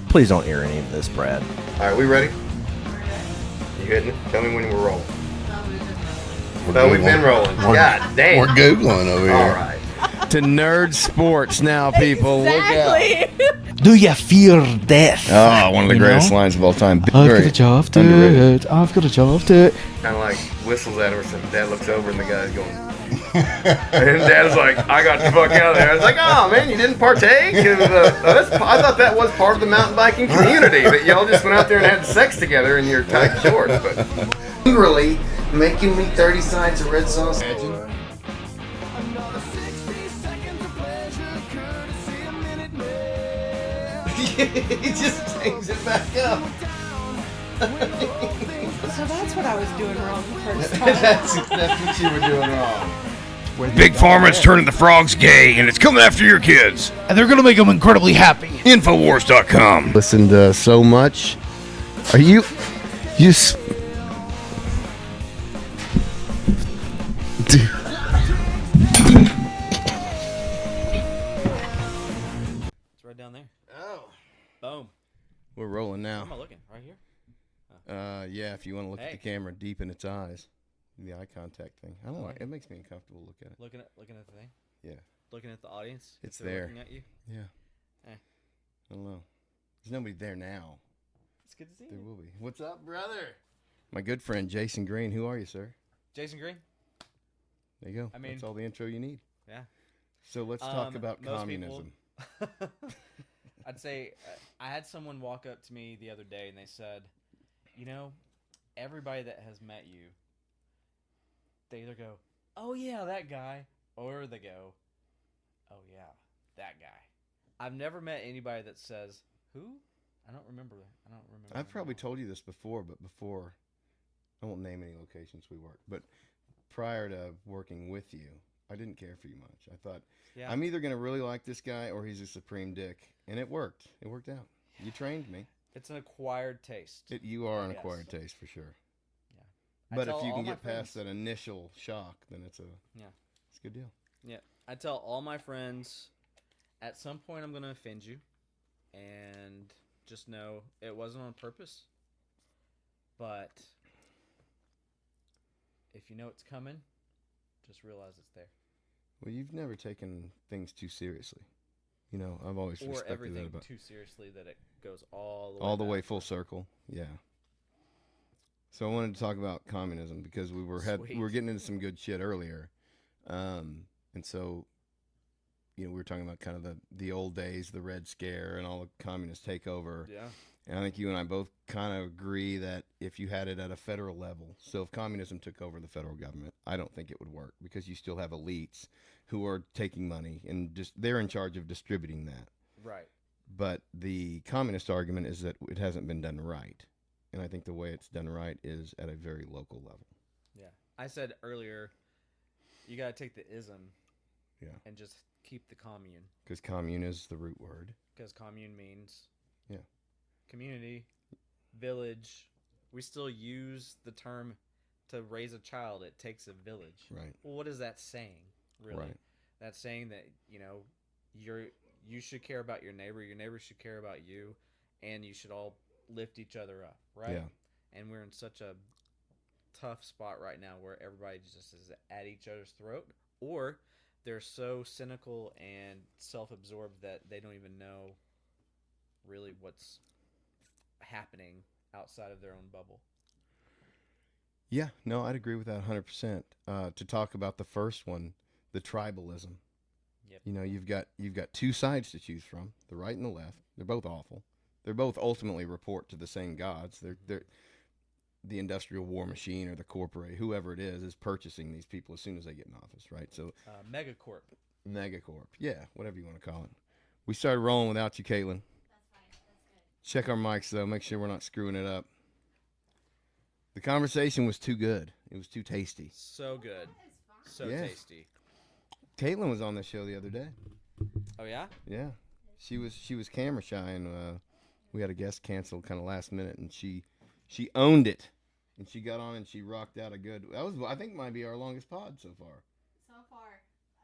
Please don't air any of this, Brad. All right, we ready? You hitting it? Tell me when we're rolling. No, we've been rolling. God damn. We're Googling over here. All right. To nerd sports now, people. Exactly. Look out. Do you fear death? Oh, one of the greatest lines of all time. I've got a job to it. I've got a job to it. Kind of like whistles at him, and Dad looks over and the guy's going. And Dad's like, I got the fuck out of there. I was like, oh man, you didn't partake? I thought that was part of the mountain biking community, that y'all just went out there and had sex together in your tight shorts. But angrily making me 30 sides of red sauce. He just hangs it back up. So that's what I was doing wrong the first time. that's what you were doing wrong. Big Pharma's turning the frogs gay, and it's coming after your kids. And they're going to make them incredibly happy. Infowars.com. Listened so much. Are you... Dude. It's right down there. Oh. Boom. We're rolling Where now. am I looking? Right here? Yeah, if you want to look at the Hey. camera deep in its eyes. The eye contact thing. I don't like it. Makes me uncomfortable to look at it. Looking at the thing? Yeah. Looking at the audience? It's If they're there. Looking at you? Yeah. Eh. I don't know. There's nobody there now. It's good to see There you. will be. What's up, brother? My good friend Jason Green. Who are you, sir? Jason Green? There you go. I mean- That's all the intro you need. Yeah. So let's talk about most communism. people- I'd say I had someone walk up to me the other day and they said, you know, everybody that has met you, they either go, oh yeah, that guy, or they go, oh yeah, that guy. I've never met anybody that says, who? I don't remember. I've probably told you this before, but before, I won't name any locations we worked, but prior to working with you, I didn't care for you much. I thought, Yeah. I'm either going to really like this guy or he's a supreme dick. And it worked. It worked out. You trained me. It's an acquired taste. You are an Yes. acquired taste for sure. Yeah. I But tell if you all can my get past friends- that initial shock, then it's a good deal. Yeah, I tell all my friends, at some point I'm gonna offend you, and just know it wasn't on purpose. But if you know it's coming, just realize it's there. Well, you've never taken things too seriously. You know, I've always Or respected everything that about too seriously that it goes all the way all the back. way full circle. Yeah. So I wanted to talk about communism because we were Sweet. getting into some good shit earlier, and so we were talking about kind of the old days, the Red Scare, and all the communist takeover. Yeah. And I think you and I both kind of agree that if you had it at a federal level, so if communism took over the federal government, I don't think it would work because you still have elites who are taking money and just they're in charge of distributing that. Right. But the communist argument is that it hasn't been done right. And I think the way it's done right is at a very local level. Yeah. I said earlier, you gotta take the ism. Yeah. And just keep the commune. Because commune is the root word. Because commune means Yeah. community, village. We still use the term to raise a child. It takes a village. Right. Well, what is that saying, really? Right. That's saying that, you should care about your neighbor should care about you, and you should all lift each other up, right? Yeah. And we're in such a tough spot right now where everybody just is at each other's throat, or they're so cynical and self-absorbed that they don't even know really what's happening outside of their own bubble. Yeah, no, I'd agree with that 100%. To talk about the first one, the tribalism. Yep. You've got two sides to choose from, the right and the left. They're both awful. They're both ultimately report to the same gods. They're the industrial war machine or the corporate, whoever it is purchasing these people as soon as they get in office, right? So Megacorp. Megacorp, yeah, whatever you want to call it. We started rolling without you, Caitlin. That's fine. That's good. Check our mics though. Make sure we're not screwing it up. The conversation was too good. It was too tasty. So good. So Yes. tasty. Caitlin was on the show the other day. Oh, yeah? Yeah, she was camera shy, and we had a guest canceled kind of last minute, and she owned it, and she got on and she rocked out a good. That was I think might be our longest pod so far. So far,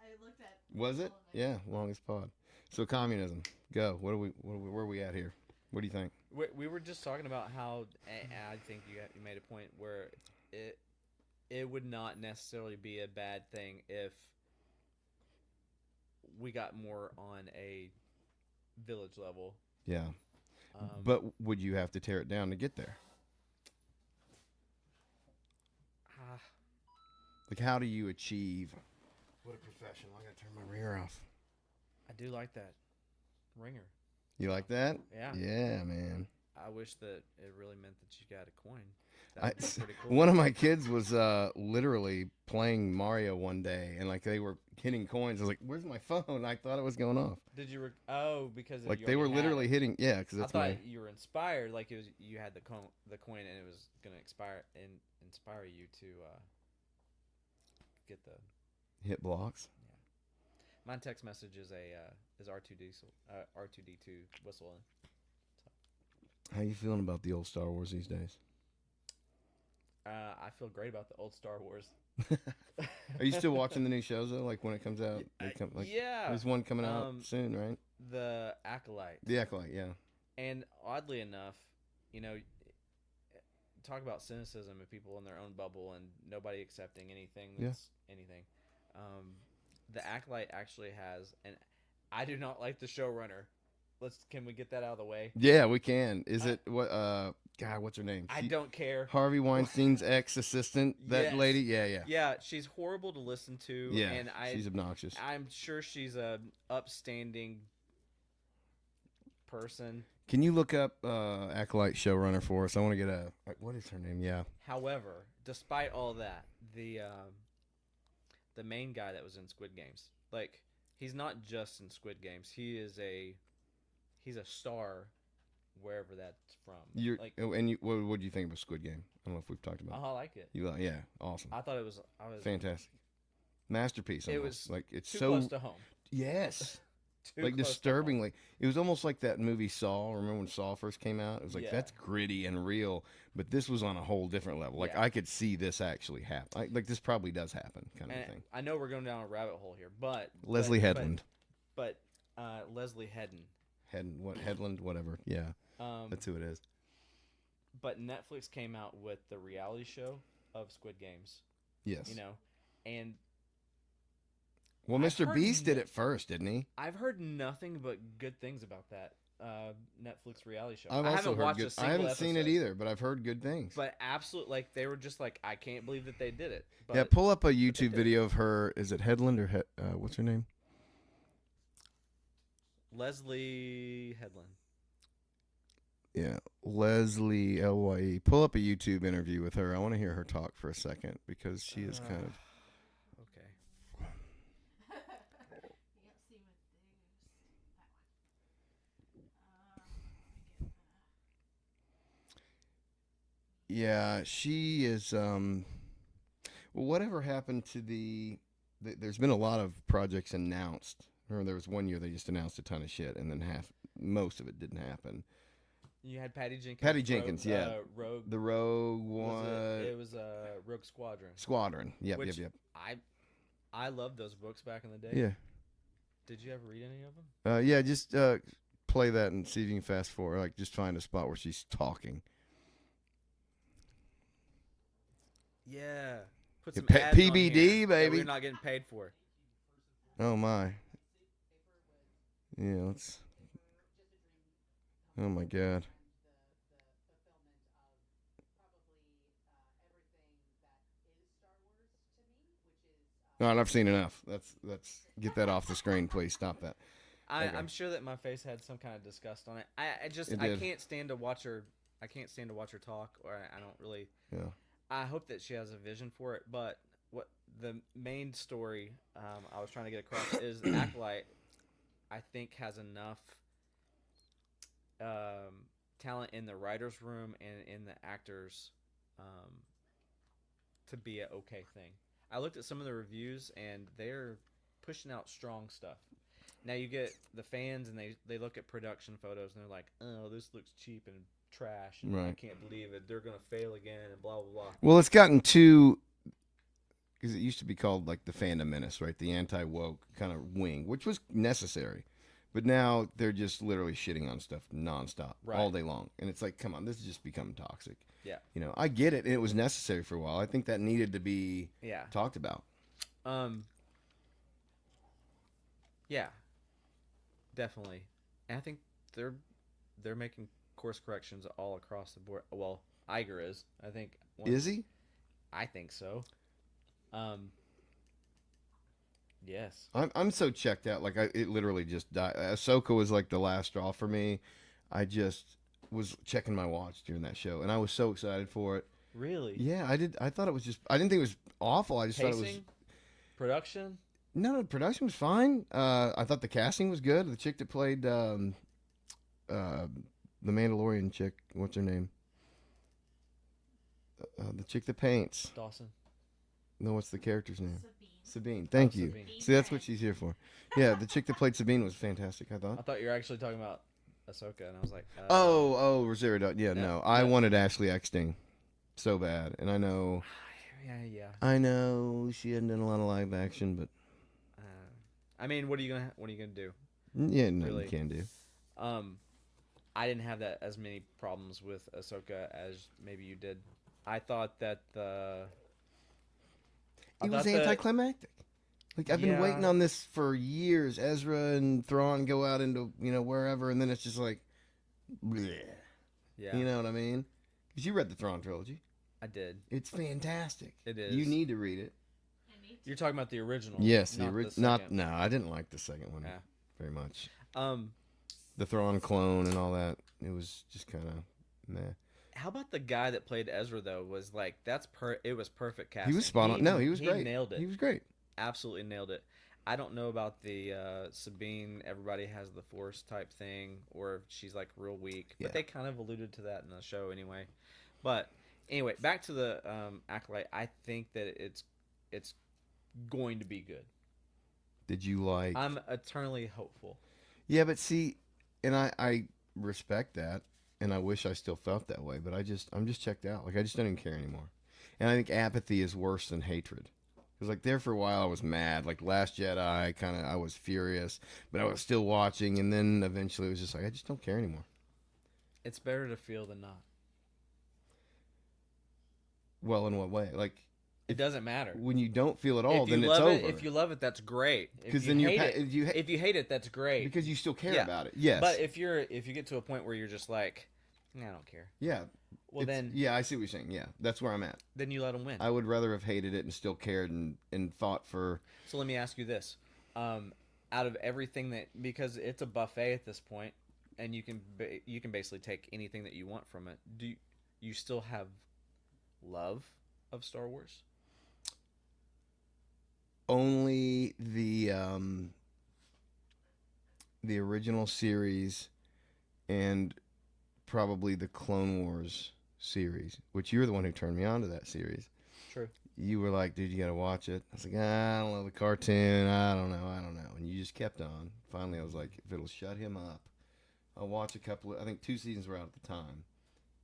I looked at. Was it? Yeah, longest pod. So communism, go. Where are we at here? What do you think? We were just talking about how I think you made a point where it would not necessarily be a bad thing if we got more on a village level. Yeah. But would you have to tear it down to get there? Like, how do you achieve? What a professional! I gotta turn my rear off. I do like that ringer. You like that? Yeah. Yeah, man. I wish that it really meant that you got a coin. That'd be pretty cool. One of my kids was literally playing Mario one day, and like they were hitting coins. I was like, "Where's my phone?" I thought it was going off. Did you? Because Like you they were already had literally it. hitting. Yeah, because I that's thought my. you were inspired, like it was you had the coin and it was gonna inspire you to get the. Hit blocks. My text message is R2D2 whistling. How you feeling about the old Star Wars these days? I feel great about the old Star Wars. Are you still watching the new shows though? Like when it comes out, Yeah. There's one coming out soon, right? The Acolyte. The Acolyte, yeah. And oddly enough, talk about cynicism of people in their own bubble and nobody accepting anything that's anything. The Acolyte actually has, and I do not like the showrunner. Can we get that out of the way? Yeah, we can. Is it what? God, what's her name? I don't care. Harvey Weinstein's ex-assistant. That Yes. lady. Yeah. Yeah, she's horrible to listen to. Yeah, and she's obnoxious. I'm sure she's a upstanding person. Can you look up Acolyte showrunner for us? I want to get what is her name? Yeah. However, despite all that, the main guy that was in Squid Games, like he's not just in Squid Games. He's a star wherever that's from. What do you think of Squid Game? I don't know if we've talked about. I like it. Yeah, awesome. I thought it was Fantastic, masterpiece. Almost. It was like it's too so close to home. Yes. Too Like close to disturbingly, it was almost like that movie Saw. Remember when Saw first came out? It was like that's gritty and real, but this was on a whole different level. Like I could see this actually happen. Like this probably does happen, kind of thing. I know we're going down a rabbit hole here, but Leslie Headland. But Leslie Headland, whatever. Yeah, that's who it is. But Netflix came out with the reality show of Squid Games. Yes. And well, Mr. Beast did it first, didn't he? I've heard nothing but good things about that Netflix reality show. I haven't watched a single episode. Seen it either, but I've heard good things. But absolutely, like they were just like, I can't believe that they did it. But yeah, pull up a YouTube video of her. Is it Headland or what's her name? Leslie Headland. Yeah, Leslie Lye. Pull up a YouTube interview with her. I want to hear her talk for a second because she is kind of. Okay. Yeah, she is. Well, whatever happened to there's been a lot of projects announced. Remember, there was one year they just announced a ton of shit, and then most of it didn't happen. You had Patty Jenkins. Patty Jenkins, yeah. Rogue. The Rogue one. It was Rogue Squadron. Squadron. Yep. I loved those books back in the day. Yeah. Did you ever read any of them? Yeah. Just play that and see if you can fast forward. Like, just find a spot where she's talking. Yeah. Put some Yeah, ads on PBD, here that baby. we're not getting paid for. Oh my. Yeah. Let's. Oh my God. All right, I've seen enough. Let's get that off the screen, please. Stop that. Okay. I'm sure that my face had some kind of disgust on it. I did. can't stand to watch her. I can't stand to watch her talk, or I don't really. Yeah. I hope that she has a vision for it, but what the main story I was trying to get across is Acolyte, I think, has enough talent in the writer's room and in the actors to be an okay thing. I looked at some of the reviews, and they're pushing out strong stuff. Now you get the fans, and they look at production photos, and they're like, oh, this looks cheap and trash, and I can't believe it. They're going to fail again, and blah, blah, blah. Well, it's gotten too... Because it used to be called, like, the fandom menace, right? The anti-woke kind of wing, which was necessary. But now they're just literally shitting on stuff nonstop Right. all day long, and it's like, come on, this has just become toxic. Yeah. You know, I get it, and it was necessary for a while. I think that needed to be Yeah. talked about. Yeah. Definitely. And I think they're making course corrections all across the board. Well, Iger is. I think. Is he? I think so. Yes. I'm so checked out. Like it literally just died. Ahsoka was like the last straw for me. I just was checking my watch during that show, and I was so excited for it. Really? Yeah, I did. I thought it was just. I didn't think it was awful. I just thought it was. Pacing? Production? No, the production was fine. I thought the casting was good. The chick that played the Mandalorian chick, what's her name? The chick that paints. Dawson. No, what's the character's name? Sabine. Sabine. Thank Oh, you. Sabine. See, that's what she's here for. Yeah, the chick that played Sabine was fantastic, I I thought. thought you were actually talking about Ahsoka, and I was like, Rosario Dawson. Yeah, Yeah, no. I yeah. wanted Ashley Eckstein so bad. And I know she hadn't done a lot of live action, but I mean, what are you gonna do? yeah, no, Really? you can do. I didn't have that as many problems with Ahsoka as maybe you did. I thought that It was anticlimactic. Like I've been Yeah. waiting on this for years. Ezra and Thrawn go out into wherever, and then it's just like, bleh. Yeah, You know what I mean? Because you read the Thrawn trilogy. I did. It's fantastic. It is. You need to read it. You're talking about the original. Yes, the not original. the Not second. no, I didn't like the second one Yeah. very much. Um, The Thrawn clone and all that. It was just kind of meh. how about the guy that played Ezra though? Was like it was perfect casting. He was spot on. No, he was great. Nailed it. He was great. Absolutely nailed it. I don't know about the Sabine. Everybody has the Force type thing, or if she's like real weak. But Yeah. they kind of alluded to that in the show anyway. But anyway, back to the Acolyte. I think that it's going to be good. Did you like? I'm eternally hopeful. Yeah, but see, and I respect that, and I wish I still felt that way, but I'm just checked out. Like I just don't even care anymore. And I think apathy is worse than hatred. Because like there for a while I was mad. Like Last Jedi, I was furious, but I was still watching, and then eventually it was just like I just don't care anymore. It's better to feel than not. Well, in what way? Like It doesn't matter. when you don't feel at all, If you then it's love over. it, if you love it, that's great. If Because you then hate you're it, if you hate it, that's great. because you still care Yeah. about it. Yes, But if you get to a point where you're just like, I don't care. yeah. Well, then yeah, I see what you're saying. Yeah, that's where I'm at. you let them win. I would rather have hated it and still cared and fought for. So let me ask you this: out of everything because it's a buffet at this point, and you can basically take anything that you want from it. Do you still have love of Star Wars? Only the original series and probably the Clone Wars series, which you're the one who turned me on to that series. True. You were like, dude, you gotta watch it. I was like, I don't know the cartoon. I don't know. And you just kept on. Finally, I was like, if it'll shut him up, I'll watch a couple of, I think 2 seasons were out at the time,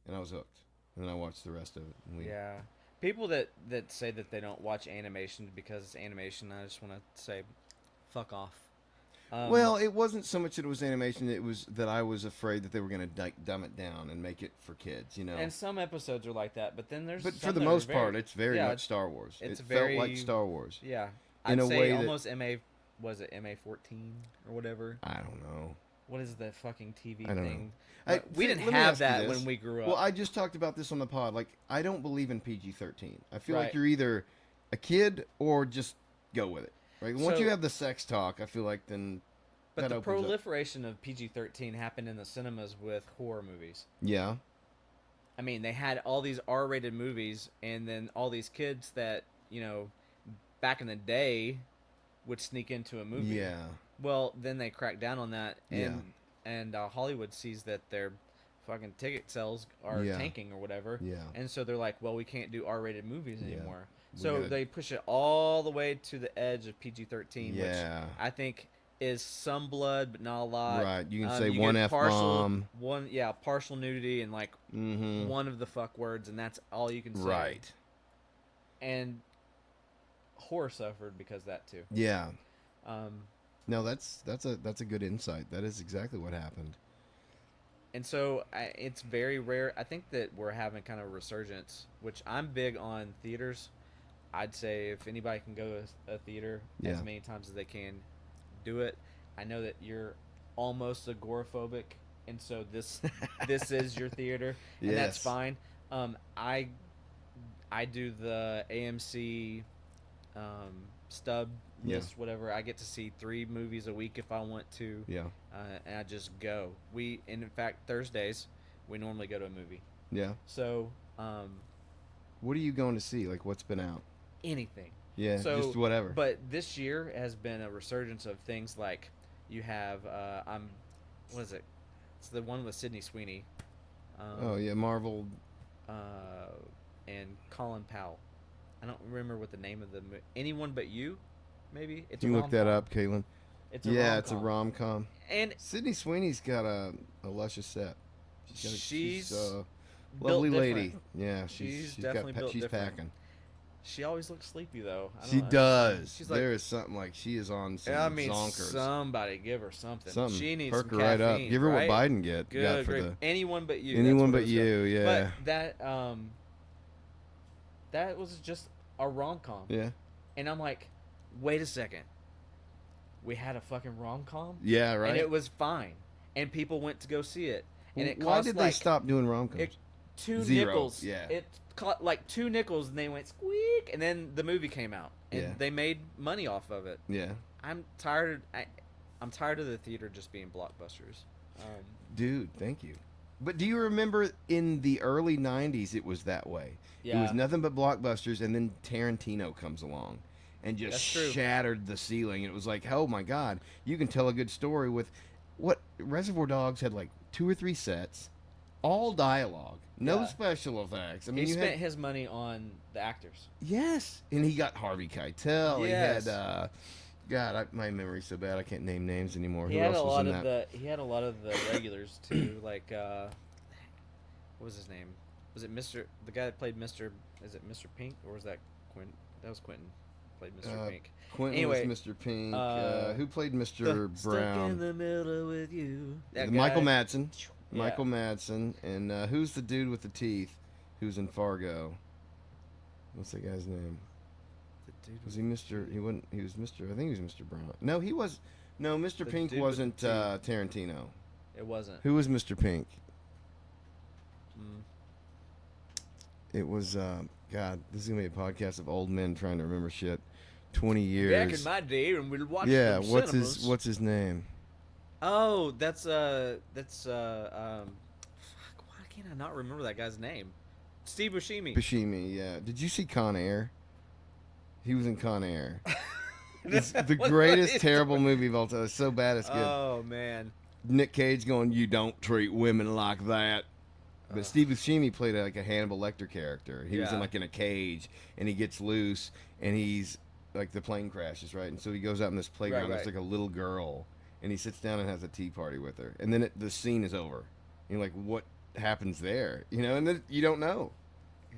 and I was hooked. And then I watched the rest of it. And Yeah. People that say that they don't watch animation because it's animation, I just want to say, fuck off. Well, it wasn't so much that it was animation. It was that I was afraid that they were going to dumb it down and make it for kids, and some episodes are like that, but then there's But some for the that are most very, part, it's very yeah, much Star Wars. it's It very- felt like Star Wars. yeah. in I'd a say way that- almost was it MA14 or whatever? I don't know. What is that fucking TV I don't know. thing? Let We didn't me have ask you that this. when we grew up. Well, I just talked about this on the pod. Like, I don't believe in PG-13. I feel like Right. you're either a kid or just go with it. Right? Once So- you have the sex talk, I feel like then but that the opens up. proliferation of PG-13 happened in the cinemas with horror movies. Yeah. I mean, they had all these R-rated movies, and then all these kids that back in the day would sneak into a movie. Yeah. Well, then they cracked down on that, Yeah. and Hollywood sees that their fucking ticket sales are Yeah. tanking or whatever, Yeah. and so they're like, well, we can't do R-rated movies Yeah. anymore. We So gotta- they push it all the way to the edge of PG-13, Yeah. which I think is some blood, but not a lot. Right. You can say you one get F-bomb. partial nudity, and like Mm-hmm. one of the fuck words, and that's all you can say. Right. And horror suffered because of that too. Yeah. No, that's a good insight. That is exactly what happened. And so it's very rare. I think that we're having kind of a resurgence, which I'm big on theaters. I'd say if anybody can go to a theater Yeah. as many times as they can, do it. I know that you're almost agoraphobic, and so this is your theater, and that's Yes. fine. I do the AMC stub Yeah. list, whatever. I get to see 3 movies a week if I want to. Yeah. And I just go. And in fact, Thursdays we normally go to a movie. Yeah. So What are you going to see? Like, what's been out? anything. Yeah, So, just whatever. But this year has been a resurgence of things like you have what is it? It's the one with Sydney Sweeney. Oh yeah, Marvel. And Colin Powell. I don't remember what the name of the Anyone But You, maybe. It's You a look that rom-com. up, Caitlin. It's a Yeah, it's a rom-com. rom-com. And Sydney Sweeney's got a luscious set. She's a built lovely different. lady. Yeah, She's she's definitely built she's different. packing. She always looks sleepy though. I don't She know. does. She's like, There is something like she is on some I mean, zonkers. somebody give her something. Something. She needs Perk some her right up. caffeine, Give her right? what Biden got Good, for great. the Anyone But You. Anyone that's But what it was You. Yeah. But that was just a rom-com. Yeah. And I'm like, wait a second. We had a fucking rom-com? Yeah. Right. And it was fine. And people went to go see it. And it Why cost did like they stop doing rom-coms? it- 2 Zero, nickels. yeah. It cost like 2 nickels and they went squeak and then the movie came out. And Yeah. they made money off of it. Yeah. I'm tired of the theater just being blockbusters. Dude, thank you. But do you remember in the early 90s it was that way? It was Yeah. nothing but blockbusters, and then Tarantino comes along and just That's true. shattered the ceiling. It was like, oh my God, you can tell a good story with what Reservoir Dogs had like 2 or 3 sets, all dialogue, no Yeah. special effects. I He mean, you spent had, his money on the actors. yes, and he got Harvey Keitel. Yes. He had, God, my memory's so bad I can't name names anymore. He Who had else a was lot in of that? he had a lot of the regulars too, like what was his name? Was it the guy that played Mr. Is it Mr. Pink or was that Quentin? That was Quentin. Played Mr. Pink. Quentin Anyway, was Mr. Pink. uh, Who played Mr. Stuck in Brown? the middle with you. That Michael guy. Madsen. Yeah. Michael Madsen. And who's the dude with the teeth who's in Fargo? What's that guy's name? The dude Was he Mr. He wasn't. He was Mr. I think he was Mr. Brown. No, he was. No, Mr. The Pink dude with the wasn't teeth. Tarantino. It wasn't. Who was Mr. Pink? Mm. It was. God, this is gonna be a podcast of old men trying to remember shit. 20 years. Back in my day, and we'd watch. yeah. them What's cinemas. his name? Oh, that's fuck, why can't I not remember that guy's name? Steve Buscemi. Buscemi. Yeah. Did you see Con Air? He was in Con Air. It's the What greatest is- terrible movie of all time. It's so bad it's good. Oh man. Nick Cage going, "You don't treat women like that." But Steve Buscemi played like a Hannibal Lecter character. He was in Yeah. like in a cage, and he gets loose, and he's like the plane crashes, right? And so he goes out in this playground. Right, There's right. like a little girl, and he sits down and has a tea party with her, and then the scene is over. And you're like, what happens there? You know, and then you don't know.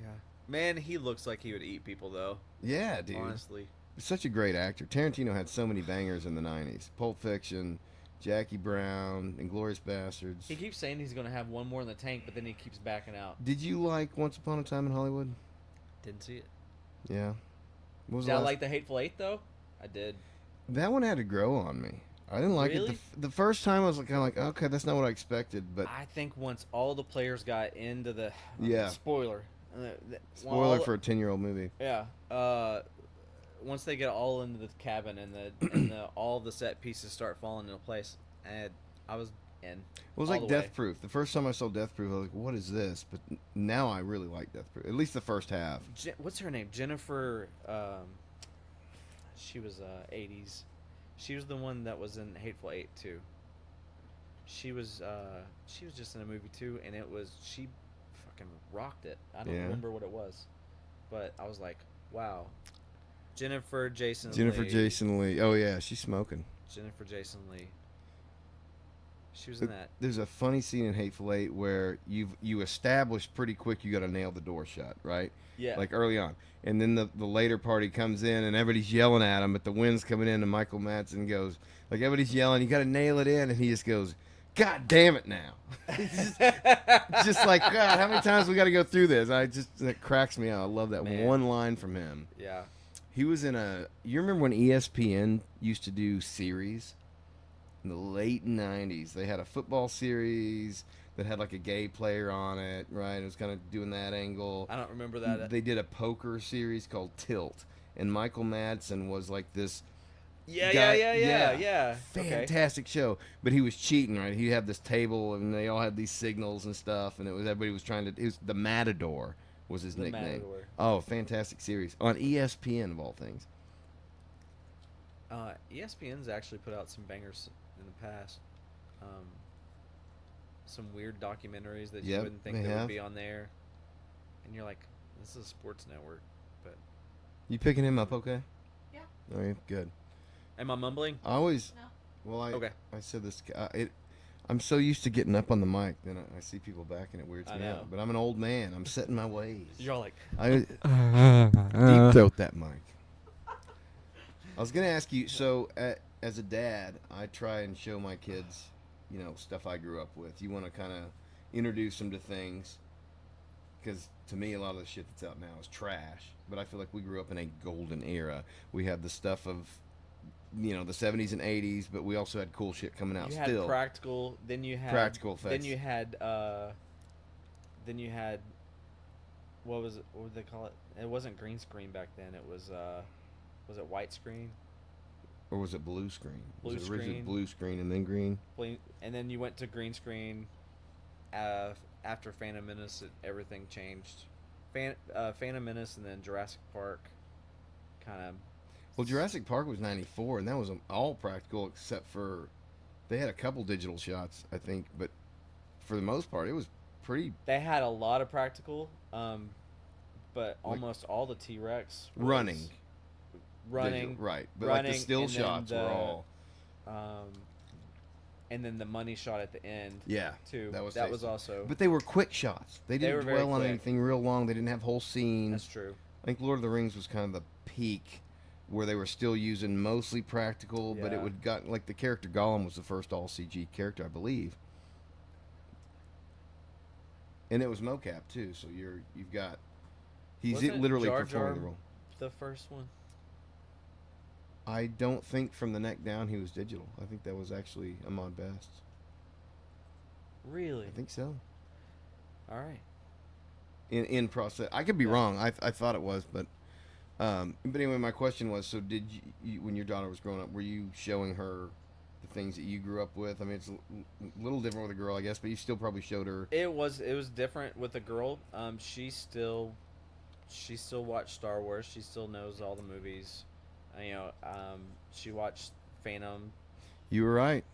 Yeah. Man, he looks like he would eat people though. Yeah, dude. Honestly. Such a great actor. Tarantino had so many bangers in the 90s. Pulp Fiction, Jackie Brown, Inglourious Bastards. He keeps saying he's gonna have one more in the tank, but then he keeps backing out. Did you like Once Upon a Time in Hollywood? Didn't see it. Yeah. What was Did the I last- like The Hateful Eight though? I did. That one had to grow on me. I didn't like it. Really? The first time I was kind of like, okay, that's not what I expected. But I think once all the players got into the Yeah. spoiler. spoiler for a 10-year-old movie. Yeah. Once they get all into the cabin and all the set pieces start falling into place, and I was in. It was all like the way. Death Proof. The first time I saw Death Proof, I was like, what is this? But now I really like Death Proof. At least the first half. What's her name? Jennifer. She was 80s. She was the one that was in Hateful Eight too. She was just in a movie too, and she fucking rocked it. I don't Yeah. remember what it was, but I was like, wow. Jennifer Jason Jennifer Leigh. Jason Leigh. Oh, yeah, she's smoking. Jennifer Jason Leigh. She was in that. There's a funny scene in Hateful Eight where you establish pretty quick you got to nail the door shut, right? Yeah. Like early on, and then the later party comes in and everybody's yelling at him, but the wind's coming in, and Michael Madsen goes like everybody's yelling, you got to nail it in, and he just goes, God damn it now. just like, God, how many times we got to go through this? That cracks me out. I love that Man. one line from him. Yeah. He was in you remember when ESPN used to do series? In the late 90s, they had a football series that had like a gay player on it, right? It was kind of doing that angle. I don't remember that. They did a poker series called Tilt, and Michael Madsen was like this Yeah. fantastic show. But he was cheating, right? He'd have this table, and they all had these signals and stuff, and everybody was trying to. It was the Matador was his nickname. Matador. Oh, fantastic series on ESPN of all things. ESPN's actually put out some bangers in the past. Some weird documentaries that you Yep, wouldn't think they that have. would be on there, and you're like, this is a sports network. But You picking him up okay? Yeah. All right, good. am I mumbling? I always. No. Well, Okay. I said this. I'm so used to getting up on the mic, then I see people back, and it weirds I me know. out. But I'm an old man. I'm set in my ways. You're all like, I deep throat that mic. I was gonna ask you. So, as a dad, I try and show my kids, stuff I grew up with. You want to kind of introduce them to things, because to me, a lot of the shit that's out now is trash. But I feel like we grew up in a golden era. We had the stuff of, the 70s and 80s, but we also had cool shit coming out you had still. practical. Then you had Practical effects. Then you had. What was it? What would they call it? It wasn't green screen back then. It was. Was it white screen? Or was it blue screen? Blue was it originally screen. blue screen and then green? And then you went to green screen. After Phantom Menace, everything changed. Phantom Menace and then Jurassic Park, kind of. Well, Jurassic Park was 94, and that was all practical except for they had a couple digital shots, I think, but for the most part, it was pretty They had a lot of practical, but almost all the T-Rex was running. running, digital, right? But like the running, still and then shots were all and then the money shot at the end. yeah. too. That was tasty. also. But they were quick shots. They They didn't were very dwell on quick. anything real long. They didn't have whole scenes. That's true. I think Lord of the Rings was kind of the peak where they were still using mostly practical, but it Yeah. would got like the character Gollum was the first all CG character, I believe. And it was mocap too, so you've got he's Wasn't literally Jar performing Jar the role. The first one. I don't think from the neck down he was digital. I think that was actually Ahmad Best. Really? I think so. All right. In process, I could be Yeah. wrong. I thought it was, but anyway, my question was: so did you, when your daughter was growing up, were you showing her the things that you grew up with? I mean, it's a little different with a girl, I guess, but you still probably showed her. It was different with the girl. She still watched Star Wars. She still knows all the movies. She watched Phantom. You were right.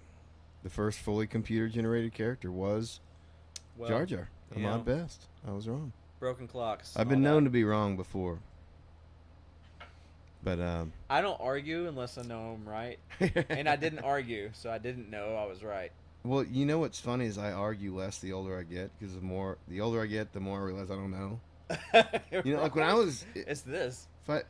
The first fully computer generated character was Well, Jar Jar. you Ahmad know. Best. I was wrong. Broken Clocks. I've been known to be wrong before. But I don't argue unless I know I'm right, and I didn't argue, so I didn't know I was right. well, you know what's funny is I argue less the older I get because the older I get, the more I realize I don't know. You know, like when I was, It's this. if I,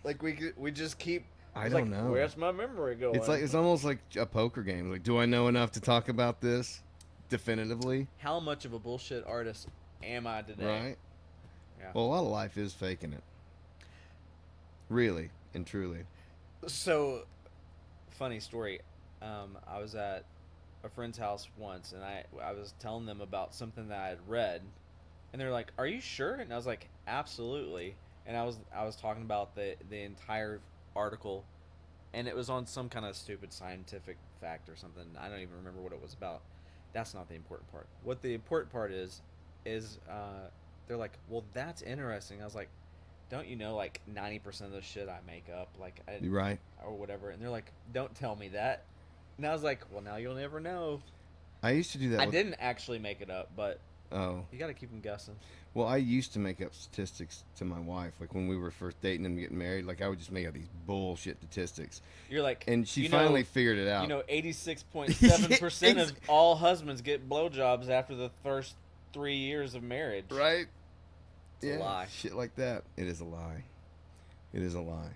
Like we just keep. I it's don't like, know. Where's my memory going? It's almost like a poker game. Like, do I know enough to talk about this definitively? How much of a bullshit artist am I today? Right. Yeah. Well, a lot of life is faking it. Really and truly. So, funny story. I was at a friend's house once, and I was telling them about something that I had read, and they're like, "Are you sure?" And I was like, "Absolutely." And I was talking about the entire article, and it was on some kind of stupid scientific fact or something. I don't even remember what it was about. That's not the important part. What the important part is they're like, "Well, that's interesting." I was like, "Don't you know, like 90% of the shit I make up, You're right. or whatever?" And they're like, "Don't tell me that." And I was like, "Well, now you'll never know." I used to do that. I didn't actually make it up, but Oh. You got to keep them guessing. Well, I used to make up statistics to my wife, like when we were first dating and getting married. Like I would just make up these bullshit statistics, You're like, and she you finally know, figured it out. 86.7% of all husbands get blowjobs after the first 3 years of marriage. Right? It's a lie. Shit like that. It is a lie. It is a lie.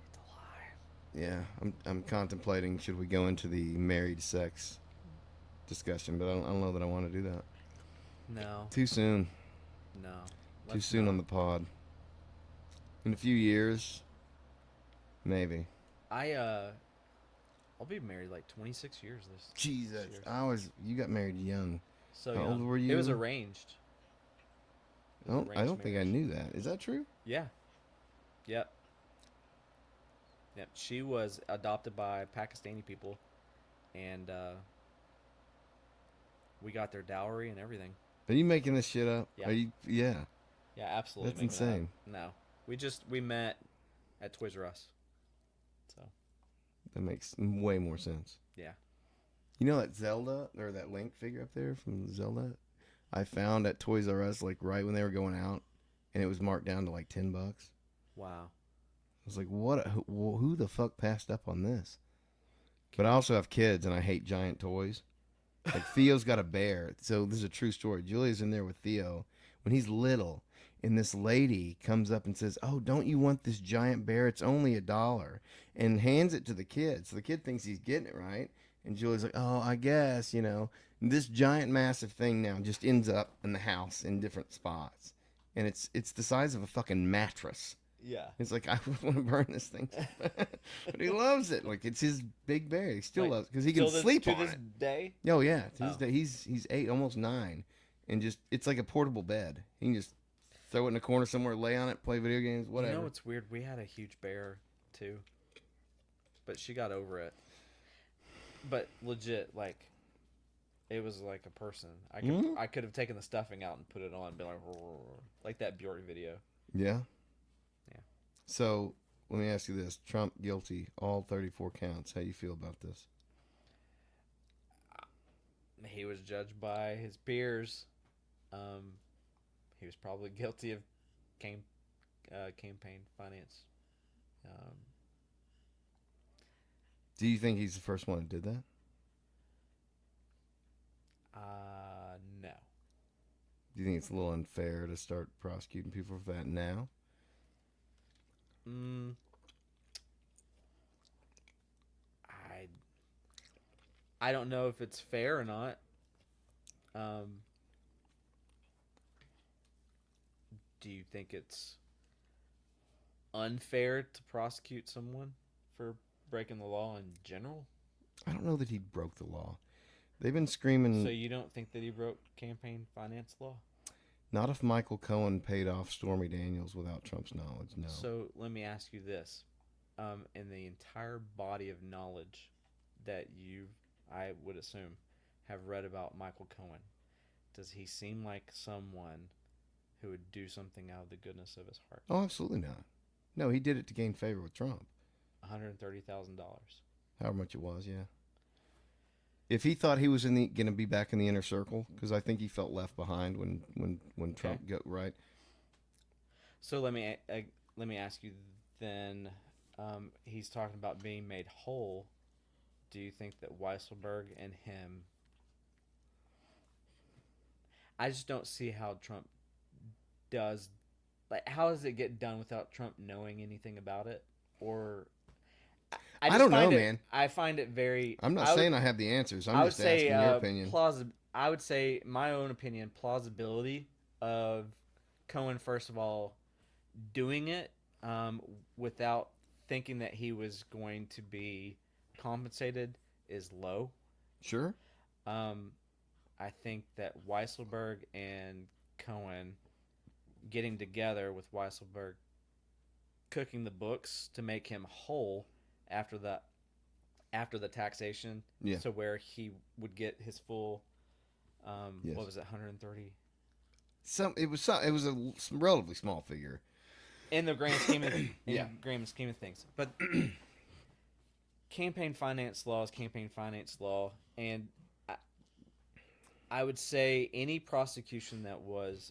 It's a lie. Yeah, I'm contemplating should we go into the married sex discussion, but I don't know that I want to do that. No. Too soon. No. Too soon on the pod. In a few years, maybe. I'll be married like 26 years this Jesus, year. you got married young. So How young. old were you? It was arranged. It was Oh, I arranged don't think I marriage. knew that. Is that true? Yeah. Yep. Yep. She was adopted by Pakistani people, and we got their dowry and everything. Are you making this shit up? Yeah. Are you? Yeah. Yeah, absolutely. That's insane. No, we met at Toys R Us. So That makes way more sense. yeah. You know that Zelda or that Link figure up there from Zelda? I found at Toys R Us like right when they were going out, and it was marked down to like $10. I Wow. was like, who the fuck passed up on this? But I also have kids, and I hate giant toys. Like Theo's got a bear, so this is a true story. Julia's in there with Theo when he's little, and this lady comes up and says, "Oh, don't you want this giant bear? It's only $1," and hands it to the kid. So the kid thinks he's getting it right, and Julia's like, "Oh, I guess, you know." And this giant, massive thing now just ends up in the house in different spots, and it's the size of a fucking mattress. Yeah. It's like I would want to burn this thing, but he loves it. Like it's his big bear. He still Like, loves because he can sleep on to this it. day. Oh yeah, to this Oh. day, he's 8, almost 9, and just it's like a portable bed. He can just throw it in a corner somewhere, lay on it, play video games, whatever. You know what's weird? We had a huge bear too, but she got over it. But legit, like, it was like a person. I could have taken the stuffing out and put it on and been like that Bjork video. Yeah. Yeah. So let me ask you this: Trump guilty, all 34 counts. How you feel about this? He was judged by his peers. He was probably guilty of campaign finance. Do you think he's the first one that did that? No. Do you think it's a little unfair to start prosecuting people for that now? I don't know if it's fair or not. Do you think it's unfair to prosecute someone for breaking the law in general? I don't know that he broke the law. They've been screaming. So you don't think that he broke campaign finance law? Not if Michael Cohen paid off Stormy Daniels without Trump's knowledge, no. So let me ask you this. In the entire body of knowledge that you, I would assume, have read about Michael Cohen, does he seem like someone who would do something out of the goodness of his heart? Oh, absolutely not. No, he did it to gain favor with Trump. $130,000. However much it was, yeah. If he thought he was going to be back in the inner circle, because I think he felt left behind when Trump got right. So let me ask you then. He's talking about being made whole. Do you think that Weisselberg and him? I just don't see how Trump does. Like, how does it get done without Trump knowing anything about it? Or I don't know, man. I find it very. I'm not saying I have the answers. I'm just asking your opinion. I would say my own opinion, plausibility of Cohen, first of all, doing it without thinking that he was going to be compensated is low. Sure. I think that Weisselberg and Cohen getting together with Weisselberg cooking the books to make him whole after the taxation, yeah. So where he would get his full, yes. What was it, 130? It was a relatively small figure In the grand scheme of yeah. grand scheme of things, but campaign finance law is campaign finance law, and I would say any prosecution that was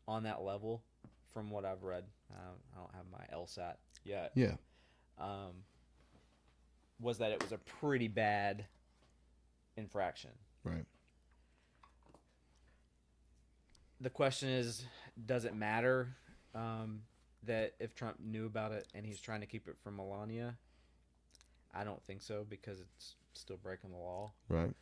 on that level, from what I've read, I don't have my LSAT yet. Yeah. Was that it was a pretty bad infraction. Right. The question is, does it matter that if Trump knew about it and he's trying to keep it from Melania? I don't think so, because it's still breaking the law. Right.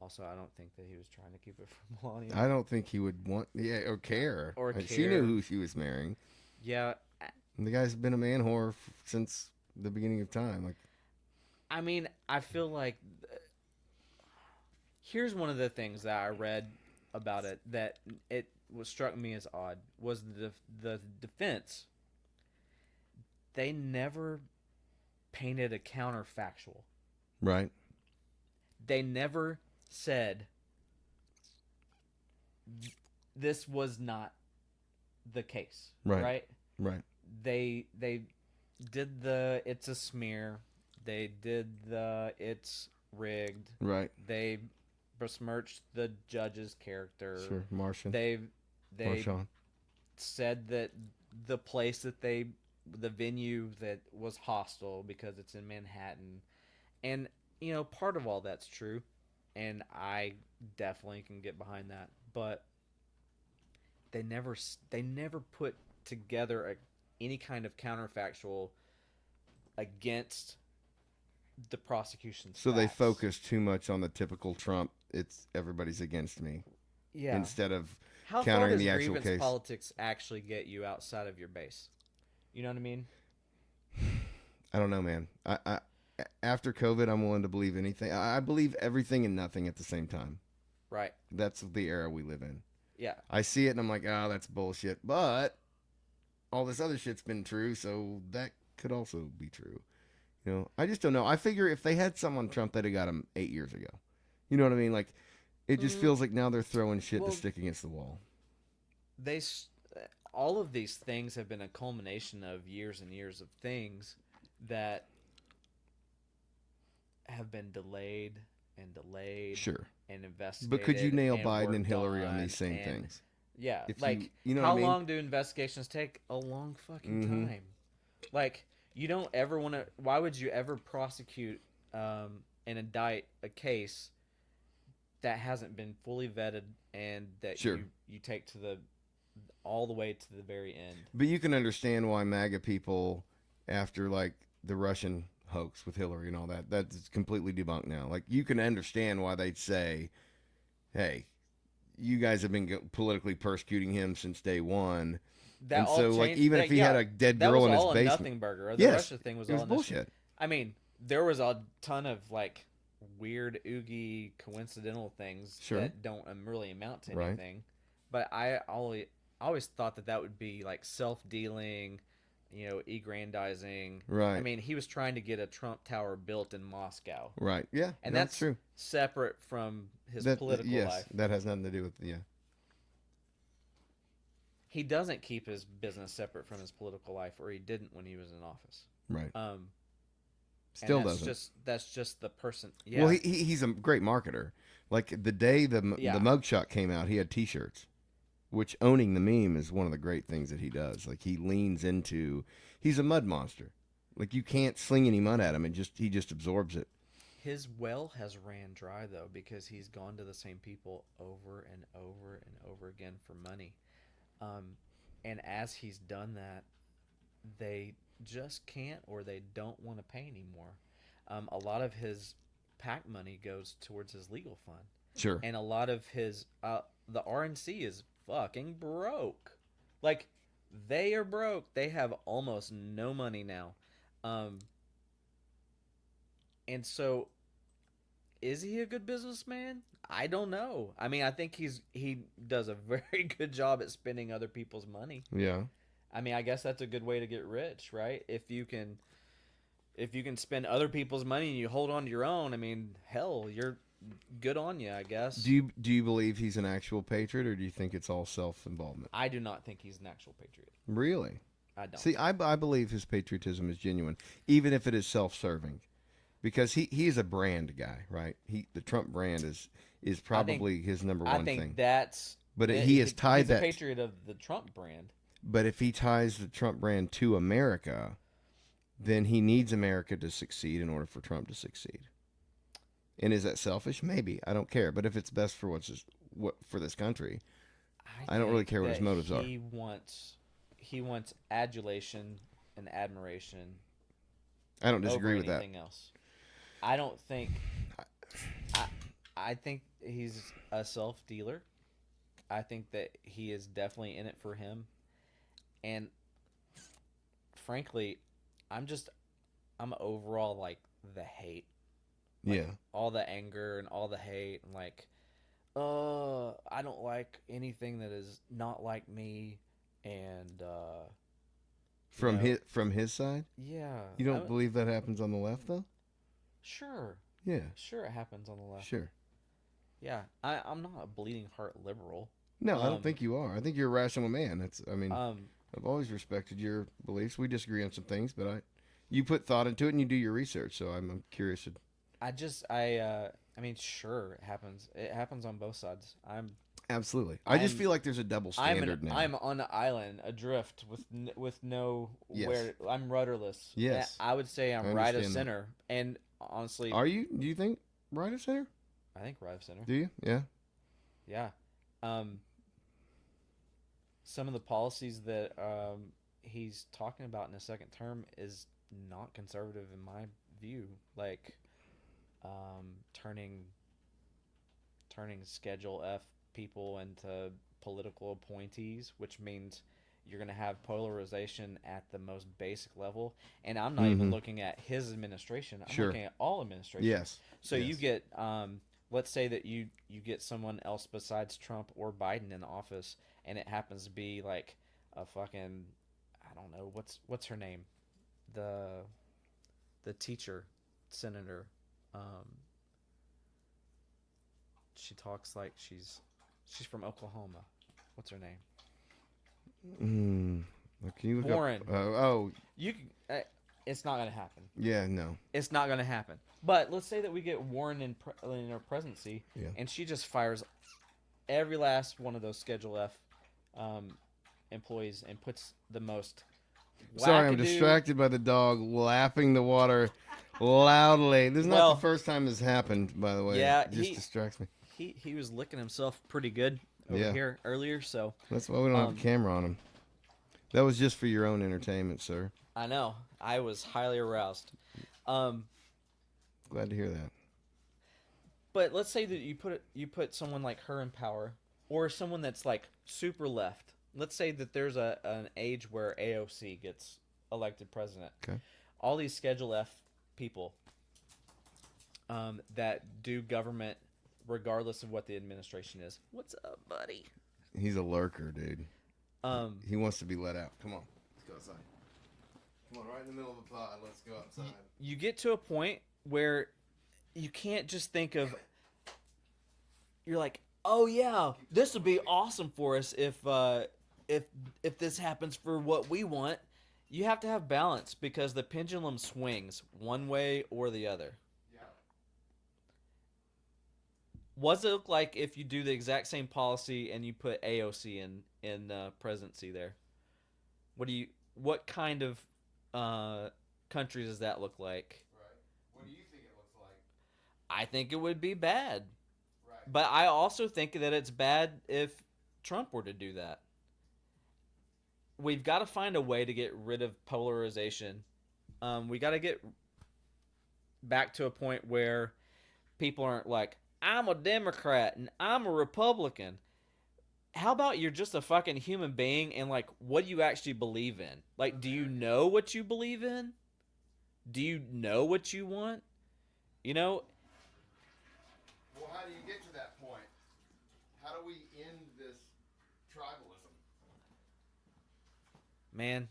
Also, I don't think that he was trying to keep it from Melania. I don't think he would want, or care. Or She knew who she was marrying. Yeah. And the guy's been a man whore since the beginning of time. Like, I mean, I feel like here's one of the things that I read about it that it was struck me as odd was the defense. They never painted a counterfactual. right. They never said this was not the case. Right. Right. They did the it's a smear. They did the it's rigged. Right. They besmirched the judge's character. Sure. Martian. They Marshawn. said that the venue that was hostile because it's in Manhattan. And, part of all that's true. And I definitely can get behind that. But they never put together any kind of counterfactual against the prosecution's So they facts. focus too much on the typical Trump. It's everybody's against me. Yeah. Instead of How far countering does the actual grievance case. politics actually get you outside of your base? You know what I mean? I don't know, man. I after COVID, I'm willing to believe anything. I believe everything and nothing at the same time. Right. That's the era we live in. Yeah. I see it and I'm like, oh, that's bullshit. But all this other shit's been true, so that could also be true. I just don't know. I figure if they had someone Trump, they'd have got him 8 years ago. You know what I mean? Like, it just feels like now they're throwing shit to stick against the wall. All of these things have been a culmination of years and years of things that have been delayed and delayed. Sure. And investigated. But could you nail and Biden and worked Hillary on these same and- things? Yeah. If like, you know how what I mean? long do investigations take? A long fucking Mhm. time. Like, you don't ever want to. Why would you ever prosecute and indict a case that hasn't been fully vetted and that Sure. you take to all the way to the very end? But you can understand why MAGA people, after like the Russian hoax with Hillary and all that, that's completely debunked now. Like, you can understand why they'd say, hey, you guys have been politically persecuting him since day one. That and all so, like, changed- even that- if he yeah, had a dead that girl was in his all a basement. nothing burger. The Yes, Russia thing was it was all bullshit. I mean, there was a ton of like weird, oogie, coincidental things Sure. that don't really amount to Right. anything. But I always thought that would be like self-dealing, aggrandizing. Right. I mean, he was trying to get a Trump Tower built in Moscow, Right. Yeah. and that's that's true. separate from his That, political yes, life. that has nothing to do with, yeah. He doesn't keep his business separate from his political life, or he didn't when he was in office. Right. And Still that's doesn't. That's just the person. Yeah. Well, he's a great marketer. Like, the day the Yeah. mugshot came out, he had T-shirts, which owning the meme is one of the great things that he does. Like, he leans into, he's a mud monster. Like, you can't sling any mud at him, and he just absorbs it. His well has ran dry though, because he's gone to the same people over and over and over again for money. And as he's done that, they just can't, or they don't want to pay anymore. A lot of his PAC money goes towards his legal fund, Sure. and a lot of his the RNC is fucking broke. Like, they are broke. They have almost no money now. And so, is he a good businessman? I don't know. I mean, I think he does a very good job at spending other people's money. Yeah. I mean, I guess that's a good way to get rich, right? If you can spend other people's money and you hold on to your own, I mean, hell, you're good on you, I guess. Do you believe he's an actual patriot, or do you think it's all self-involvement? I do not think he's an actual patriot. Really? I don't. See, I believe his patriotism is genuine, even if it is self-serving. because he is a brand guy, right? The Trump brand is probably his number I one think thing. that's. But he has tied he's that. a patriot of the Trump brand. But if he ties the Trump brand to America, then he needs America to succeed in order for Trump to succeed. And is that selfish? Maybe. I don't care. But if it's best for what for this country, I don't really care what his motives are. He wants adulation and admiration. I don't disagree over with that. anything else. I don't think. I think he's a self dealer. I think that he is definitely in it for him, and frankly, I'm overall like the hate. Like, all the anger and all the hate and like, I don't like anything that is not like me, and from his side. Yeah, You don't believe that happens on the left though? Sure. Yeah. Sure, it happens on the left. Sure. Yeah, I'm not a bleeding heart liberal. No, I don't think you are. I think you're a rational man. I've always respected your beliefs. We disagree on some things, but you put thought into it and you do your research. So I'm curious. I mean, sure, it happens. It happens on both sides. Absolutely. I just feel like there's a double standard now. I'm on an island, adrift with no where I'm rudderless. Yes. I would say I'm right of center. And honestly, are you? Do you think right of center? I think right of center. Do you? Yeah. Yeah. Some of the policies that he's talking about in his second term is not conservative in my view. Like turning Schedule F people into political appointees, which means you're going to have polarization at the most basic level. And I'm not even looking at his administration. I'm looking at all administrations. Yes. So you get, let's say that you get someone else besides Trump or Biden in office, and it happens to be like a fucking, I don't know, what's her name? The teacher, senator. She talks like she's from Oklahoma. What's her name? Can you look Warren. Up? You can, it's not gonna happen. Yeah, no. It's not gonna happen. But let's say that we get Warren in her presidency, and she just fires every last one of those Schedule F employees and puts the most. Sorry, I'm distracted by the dog lapping the water loudly. This is not the first time this happened, by the way. Yeah, it just distracts me. He was licking himself pretty good over here earlier, so that's why we don't have a camera on him. That was just for your own entertainment, sir. I know. I was highly aroused. Glad to hear that. But let's say that you put someone like her in power, or someone that's like super left. Let's say that there's an age where AOC gets elected president. Okay. All these Schedule F people that do government regardless of what the administration is. What's up, buddy? He's a lurker, dude. He wants to be let out. Come on. Let's go outside. Come on, right in the middle of the pod. Let's go outside. You get to a point where you can't just think of. You're like, oh yeah, this would be awesome for us if this happens for what we want. You have to have balance because the pendulum swings one way or the other. Yeah. What's it look like if you do the exact same policy and you put AOC in presidency there? What kind of country does that look like? Right. What do you think it looks like? I think it would be bad. Right. But I also think that it's bad if Trump were to do that. We've got to find a way to get rid of polarization. We got to get back to a point where people aren't like, I'm a Democrat and I'm a Republican. How about you're just a fucking human being and like, what do you actually believe in? Like, do you know what you believe in? Do you know what you want? You know? Well, how do you get to that point? How do we end this tribalism? Man,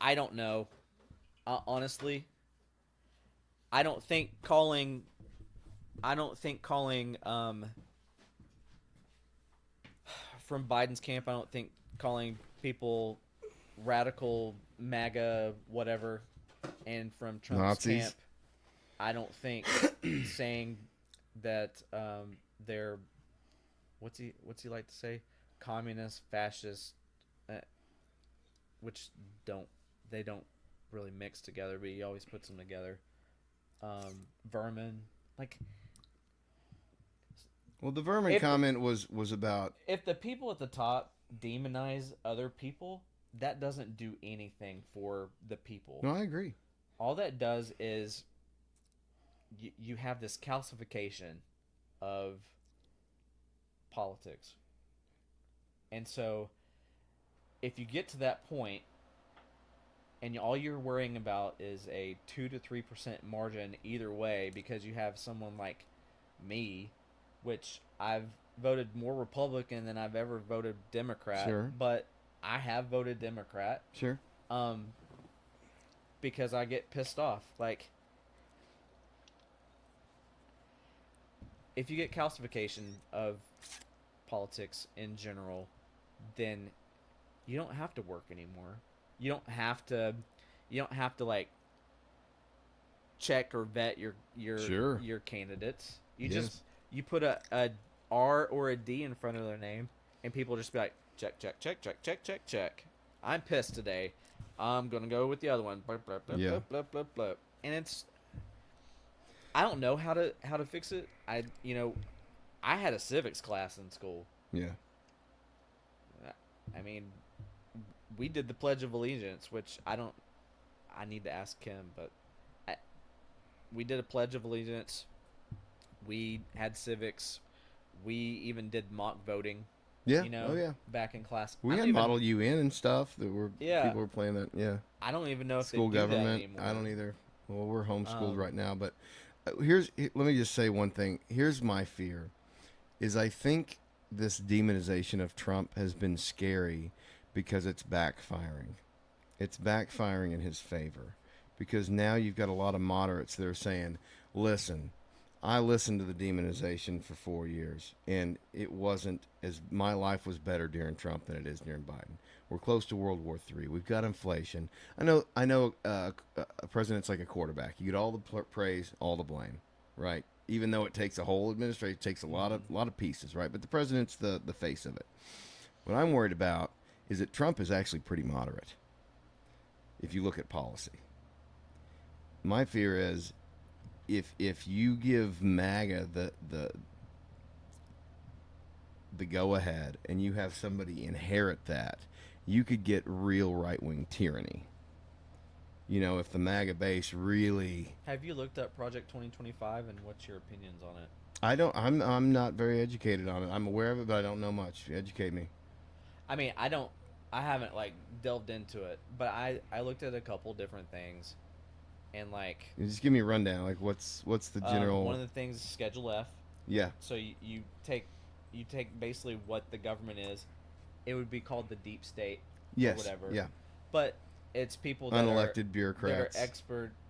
I don't know. Honestly, I don't think calling from Biden's camp, I don't think calling people radical MAGA whatever And from Trump's Nazis? camp, I don't think saying that they're what's he like to say, communist, fascist, which they don't really mix together, but he always puts them together. Vermin, like Well, the vermin comment was about. if the people at the top demonize other people, that doesn't do anything for the people. No, I agree. All that does is you have this calcification of politics. And so if you get to that point and all you're worrying about is a 2 to 3% margin either way because you have someone like me, which I've voted more Republican than I've ever voted Democrat, Sure. but I have voted Democrat. Sure. Because I get pissed off. Like, if you get calcification of politics in general, then you don't have to work anymore. You don't have to like check or vet your Sure. your candidates. You Yes. just you put a R or a D in front of their name, and people just be like, check, check, check, check, check, check, check. I'm pissed today. I'm gonna go with the other one. Blah, blah, blah, Yeah. blah, blah, blah, blah. And it's, I don't know how to fix it. I had a civics class in school. Yeah. I mean, we did the Pledge of Allegiance, which I need to ask Kim, but we did a Pledge of Allegiance. We had civics. We even did mock voting. Yeah. You know, Oh yeah. back in class. We I had don't even- Model UN and stuff that were Yeah. people were playing that. Yeah. I don't even know if School they do that government. anymore. I don't either. Well, we're homeschooled Um, right now, but let me just say one thing. Here's my fear: is I think this demonization of Trump has been scary because it's backfiring. It's backfiring in his favor because now you've got a lot of moderates that are saying, "Listen, I listened to the demonization for 4 years, and it wasn't as my life was better during Trump than it is during Biden. We're close to World War III. We've got inflation. I know. A president's like a quarterback. You get all the praise, all the blame, right? Even though it takes a whole administration, it takes a lot of pieces, right? But the president's the face of it. What I'm worried about is that Trump is actually pretty moderate. If you look at policy, my fear is if you give MAGA the go ahead and you have somebody inherit that, you could get real right wing tyranny. You know, if the MAGA base really, Have you looked up Project 2025 and what's your opinions on it? I'm not very educated on it. I'm aware of it, but I don't know much. Educate me. I mean, I haven't like delved into it, but I looked at a couple different things, and like Just give me a rundown. Like what's the general? one of the things is Schedule F. Yeah. So you take basically what the government is. It would be called the deep state Yes. or whatever. Yeah. But it's people that Unelected are bureaucrats.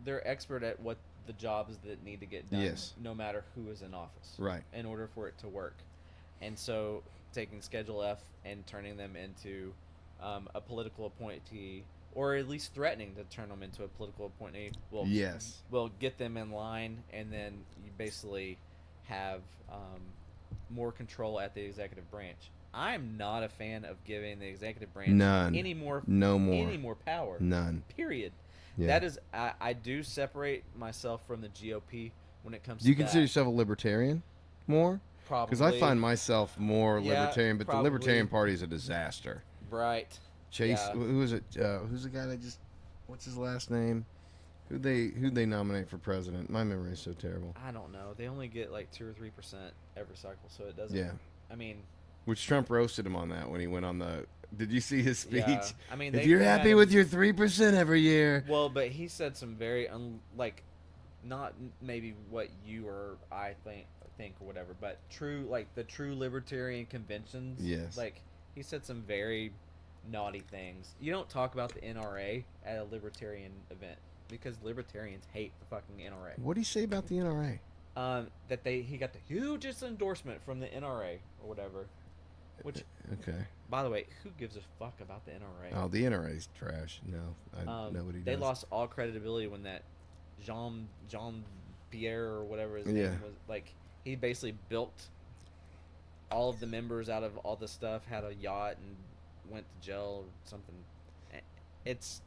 They're expert at what the jobs that need to get done. Yes. No matter who is in office. Right. In order for it to work, and so taking Schedule F and turning them into a political appointee, or at least threatening to turn them into a political appointee, will get them in line, and then you basically have more control at the executive branch. I'm not a fan of giving the executive branch No more power. None. Period. Yeah. That is, I do separate myself from the GOP when it comes Do you to consider that. yourself a libertarian more? Probably. Because I find myself more Yeah, libertarian, but probably. the Libertarian Party is a disaster. Right. Chase, Yeah. who is it? Who's the guy that just? What's his last name? Who'd they nominate for president? My memory is so terrible. I don't know. They only get like 2 or 3% every cycle, so it doesn't. Yeah. I mean, Which Trump roasted him on that when he went on the. Did you see his speech? yeah. I mean, If you're they happy had with him- your 3% every year. Well, but he said some very not maybe what you or I think or whatever, but the true libertarian conventions. Yes. Like he said some very naughty things. You don't talk about the NRA at a libertarian event because libertarians hate the fucking NRA. What did he say about the NRA? That he got the hugest endorsement from the NRA or whatever. Which, Okay. by the way, who gives a fuck about the NRA? Oh, the NRA's trash. No, nobody They does. lost all credibility when that Jean Pierre or whatever his Yeah. name was. Like, he basically built all of the members out of all the stuff, had a yacht, and went to jail or something. It's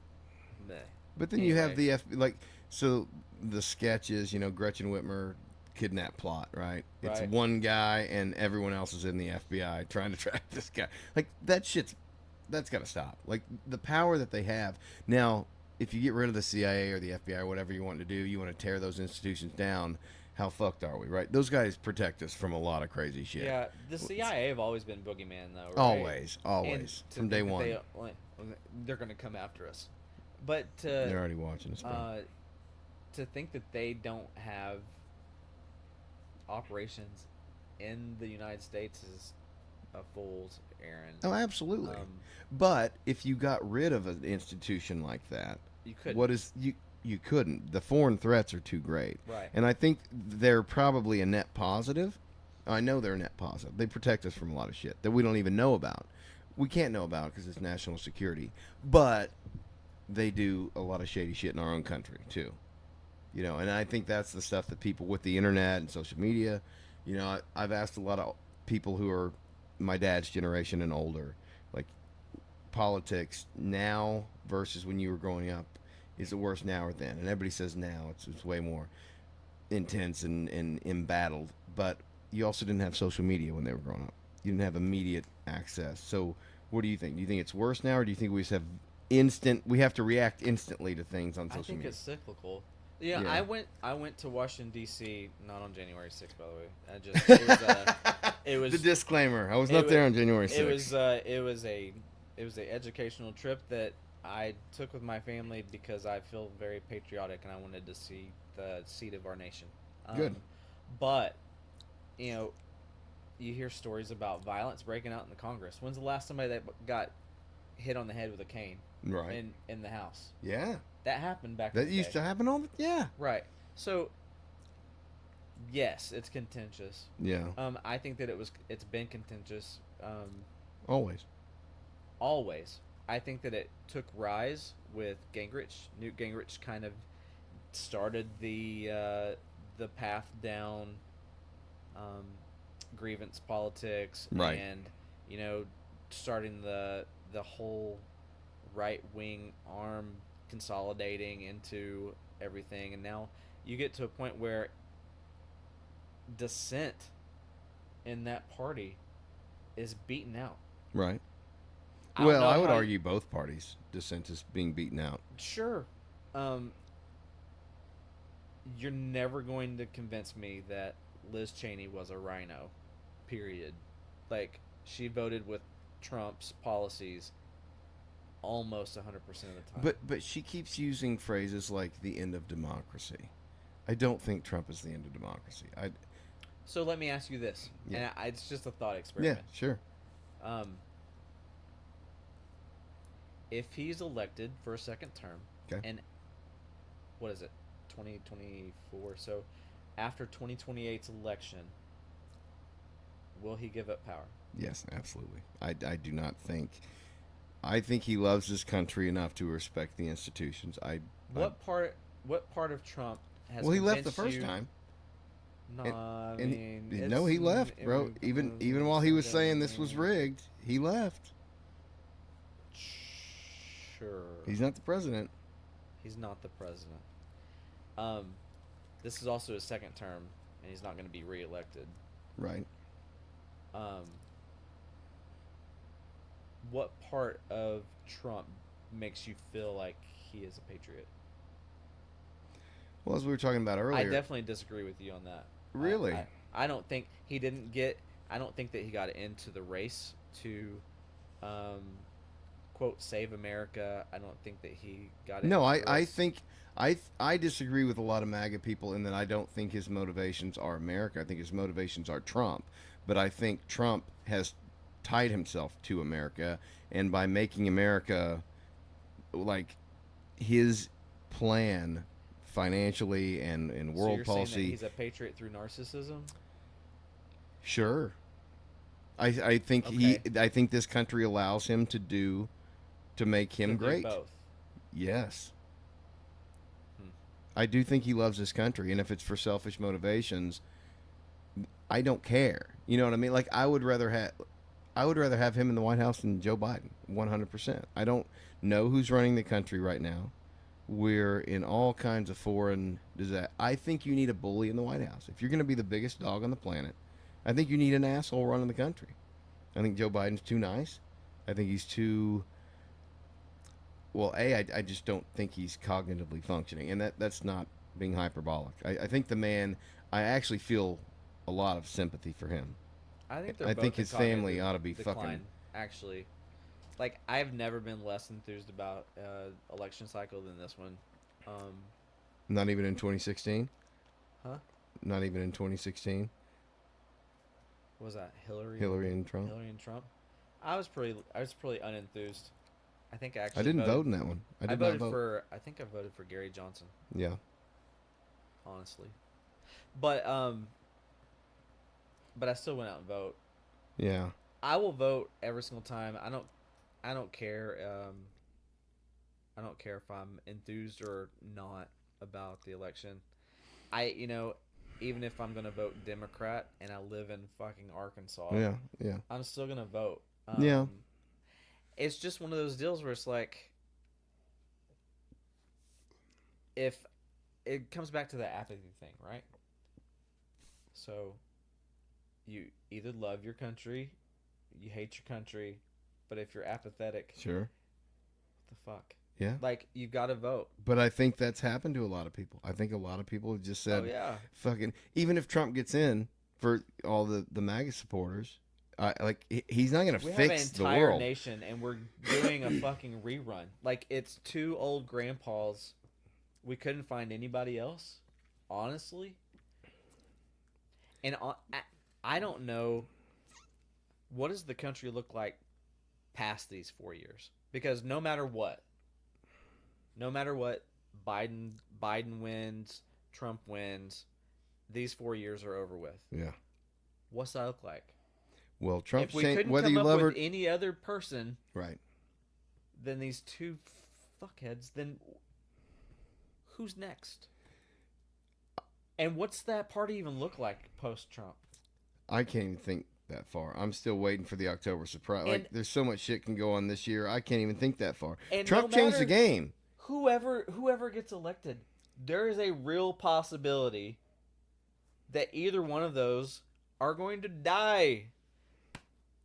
meh. But then you have Anyway. so the sketch is, Gretchen Whitmer kidnap plot, right? It's Right. one guy and everyone else is in the FBI trying to track this guy. Like that's got to stop. Like the power that they have. Now, if you get rid of the CIA or the FBI or whatever you want to do, you want to tear those institutions down, how fucked are we, right? Those guys protect us from a lot of crazy shit. Yeah, the CIA have always been boogeyman, though, right? Always, And always, to from day think that one. they're going to come after us. But They're already watching us, bro. to think that they don't have operations in the United States is a fool's errand. Oh, absolutely. Um, But if you got rid of an institution like that, You couldn't. what is you couldn't. The foreign threats are too great. Right. And I think they're probably a net positive. I know they're a net positive. They protect us from a lot of shit that we don't even know about. We can't know about because it's national security. But they do a lot of shady shit in our own country too. And I think that's the stuff that people with the internet and social media, I've asked a lot of people who are my dad's generation and older, like politics now versus when you were growing up, is it worse now or then? And everybody says now it's way more intense and embattled. But you also didn't have social media when they were growing up. You didn't have immediate access. So what do you think? Do you think it's worse now, or do you think we just have we have to react instantly to things on I social think media? it's cyclical. Yeah, Yeah. I went to Washington D.C. not on January 6th, by the way. It was the disclaimer. I was it not wa- there on January 6th. it was a educational trip that I took with my family because I feel very patriotic and I wanted to see the seat of our nation. Good. But you hear stories about violence breaking out in the Congress. When's the last somebody that got hit on the head with a cane Right. in the House? Yeah. That happened back in That the used day. to happen all the yeah. Right. So yes, it's contentious. Yeah. I think that it's been contentious Always. always. I think that it took rise with Gingrich. Newt Gingrich kind of started the path down grievance politics, Right. and starting the whole right wing arm consolidating into everything, and now you get to a point where dissent in that party is beaten out. Right. I don't Well, know I would how- argue both parties dissent is being beaten out. Sure. You're never going to convince me that Liz Cheney was a rhino. Period. Like, she voted with Trump's policies almost 100% of the time. But she keeps using phrases like the end of democracy. I don't think Trump is the end of democracy. So let me ask you this, Yeah. and it's just a thought Yeah, experiment. sure. If he's elected for a second term, Okay. and what is it, 2024? So after 2028's election, will he give up power? Yes, absolutely. I do not think. I think he loves this country enough to respect the institutions. What part of Trump has Well, he left the convinced first you- time. No, I And mean, no, he left, bro. Even while he was saying this was rigged, he left. Sure. He's not the president. He's not the president. This is also his second term, and he's not going to be reelected. Right. What part of Trump makes you feel like he is a patriot? Well, as we were talking about earlier. I definitely disagree with you on that. Really? I don't think he didn't get. I don't think that he got into the race to, quote, save America. I don't think that he got. No, into the I race. think I disagree with a lot of MAGA people in that I don't think his motivations are America. I think his motivations are Trump. But I think Trump has tied himself to America, and by making America like his plan financially and So world you're policy. saying that he's a patriot through narcissism? Sure. I think Okay. I think this country allows him to make him To do great. both. Yes. Hmm. I do think he loves his country, and if it's for selfish motivations, I don't care. You know what I mean? Like I would rather have him in the White House than Joe Biden, 100%. I don't know who's running the country right now. We're in all kinds of foreign disaster. I think you need a bully in the White House. If you're going to be the biggest dog on the planet, I think you need an asshole running the country. I think Joe Biden's too nice. I think he's too. Well, I just don't think he's cognitively functioning, and that's not being hyperbolic. I think the man. I actually feel a lot of sympathy for him. I think they're I both think in his family cognitive ought to be decline, fucking. actually. Like, I've never been less enthused about election cycle than this one. Not even in 2016. Huh? Not even in 2016. What was that? Hillary Hillary and Trump. Hillary and Trump. I was pretty unenthused. I think I actually I didn't voted, vote in that one. I did voted not vote. for I think I voted for Gary Johnson, Yeah. honestly. But I still went out and vote. Yeah. I will vote every single time. I don't care. I don't care if I'm enthused or not about the election. Even if I'm gonna vote Democrat and I live in fucking Arkansas, Yeah. Yeah. I'm still gonna vote. Yeah. It's just one of those deals where it's like, if it comes back to the apathy thing, right? So, you either love your country, you hate your country, but if you're apathetic, Sure. what the fuck? Yeah. Like, you've got to vote. But I think that's happened to a lot of people. I think a lot of people have just said, Oh yeah. fucking, even if Trump gets in for all the MAGA supporters, he's not going to We fix have the an entire world. nation, and we're doing a fucking rerun. Like, it's two old grandpas. We couldn't find anybody else, honestly. And I don't know, what does the country look like past these 4 years? Because no matter what, Biden wins, Trump wins, these 4 years are over with. Yeah. What's that look like? Well, Trump If we changed, couldn't whether come you up love with her. any other person Right. than these two fuckheads, then who's next? And what's that party even look like post-Trump? I can't even think that far. I'm still waiting for the October surprise. And- Like, there's so much shit can go on this year. I can't even think that far. And Trump no changed the matter- game. Whoever gets elected, there is a real possibility that either one of those are going to die.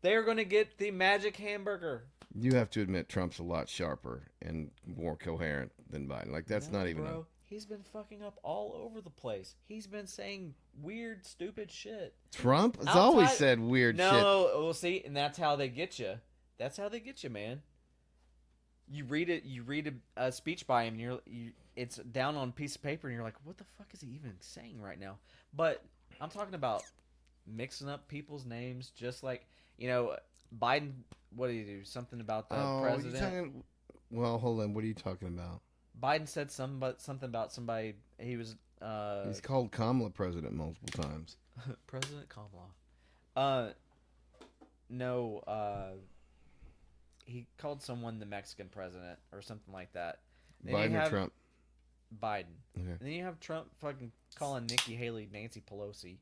They are going to get the magic hamburger. You have to admit Trump's a lot sharper and more coherent than Biden. Like, that's No, not even bro. He's been fucking up all over the place. He's been saying weird, stupid shit. Trump has always Outside- said weird shit. No, well, see, and that's how they get you. That's how they get you, man. You read it. You read a speech by him. And it's down on a piece of paper, and you're like, "What the fuck is he even saying right now?" But I'm talking about mixing up people's names, just like Biden. What did he do? Something about the president. Well, hold on. What are you talking about? Biden said something about somebody. He was He's called Kamala president multiple times. President Kamala. No. He called someone the Mexican president or something like that. Then you Biden or have Trump? Biden. Okay. And then you have Trump fucking calling Nikki Haley Nancy Pelosi.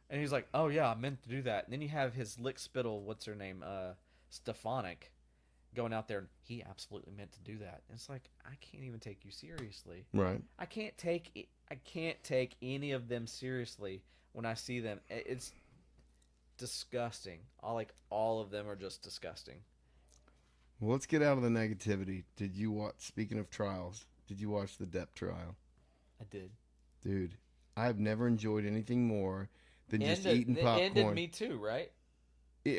And he's like, "Oh yeah, I meant to do that." And then you have his lick spittle, what's her name, Stefanik, going out there. He absolutely meant to do that. And it's like, I can't even take you seriously. Right. I can't take any of them seriously when I see them. It's disgusting. All of them are just disgusting. Well, let's get out of the negativity. Did you watch? Speaking of trials, did you watch the Depp trial? I did. Dude, I've never enjoyed anything more than just eating It popcorn. ended me too, right?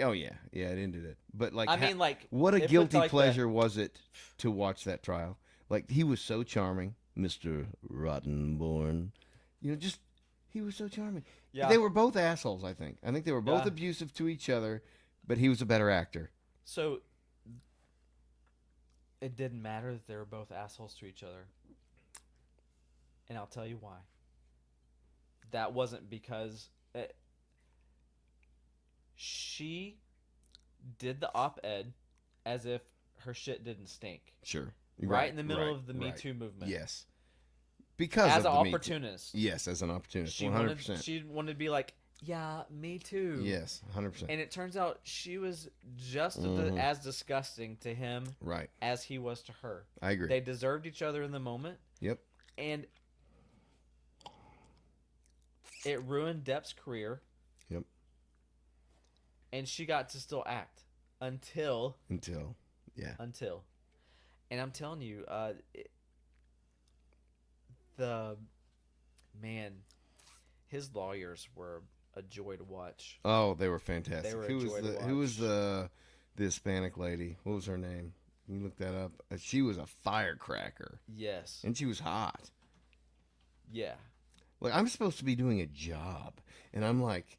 Oh yeah, it ended it. But like, I mean, like, what a it looked guilty like pleasure was it to watch that trial? Like, he was so charming, Mr. Rottenborn. He was so charming. Yeah. They were both assholes. I think they were both Yeah. abusive to each other, but he was a better actor. So it didn't matter that they were both assholes to each other. And I'll tell you why. That wasn't because She did the op-ed as if her shit didn't stink. Sure. Right in the middle right, of the Me right. Too movement. Yes. Because As of an the Me Too. opportunist. Yes, as an opportunist. She 100%. she wanted to be like, yeah, me too. Yes, 100%. And it turns out she was just as disgusting to him Right. as he was to her. I agree. They deserved each other in the moment. Yep. And it ruined Depp's career. Yep. And she got to still act until. Yeah. And I'm telling you, his lawyers were a joy to watch. Oh, they were fantastic. They were Who was the Hispanic lady? What was her name? Can you look that up? She was a firecracker. Yes. And she was hot. Yeah. Like, I'm supposed to be doing a job, and I'm like,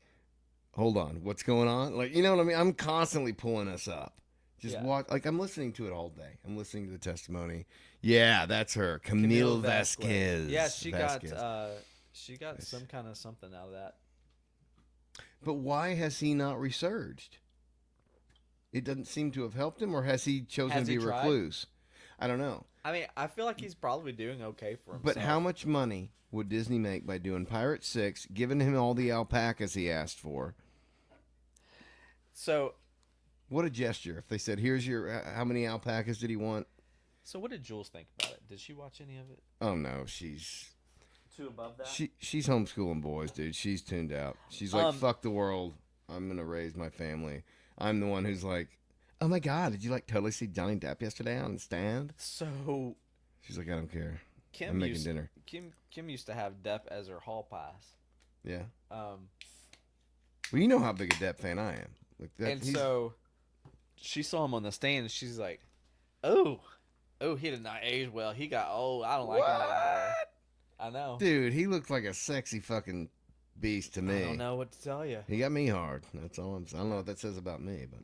hold on, what's going on? Like, you know what I mean? I'm constantly pulling us up. Just watch. Like, I'm listening to it all day. I'm listening to the testimony. Yeah, that's her, Camille Vasquez. Yeah, she Vasquez. got some kind of something out of that. But why has he not resurged? It doesn't seem to have helped him, or has he chosen to be a recluse? I don't know. I mean, I feel like he's probably doing okay for himself. But how much money would Disney make by doing Pirate 6, giving him all the alpacas he asked for? So, what a gesture. If they said, here's your, how many alpacas did he want? So what did Jules think about it? Did she watch any of it? Oh, no, she's Too above that? she's homeschooling boys, dude. She's tuned out. She's like, fuck the world. I'm going to raise my family. I'm the one who's like, oh my God, did you like totally see Johnny Depp yesterday on the stand? So she's like, I don't care. Kim I'm making dinner. Kim used to have Depp as her hall pass. Yeah. Well, you know how big a Depp fan I am. Like that, and so she saw him on the stand, and she's like, "Oh, he did not age well. He got old. I don't like him anymore." I know, dude. He looked like a sexy fucking beast to me. I don't know what to tell you. He got me hard. That's all I'm saying. I don't know what that says about me, but.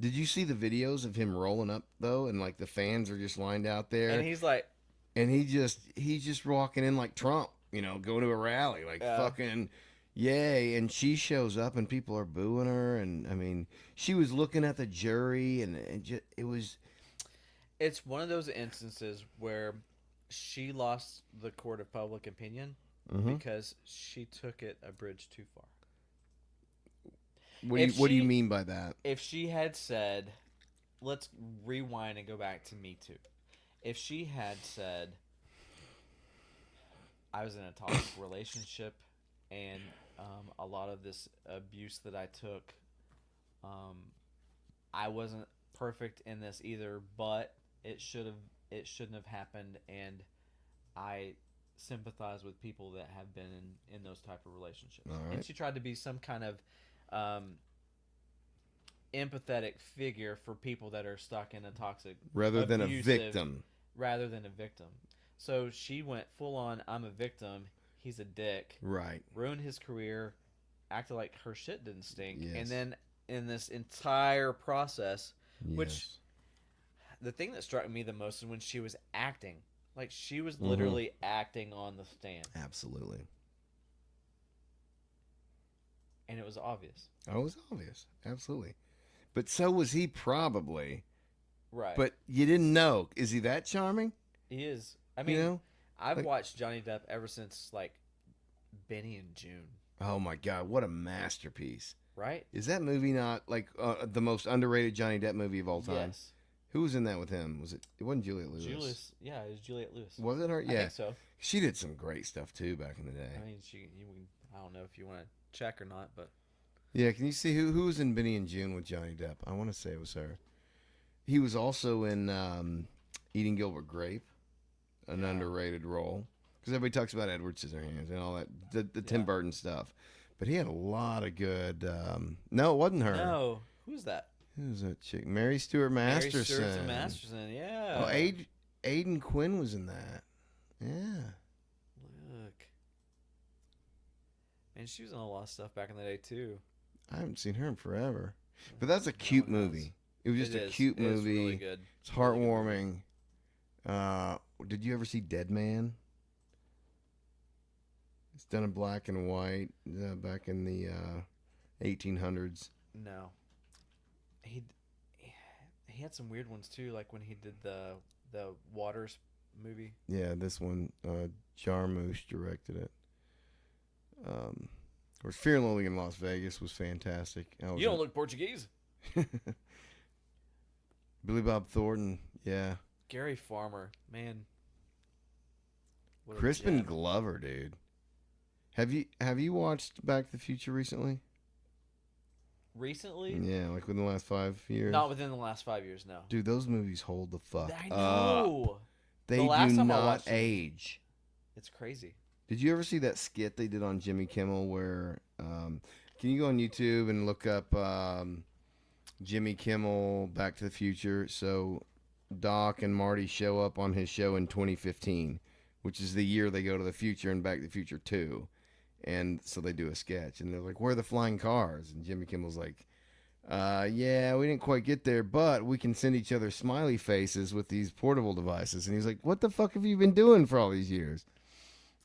Did you see the videos of him rolling up though, and like the fans are just lined out there, And he's like, and he's just walking in like Trump, you know, going to a rally, like fucking, yay! And she shows up, and people are booing her, and I mean, she was looking at the jury, and it was. It's one of those instances where she lost the court of public opinion because she took it a bridge too far. What do you mean by that? If she had said, let's rewind and go back to Me Too. If she had said, I was in a toxic relationship and a lot of this abuse that I took, I wasn't perfect in this either, but it shouldn't have happened, and I sympathize with people that have been in those type of relationships. Right. And she tried to be some kind of empathetic figure for people that are stuck in a toxic, rather than a victim. So she went full on, I'm a victim, he's a dick. Right. Ruined his career, acted like her shit didn't stink. Yes. And then in this entire process, which the thing that struck me the most is when she was acting. Like, she was literally acting on the stand. Absolutely. And it was obvious. Oh, it was obvious. Absolutely. But so was he probably. Right. But you didn't know. Is he that charming? He is. I mean, you know? I've watched Johnny Depp ever since, like, Benny and June. Oh, my God. What a masterpiece. Right? Is that movie not, like, the most underrated Johnny Depp movie of all time? Yes. Who was in that with him? It wasn't Juliette Lewis. Yeah, it was Juliette Lewis. Was it her? Yeah. I think so. She did some great stuff, too, back in the day. I mean, I don't know if you want to check or not, but. Yeah, can you see who was in Benny and June with Johnny Depp? I want to say it was her. He was also in Eating Gilbert Grape, an underrated role. Because everybody talks about Edward Scissorhands and all that, the Tim Burton stuff. But he had a lot of good... no, it wasn't her. No. Who's that? Who's that chick? Mary Stuart Masterson. Mary Stuart Masterson, yeah. Oh, Aidan Quinn was in that. Yeah. Look. Man, she was in a lot of stuff back in the day, too. I haven't seen her in forever. But that's a cute movie. It was just a cute movie. It's really good. It's heartwarming. Did you ever see Dead Man? It's done in black and white back in the 1800s. No. He had some weird ones too, like when he did the Waters movie. Yeah, this one, Jarmusch directed it. Of course, Fear and Loathing in Las Vegas was fantastic. You don't look Portuguese. Billy Bob Thornton, yeah. Gary Farmer, man. What a Crispin gem. Glover, dude. Have you watched Back to the Future recently? Recently? Yeah, like within the last 5 years. Not within the last 5 years, no. Dude, those movies hold the fuck I up. know. They The last do time I not watched them- age. It's crazy. Did you ever see that skit they did on Jimmy Kimmel where can you go on YouTube and look up Jimmy Kimmel Back to the Future? So Doc and Marty show up on his show in 2015, which is the year they go to the future in Back to the Future 2. And so they do a sketch and they're like, "Where are the flying cars?" And Jimmy Kimmel's like, yeah, we didn't quite get there, but we can send each other smiley faces with these portable devices. And he's like, "What the fuck have you been doing for all these years?"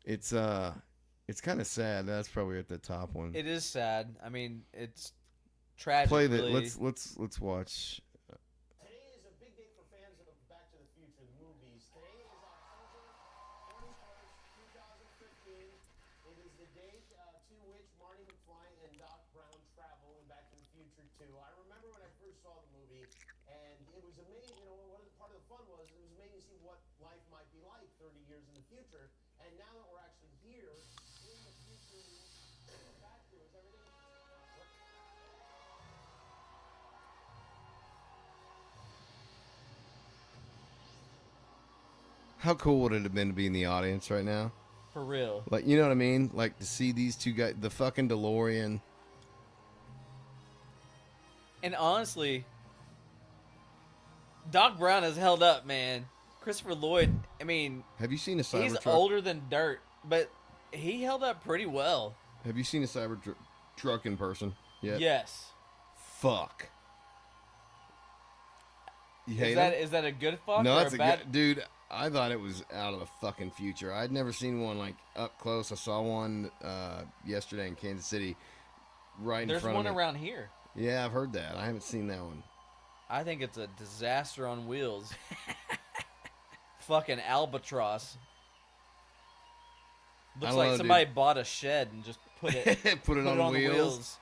It's kind of sad. That's probably at the top one. It is sad. I mean, it's tragic. Play that. Really. Let's watch. Today is a big day for fans of Back to the Future, the movies. Today is October 21st, 2015. It is the date to which Marty McFly and Doc Brown travel in Back to the Future 2. I remember when I first saw the movie, and it was amazing. You know, part of the fun was it was amazing to see what life might be like 30 years in the future. And now that we're actually here in the future, back here, is everything? How cool would it have been to be in the audience right now? For real. Like, you know what I mean? Like to see these two guys, the fucking DeLorean. And honestly, Doc Brown has held up, man. Christopher Lloyd, I mean, Have you seen a Cybertruck? he's older than dirt, but he held up pretty well. Have you seen a Cybertruck in person? yet? Yes. Fuck. You hate Is them? that a good fuck No, or that's a a bad? good dude. I thought it was out of the fucking future. I'd never seen one like up close. I saw one yesterday in Kansas City, right in There's front one of me. around here. Yeah, I've heard that. I haven't seen that one. I think it's a disaster on wheels. Fucking albatross. I Looks don't like know, somebody bought a shed and just put it Put it on the wheels.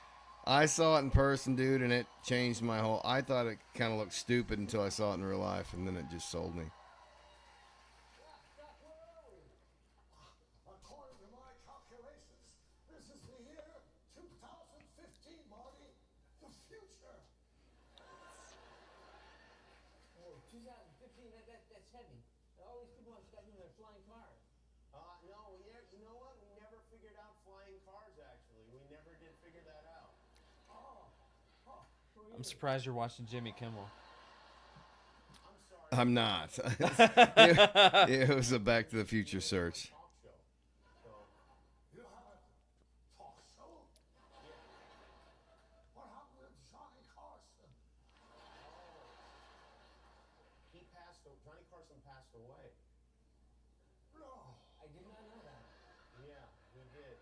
I saw it in person, dude, and it changed my whole. I thought it kind of looked stupid until I saw it in real life, and then it just sold me. According to my calculations, this is the year 2015, Marty. The future. Oh, 2015, that's heavy. All these people have got in their flying cars. No, you know what? We never figured out flying cars, actually. We never did figure that out. I'm surprised you're watching Jimmy Kimmel. I'm not. It was a Back to the Future search. Talk show. So, you have a talk show? Yeah. What happened with Johnny Carson? Johnny Carson passed away. No. I did not know that. Yeah, he did.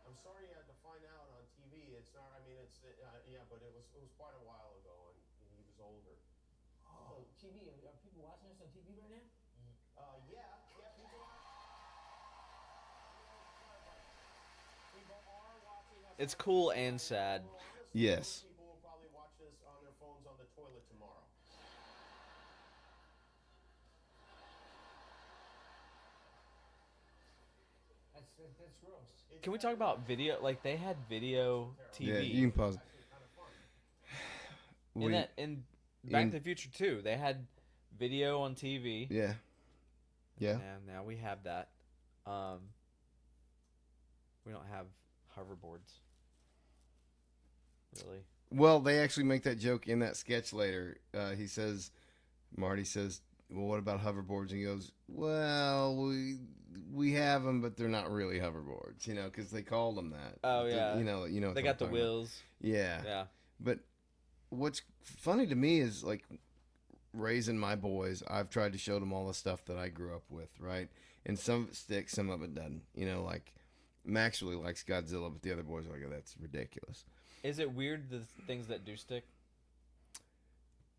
I'm sorry you had to find out on TV. It's not. I mean, it's yeah, but it was quite a while ago, and he was older. Oh, TV. Are people watching us on TV right now? Yeah, people are watching us. It's cool and sad. Yes. People will probably watch this on their phones on the toilet tomorrow. That's gross. Can we talk about video? Like they had video TV. Yeah, you can pause. In Back to the Future 2, they had video on TV. Yeah. Yeah. Now we have that. We don't have hoverboards. Really? Well, they actually make that joke in that sketch later. Marty says, "Well, what about hoverboards?" And he goes, "Well, we have them, but they're not really hoverboards, you know, because they called them that." Oh, yeah. You know. What They I'm got the talking about. wheels. Yeah. Yeah. But what's funny to me is like raising my boys. I've tried to show them all the stuff that I grew up with, right? And some of it sticks, some of it doesn't. You know, like Max really likes Godzilla, but the other boys are like, oh, that's ridiculous. Is it weird the things that do stick?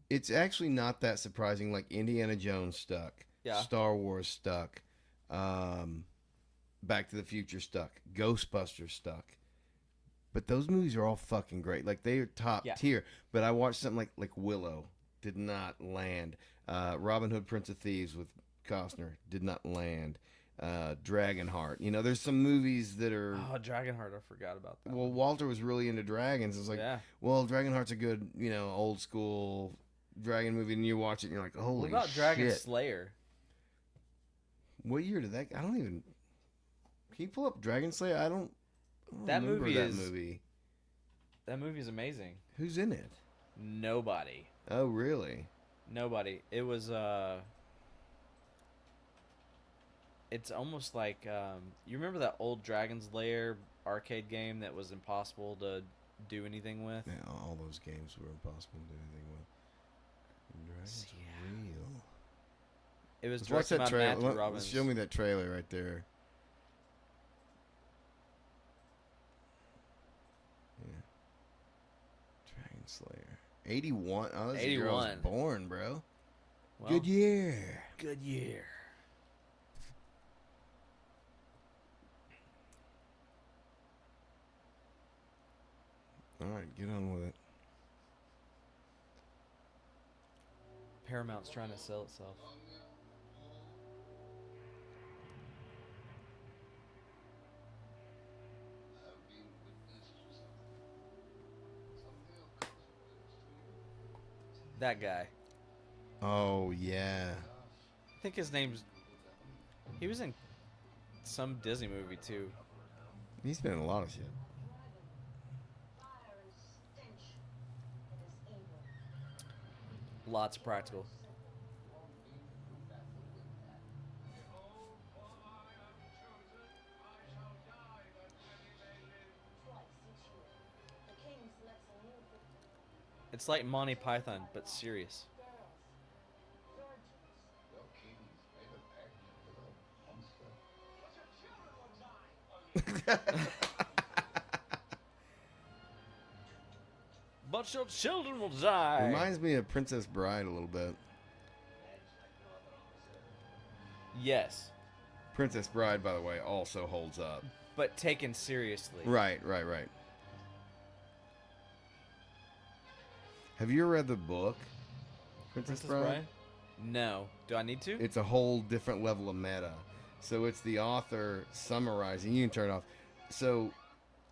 It's actually not that surprising. Like Indiana Jones stuck, Yeah. Star Wars stuck, Back to the Future stuck, Ghostbusters stuck. But those movies are all fucking great. Like they are top tier. But I watched something like Willow, did not land. Robin Hood, Prince of Thieves with Costner did not land. Dragonheart. You know, there's some movies that are. Oh, Dragonheart! I forgot about that. Well, Walter was really into dragons. It's like, well, Dragonheart's a good, old school dragon movie, and you watch it, and you're like, holy shit. What about Dragon Slayer? What year did that? I don't even. Can you pull up Dragon Slayer? I don't that remember movie that is. movie. That movie is amazing. Who's in it? Nobody. Oh, really? Nobody. It was It's almost like you remember that old Dragon's Lair arcade game that was impossible to do anything with? Yeah, all those games were impossible to do anything with. Dragon's real. It was Watch directed that by trailer. Matthew Robbins. Show me that trailer right there. Yeah. Dragon Slayer. 81. Oh, this girl was 81. born, bro. Well, Good year. Good year. All right, get on with it. Paramount's trying to sell itself. That guy. Oh, yeah. I think his name's. He was in some Disney movie too. He's been in a lot of shit. Lots of practical. It's like Monty Python, but serious. But your children will die. Reminds me of Princess Bride a little bit. Yes. Princess Bride, by the way, also holds up. But taken seriously. Right. Have you ever read the book, Princess Bride? No. Do I need to? It's a whole different level of meta. So it's the author summarizing. You can turn it off. So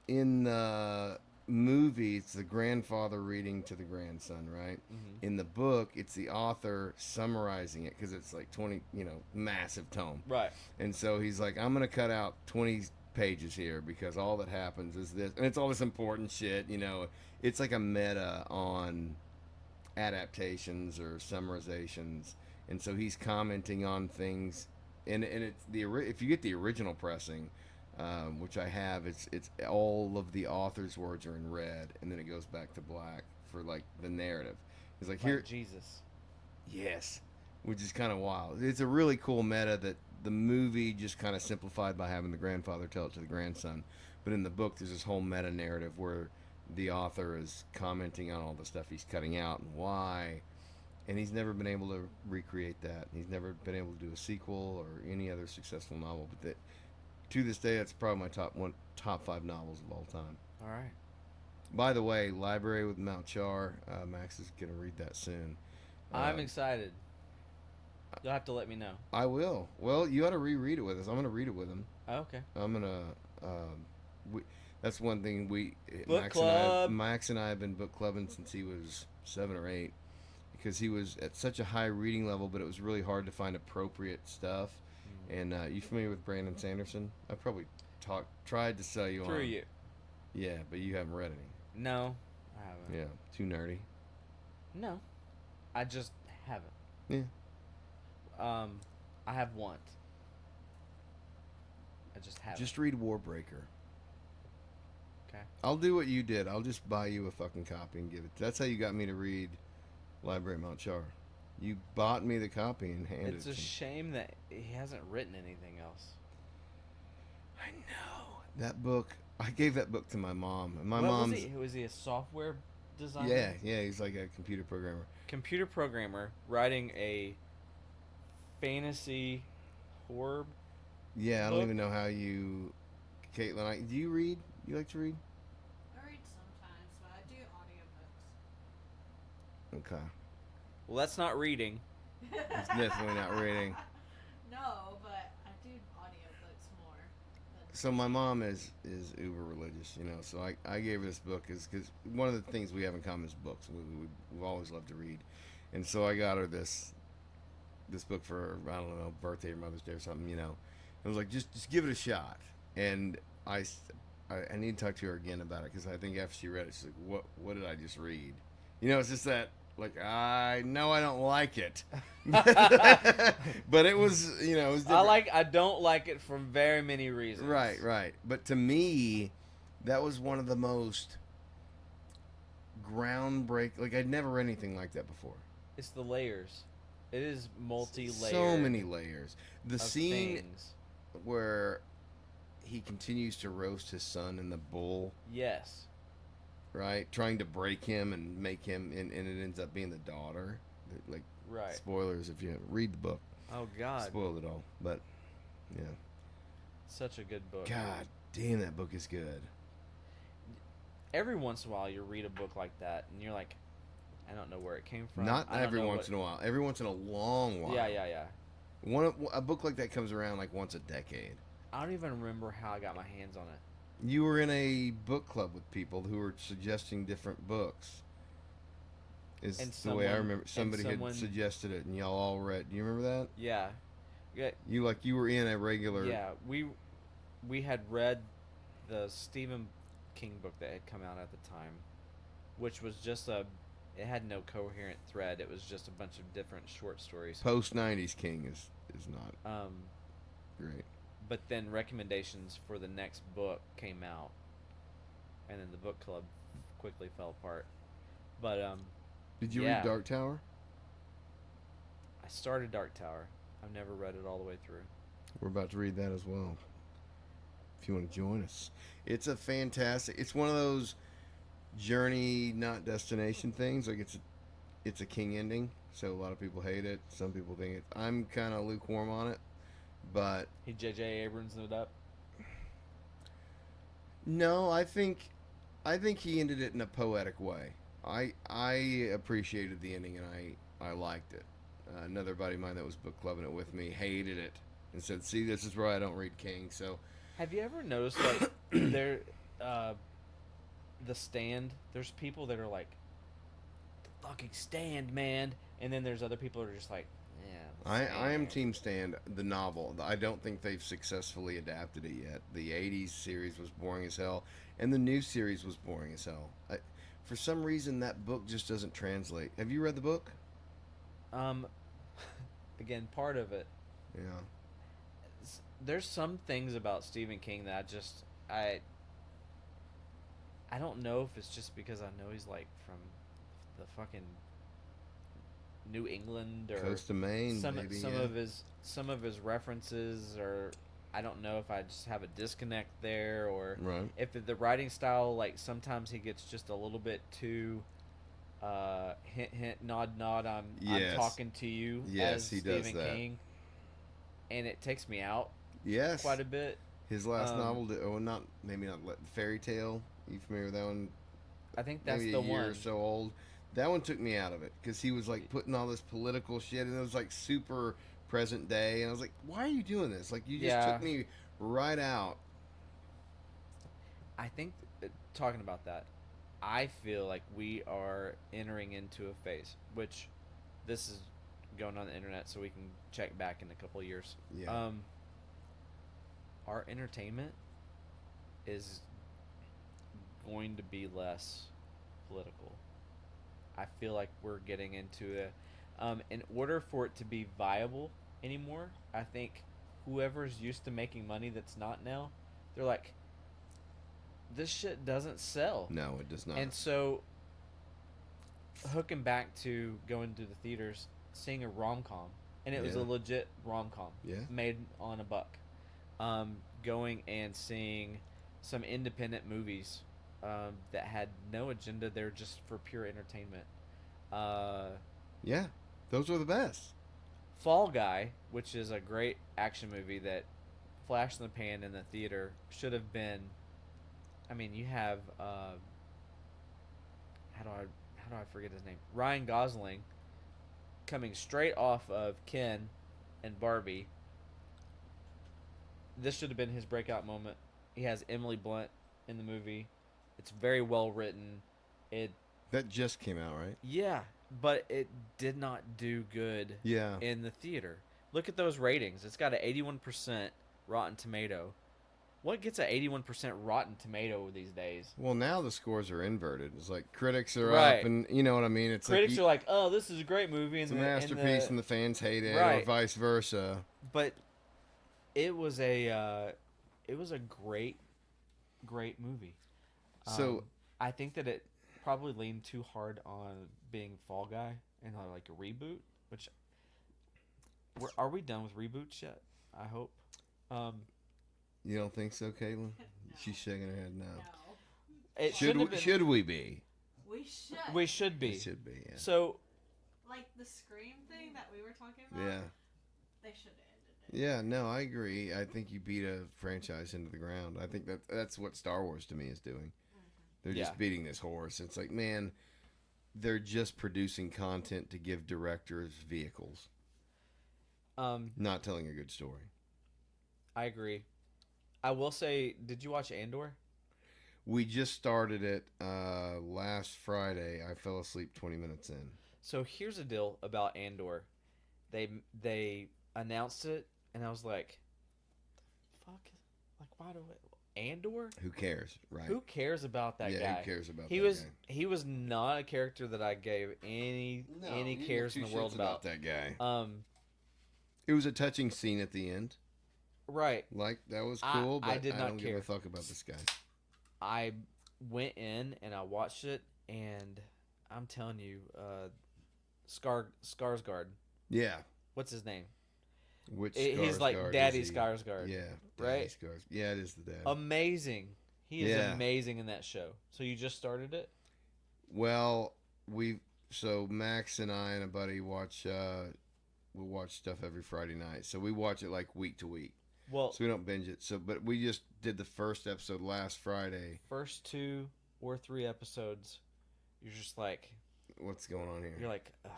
in the movie, it's the grandfather reading to the grandson, right? Mm-hmm. In the book, it's the author summarizing it because it's like 20, massive tome. Right. And so he's like, I'm going to cut out 20 pages here because all that happens is this. And it's all this important shit, It's like a meta on adaptations or summarizations. And so he's commenting on things. And it's if you get the original pressing, which I have, it's all of the author's words are in red, and then it goes back to black for like the narrative. He's like, here, Jesus. Yes, which is kind of wild. It's a really cool meta that the movie just kind of simplified by having the grandfather tell it to the grandson, but in the book there's this whole meta narrative where the author is commenting on all the stuff he's cutting out and why. And he's never been able to recreate that. He's never been able to do a sequel or any other successful novel. But to this day, that's probably my top 5 novels of all time. All right. By the way, Library with Mount Char. Max is gonna read that soon. I'm excited. You'll have to let me know. I will. Well, you ought to reread it with us. I'm gonna read it with him. Oh, okay. I'm gonna. That's one thing Max and I have been book clubbing since he was 7 or 8. Because he was at such a high reading level, but it was really hard to find appropriate stuff. And you familiar with Brandon Sanderson? I probably tried to sell you on. Through you. Yeah, but you haven't read any. No, I haven't. Yeah, too nerdy. No, I just haven't. Yeah. I have want. I just haven't. Just read Warbreaker. Okay. I'll do what you did. I'll just buy you a fucking copy and give it. That's how you got me to read Library of Mount Char. You bought me the copy and handed it to me. It's a shame that he hasn't written anything else. I know. That book, I gave that book to my mom, and my What mom's was he? Was he a software designer? yeah, he's like a computer programmer. Computer programmer writing a fantasy horror. Yeah, I don't Book? even know how you, Caitlin. Do you read? You like to read? I read sometimes, but I do audiobooks. Okay, Well, that's not reading. it's definitely not reading. No, but I do audiobooks more. So my mom is uber religious, you know. So I gave her this book because one of the things we have in common is books. We've always loved to read, and so I got her this book for her, I don't know, birthday or Mother's Day or something, you know. I was like, just give it a shot, and I need to talk to her again about it because I think after she read it, she's like, what did I just read? You know, it's just that. Like, I know I don't like it, but it was, you know, it was different. I don't like it for very many reasons. Right. But to me, that was one of the most groundbreaking. Like, I'd never read anything like that before. It's the layers. It is multi-layered. So many layers. The of scene things. where he continues to roast his son in the bull, Yes. right? Trying to break him and make him, and it ends up being the daughter. Like, Right. spoilers if you read the book. Oh God. Spoiled it all. But, yeah. Such a good book. God damn, that book is good. Every once in a while, you read a book like that, and you're like, I don't know where it came from. Not I don't every know once in a while. Every once in a long while. Yeah. A book like that comes around like once a decade. I don't even remember how I got my hands on it. You were in a book club with people who were suggesting different books. Is And the way I someone- remember. Somebody someone- had suggested it, and y'all all read. Do you remember that? Yeah. You were in a regular. Yeah. We had read the Stephen King book that had come out at the time, which was just it had no coherent thread. It was just a bunch of different short stories. Post '90s King is not great. But then recommendations for the next book came out, and then the book club quickly fell apart. But Did you yeah. read Dark Tower? I started Dark Tower. I've never read it all the way through. We're about to read that as well. If you want to join us, it's a fantastic. It's one of those journey, not destination things. Like it's a King ending, so a lot of people hate it. Some people think it. I'm kind of lukewarm on it, but He J.J. Abrams it up. no, I think he ended it in a poetic way. I appreciated the ending and I liked it. Another buddy of mine that was book clubbing it with me hated it and said, "See, this is where I don't read King." So Have you ever noticed like there, the Stand? There's people that are like, the fucking Stand, man, and then there's other people that are just like, yeah. I am Stand." Team Stand, the novel. I don't think they've successfully adapted it yet. The 80s series was boring as hell, and the new series was boring as hell. For some reason, that book just doesn't translate. Have you read the book? Again, part of it. Yeah. There's some things about Stephen King that I don't know if it's just because I know he's like from the fucking New England or Coast of Maine, some maybe, some yeah. of his references, or I don't know if I just have a disconnect there, or Right. if the writing style, like sometimes he gets just a little bit too hint hint nod nod, I'm Yes. talking to you, Yes, as he does Stephen that. King, and it takes me out Yes. quite a bit. His last um, novel, maybe not Fairy Tale. You familiar with that one? I think that's Maybe the a year one. or so old. That one took me out of it because he was like putting all this political shit, and it was like super present day, and I was like, "Why are you doing this? Like, you just Yeah. took me right out." I think talking about that, I feel like we are entering into a phase, which this is going on the internet, so we can check back in a couple of years. Yeah. Our entertainment is going to be less political. I feel like we're getting into in order for it to be viable anymore, I think whoever's used to making money that's not now, they're like, this shit doesn't sell. No, it does not. And so, hooking back to going to the theaters, seeing a rom-com, and it was a Yeah. legit rom-com, Yeah. made on a buck. Going and seeing some independent movies that had no agenda. They're just for pure entertainment. Yeah, those are the best. Fall Guy, which is a great action movie that flash in the pan in the theater, should have been. I mean, you have how do I forget his name? Ryan Gosling coming straight off of Ken and Barbie. This should have been his breakout moment. He has Emily Blunt in the movie. It's very well written. That just came out, right? Yeah, but it did not do good Yeah. in the theater. Look at those ratings. It's got an 81% Rotten Tomato. What gets an 81% Rotten Tomato these days? Well, now the scores are inverted. It's like critics are Right. up, and you know what I mean. It's Critics like are like, "Oh, this is a great movie," it's a masterpiece, and the fans hate it, or Right. vice versa. But it was a great movie. So I think that it probably leaned too hard on being Fall Guy and like a reboot. Which are we done with reboots yet? I hope. you don't think so, Caitlin? She's shaking her head no. No. It Should shouldn't we, have been. should we be? We should. We should be. We should be. Yeah. So Like the Scream thing that we were talking about. Yeah. They should have ended it. Yeah. No, I agree. I think you beat a franchise into the ground. I think that's what Star Wars to me is doing. They're Yeah. just beating this horse. It's like, man, they're just producing content to give directors vehicles, not telling a good story. I agree. I will say, did you watch Andor? We just started it last Friday. I fell asleep 20 minutes in. So here's the deal about Andor. They announced it, and I was like, "Fuck! Like, why do it? Andor? Who cares, right? Who cares about that yeah, guy? who cares about He that was guy? he was not a character that I gave any you cares give in the two world shits about. that guy. It It was a touching scene at the end. right. Like, that was I- cool, but I did not don't give care. a fuck about this guy. I went in and I watched it, and I'm telling you, Skarsgård. Yeah. What's his name? Which He's like Skarsgård Daddy is he? Skarsgård. Yeah. Right? Skarsgård. Yeah, it is the dad. Amazing. He is Yeah. amazing in that show. So you just started it? Well, so Max and I and a buddy watch we watch stuff every Friday night. So we watch it like week to week. Well, So we don't binge it. So but we just did the first episode last Friday. first 2 or 3 episodes, you're just like, What's going on here? you're like, ugh.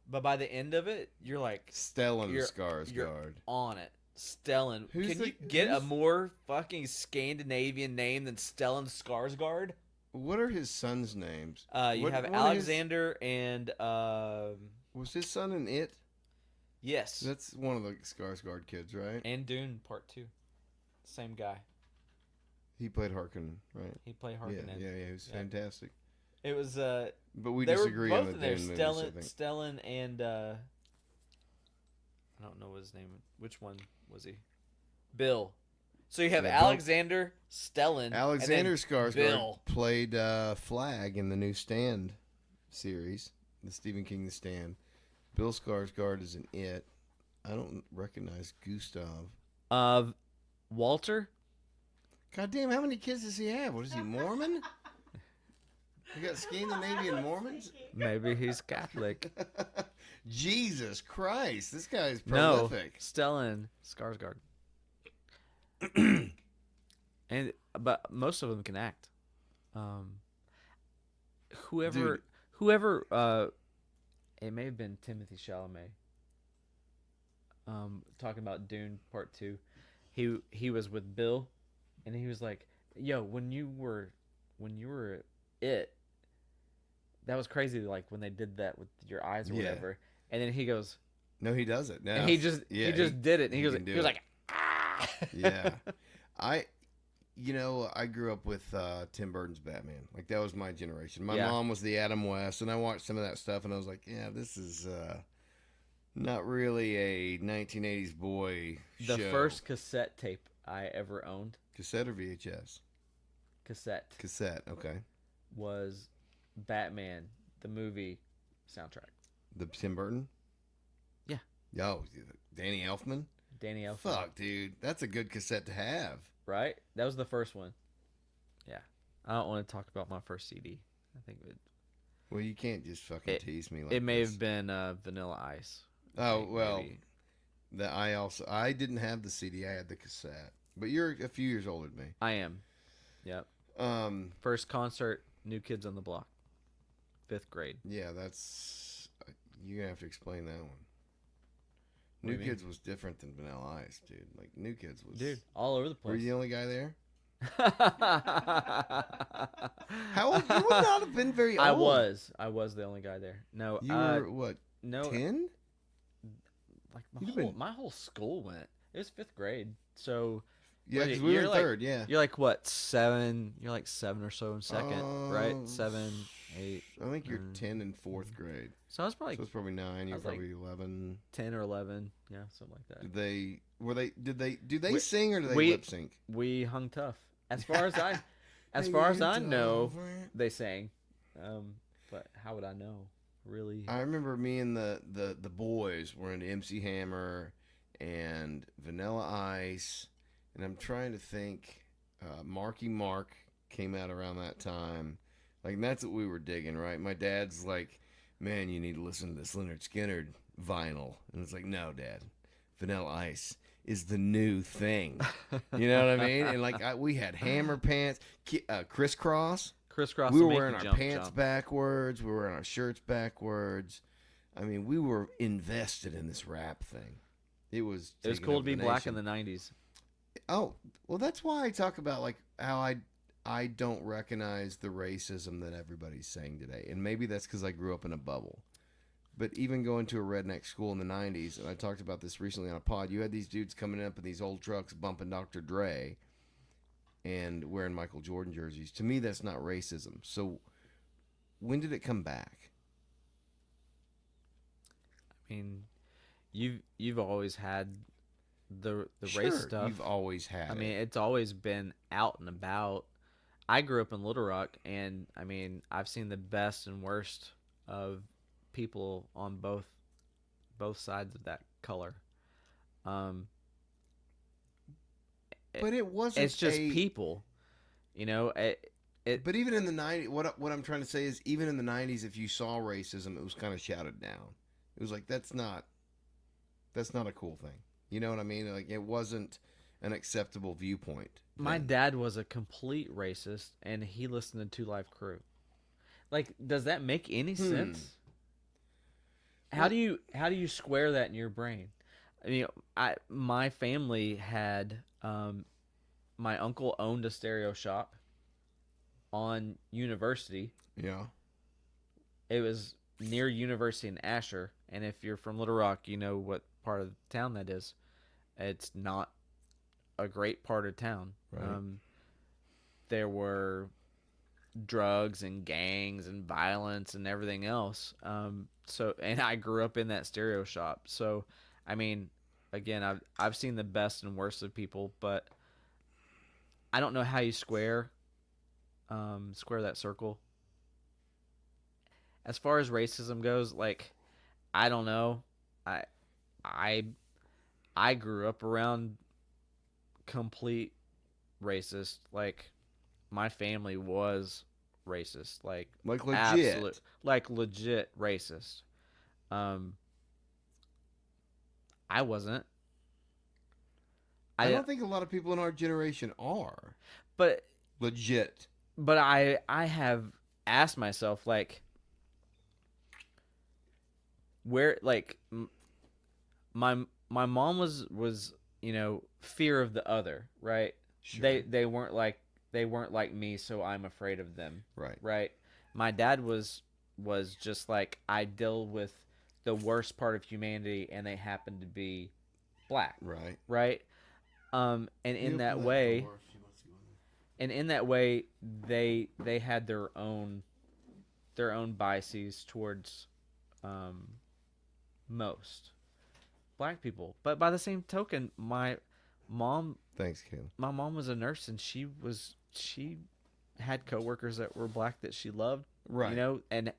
But by the end of it, you're like Stellan you're- Skarsgård. on it. Stellan. Who's Can the- you get a who's- more fucking Scandinavian name than Stellan Skarsgård? What are his sons' names? You What- have what are his- Alexander and Was his son in it? yes, That's one of the Skarsgård kids, right? and Dune Part 2. Same guy. He played Harkonnen, right? He played Yeah, Harkonnen. yeah, he was Yeah. fantastic. It was But we they disagree were on both the in there. Dune movies, I think. Stellan and I don't know what his name. Which one was he? Bill. So you have Yeah, Bill- Alexander, Stellan, Alexander and then Skarsgård Bill. played Flag in the new Stand series, the Stephen King The Stand. Bill Skarsgård is in it. I don't recognize Gustav. Walter. God damn, how many kids does he have? What is he, Mormon? You got Scandinavian Mormons? Maybe he's Catholic. Jesus Christ, this guy's No, prolific. Stellan Skarsgård. But most of them can act. Whoever, it may have been Timothy Chalamet. Talking about Dune Part 2, he was with Bill, and he was like, "Yo, when you were it, that was crazy. Like when they did that with your eyes or Yeah. whatever." And then he goes, No, he does it. No. and he just did it. And he can do was it. like, ah. Yeah. I grew up with Tim Burton's Batman. Like, that was my generation. My Yeah. mom was the Adam West, and I watched some of that stuff, and I was like, yeah, this is not really a 1980s boy The show. first cassette tape I ever owned, Cassette or VHS? cassette, Cassette, okay. was Batman, the movie soundtrack. The Tim Burton? Yeah. Yo, Danny Elfman? Danny Elfman. Fuck, dude. That's a good cassette to have. Right? That was the first one. Yeah, I don't want to talk about my first CD. I think Well, you can't just fucking It- tease me like it may this. have been Vanilla Ice. I Oh think, well, maybe. I didn't have the CD. I had the cassette. But you're a few years older than me. I am. Yep. First concert, New Kids on the Block, 5th grade. Yeah, that's you're gonna have to explain that one. What do New you Kids was different than Vanilla Ice, dude. Like New Kids was. Dude, all over the Were place. you the only guy there? How old? You would not have been very old. I was the only guy there. No, You were what? no, 10? like You'd have been- my whole school went. It was 5th grade, so Yeah, What, because we were you're in like- third. Yeah. you're like what 7? You're like 7 or so in second, right? 7, 8. I think you're 9. 10 in fourth grade. So I was probably So it's probably 9. You're was like- probably 11. 10 or 11. Yeah, something like that. Did they? Were they? Did they? Do they We- sing or do they we- lip sync? We hung tough. As far as I know, they sang. But how would I know? Really? I remember me and the boys were into MC Hammer and Vanilla Ice, and I'm trying to think. Marky Mark came out around that time. Like that's what we were digging, right? My dad's like, "Man, you need to listen to this Leonard Skinner vinyl," and it's like, "No, Dad, Vanilla Ice is the new thing." You know what I mean? And like we had Hammer pants, crisscross. Crisscross. We will were make wearing you our jump, pants jump. backwards. We were wearing our shirts backwards. I mean, we were invested in this rap thing. It was. It was taking cool to over be the black nation. in the 90s. Oh, well, that's why I talk about like how I don't recognize the racism that everybody's saying today, and maybe that's because I grew up in a bubble. But even going to a redneck school in the '90s, and I talked about this recently on a pod, you had these dudes coming up in these old trucks bumping Dr. Dre and wearing Michael Jordan jerseys. To me, that's not racism. So, when did it come back? I mean, you've always had the Sure, race stuff. you've always had. I mean, it. it's always been out and about. I grew up in Little Rock, and I mean, I've seen the best and worst of people on both sides of that color. but it wasn't. It's just people, you know. But even in the '90s, what I'm trying to say is, even in the '90s, if you saw racism, it was kind of shouted down. It was like that's not a cool thing. You know what I mean? Like it wasn't an acceptable viewpoint. My then. dad was a complete racist, and he listened to Two Live Crew. Like, does that make any sense? How do you square that in your brain? I mean, my family had my uncle owned a stereo shop on University. Yeah. It was near University in Asher, and if you're from Little Rock, you know what part of town that is. It's not a great part of town. Right. There were drugs and gangs and violence and everything else. And I grew up in that stereo shop. So, I mean, again, I've seen the best and worst of people, but I don't know how you square that circle. As far as racism goes, like, I don't know. I grew up around complete racist. Like, my family was racist. Like legit. Legit racist. I wasn't. I don't think a lot of people in our generation are But legit. I have asked myself, like, where, like, my mom was fear of the other, right? Sure. They weren't like me, so I'm afraid of them. Right. Right. My dad was just like, I deal with the worst part of humanity, and they happen to be black. Right. Right. And in that way, they had their own biases towards most black people. But by the same token, my mom Thanks, Caleb. my mom was a nurse, and she had coworkers that were black that she loved, Right. and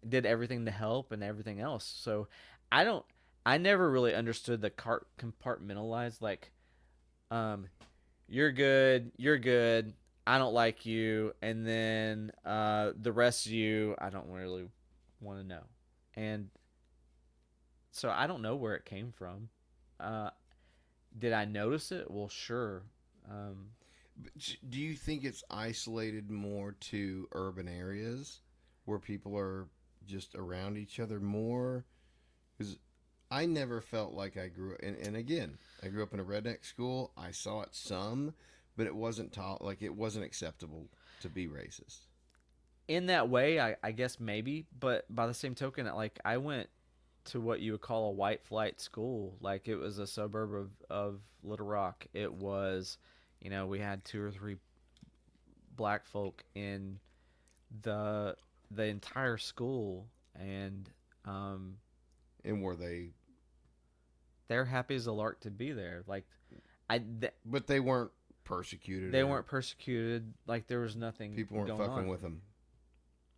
did everything to help and everything else. So I never really understood the compartmentalized, like, you're good, I don't like you, and then the rest of you, I don't really want to know. And so I don't know where it came from. Uh, did I notice it? Well, sure. Um, Do you think it's isolated more to urban areas where people are just around each other more? Because I never felt like I grew up, and again, I grew up in a redneck school. I saw it some, but it wasn't taught, like it wasn't acceptable to be racist. in that way, I guess maybe, but by the same token, like I went to what you would call a white flight school. Like it was a suburb of Little Rock. It was, we had 2 or 3 black folk in the the entire school, and um, And were they, they're happy as a lark to be there. Like but they weren't persecuted. they or weren't persecuted. Like there was nothing. People weren't going fucking on. with them.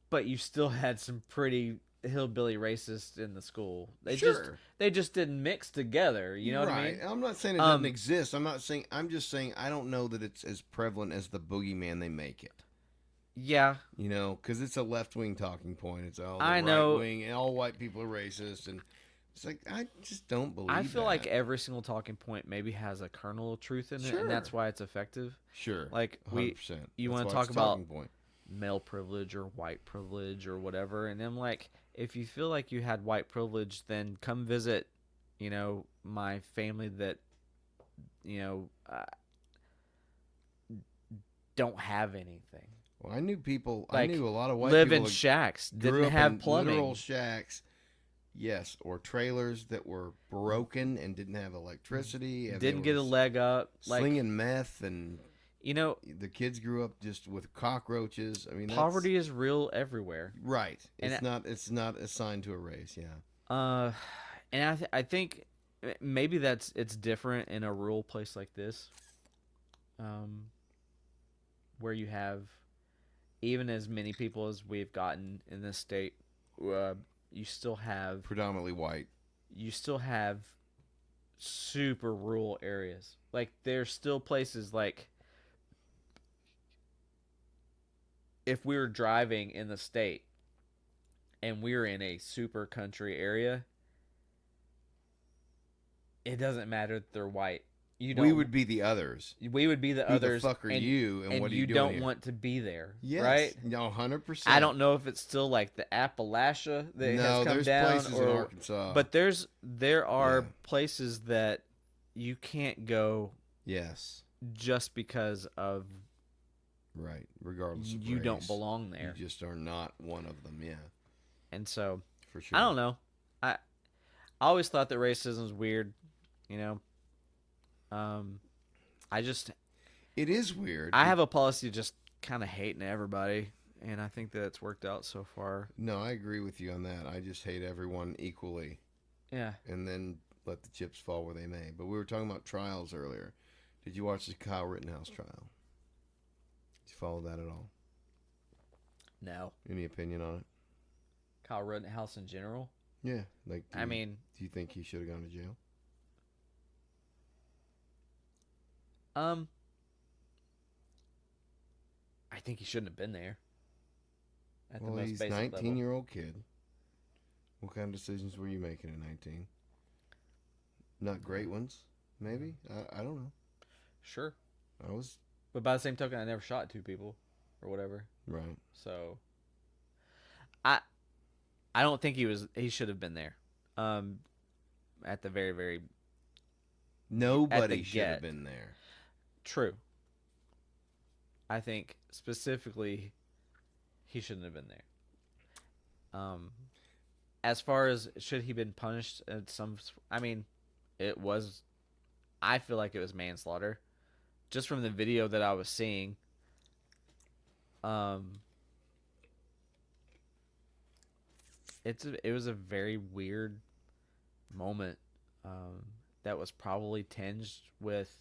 But you still had some pretty hillbilly racists in the school. Sure. They just didn't mix together. You know what I mean? I'm not saying it doesn't exist. I'm just saying I don't know that it's as prevalent as the boogeyman they make it. Yeah. Because it's a left-wing talking point. It's all I know. right-wing, and all white people are racist, and it's like I just don't believe. I feel that. like every single talking point maybe has a kernel of truth in it, Sure. and that's why it's effective. Sure, Like 100%. you That's want to why talk it's a talking about point. male privilege or white privilege or whatever, and I'm like, if you feel like you had white privilege, then come visit, my family that, don't have anything. Well, I knew people. I Like, knew a lot of white live people in that shacks, grew didn't up have in plumbing. literal shacks. Yes, or trailers that were broken and didn't have electricity. And they Didn't get a were leg up. Like, slinging meth, and you know, the kids grew up just with cockroaches. I mean, poverty is real everywhere. right? And It's not assigned to a race. Yeah. And I think maybe it's different in a rural place like this, where you have even as many people as we've gotten in this state, you still have Predominantly white. you still have super rural areas. Like there's still places like if we were driving in the state and we were in a super country area, it doesn't matter that they're white. We would be the others. We would be the Who others. the fuck are you, and what are you doing don't here? want to be there, Yes. right? No, 100%. I don't know if it's still like the Appalachia that has come there's down, places in Arkansas. but there are Yeah. places that you can't go yes, just because of right. Regardless, of you don't race, belong there. You just are not one of them. Yeah, And so for sure. I don't know. I always thought that racism was weird. It is weird. I have a policy of just kind of hating everybody, and I think that it's worked out so far. No, I agree with you on that. I just hate everyone equally, Yeah. and then let the chips fall where they may. But we were talking about trials earlier. Did you watch the Kyle Rittenhouse trial? Did you follow that at all? No. Any opinion on it? Kyle Rittenhouse in general? Yeah, like do you think he should have gone to jail? I think he shouldn't have been there. At Well, the most he's basic 19-year-old kid. What kind of decisions were you making at 19? Not great ones, maybe. I don't know. Sure. I was But by the same token, I never shot 2 people or whatever. right. So I don't think he should have been there. At the very, very Nobody should get. have been there. true. I think specifically he shouldn't have been there. As far as should he been punished at it was I feel like it was manslaughter. Just from the video that I was seeing. It was a very weird moment. That was probably tinged with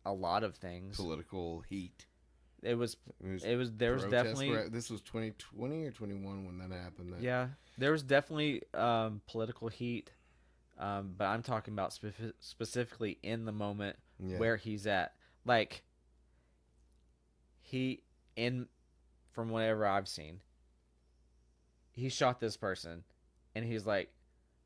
a lot of things. Political heat. There was protests definitely this was 2020 or 21 when that happened. yeah, there was definitely political heat. But I'm talking about specifically in the moment Yeah. where he's at. Like from whatever I've seen, he shot this person, and he's like,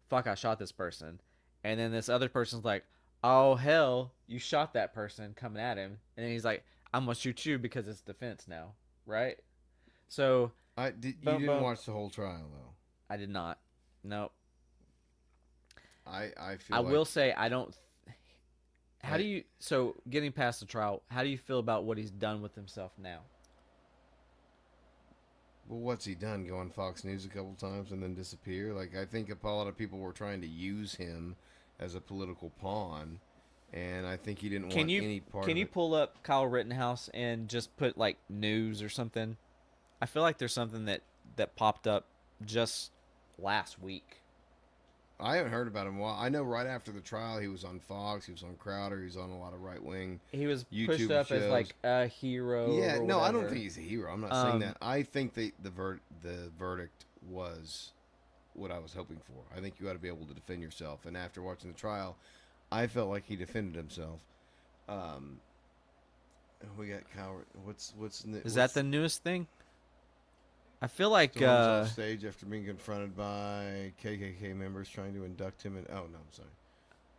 "Fuck, I shot this person," and then this other person's like, "Oh hell, you shot that person," coming at him, and then he's like, "I'm gonna shoot you because it's defense now," right? So You Boom, didn't boom. watch the whole trial though. I did not. Nope. I feel I like will say I don't. How I- do you? So getting past the trial, how do you feel about what he's done with himself now? Well, what's he done? Go on Fox News a couple times and then disappear? Like, I think a lot of people were trying to use him as a political pawn, and I think he didn't Can want you any part can of you it. pull up Kyle Rittenhouse and just put like news or something? I feel like there's something that popped up just last week. I haven't heard about him. Well, I know right after the trial, he was on Fox, he was on Crowder, he was on a lot of right wing. He was YouTube pushed up as shows. like a hero. Yeah, or no, I don't whatever. think he's a hero. I'm not saying Um, that. I think the verdict was what I was hoping for. I think you ought to be able to defend yourself. And after watching the trial, I felt like he defended himself. We got Coward. Is that the newest thing? I feel like Storms off stage after being confronted by KKK members trying to induct him in. Oh no, I'm sorry,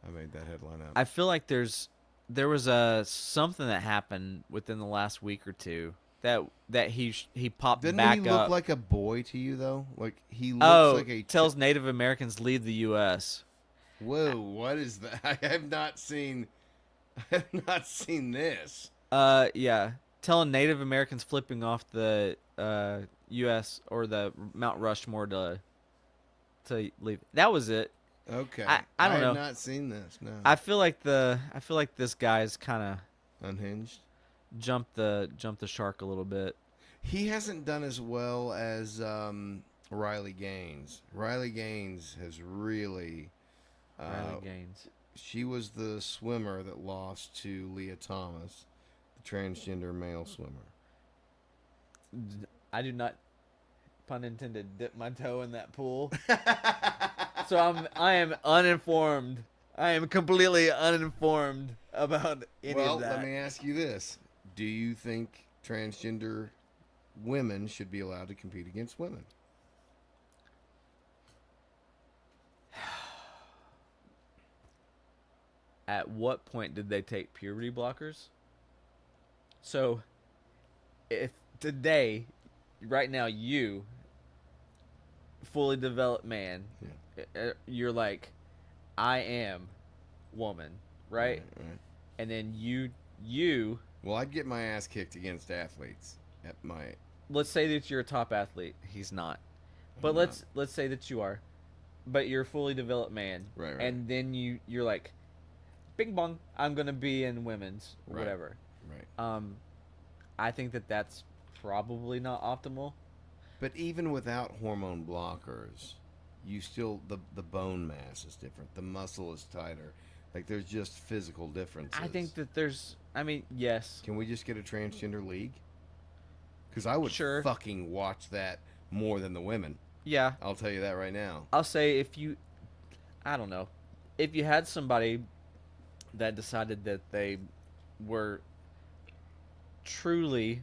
I made that headline up. I feel like there was something that happened within the last week or two that he popped Didn't back he look up. like a boy to you though? Like he looks Oh, like a tells Native Americans leave the U.S. Whoa, what is that? I have not seen. I have not seen this. Yeah, telling Native Americans flipping off the U.S. or the Mount Rushmore to leave. That was it. Okay, I don't know. have not seen this. No, I feel like this guy's kind unhinged. of jumped the shark a little bit. He hasn't done as well as Riley Gaines. Riley Gaines has really. Riley Gaines. She was the swimmer that lost to Leah Thomas, the transgender male swimmer. I do not, pun intended, dip my toe in that pool. So I am uninformed. I am completely uninformed about any Well, of that. let me ask you this: do you think transgender women should be allowed to compete against women? At what point did they take puberty blockers? So, if today, right now, you, fully developed man, you're like, I am woman, right? Right. And then you, Well, I'd get my ass kicked against athletes at my. let's say that you're a top athlete. He's not. But I'm let's say that you are. But you're a fully developed man. Right. And then you're like, bing bong, I'm gonna be in women's or Right. whatever. Right. I think that's probably not optimal. But even without hormone blockers, you still the bone mass is different. The muscle is tighter. Like there's just physical differences. I think that yes. Can we just get a transgender league? Because I would Sure. fucking watch that more than the women. Yeah. I'll tell you that right now. I'll say I don't know, if you had somebody that decided that they were truly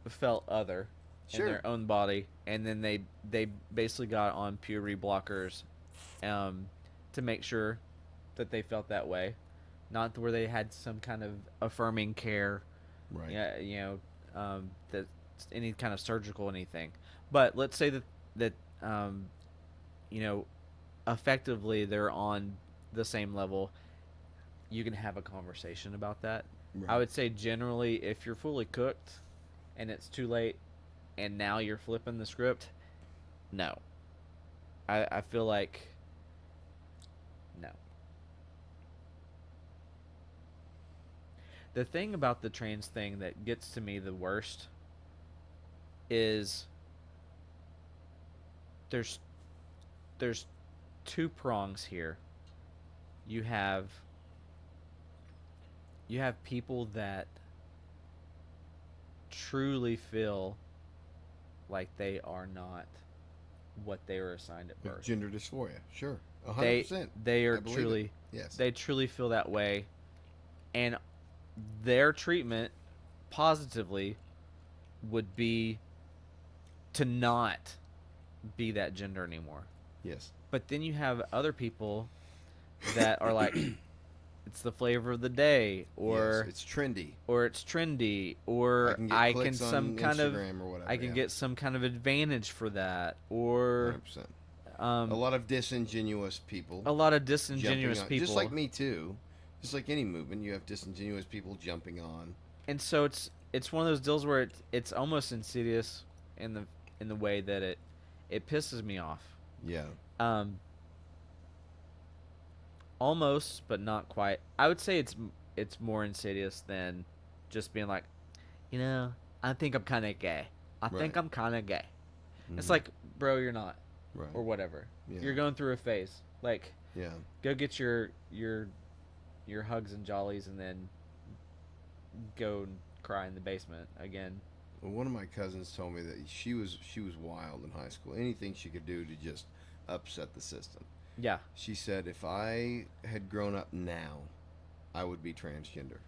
felt other Sure. in their own body, and then they basically got on puberty blockers to make sure that they felt that way, not where they had some kind of affirming care, Right. yeah, that any kind of surgical anything. But let's say that effectively they're on the same level. You can have a conversation about that. Right. I would say generally, if you're fully cooked and it's too late and now you're flipping the script, no. I feel like no. The thing about the trans thing that gets to me the worst is there's two prongs here. You have people that truly feel like they are not what they were assigned at birth. Gender dysphoria. Sure. They 100%. they I are believe truly it. Yes. they truly feel that way, and their treatment positively would be to not be that gender anymore. Yes. But then you have other people that are like, it's the flavor of the day, or yes, it's trendy. it's trendy, or I can get I clicks can on some kind of Instagram or whatever, I can yeah. get some kind of advantage for that, or 100%. A lot of disingenuous people. a lot of jumping disingenuous on- people. Just like me too. Just like any movement, you have disingenuous people jumping on. And so it's one of those deals where it's almost insidious in the way that it pisses me off. Yeah. Almost, but not quite. I would say it's more insidious than just being like, I think I'm kind of gay. I think Right. I'm kind of gay. It's Mhm. like, bro, you're not, Right. or whatever. Yeah. You're going through a phase. Like, Yeah. go get your hugs and jollies, and then go and cry in the basement again. Well, one of my cousins told me that she was wild in high school. Anything she could do to just upset the system. Yeah. She said, if I had grown up now, I would be transgender.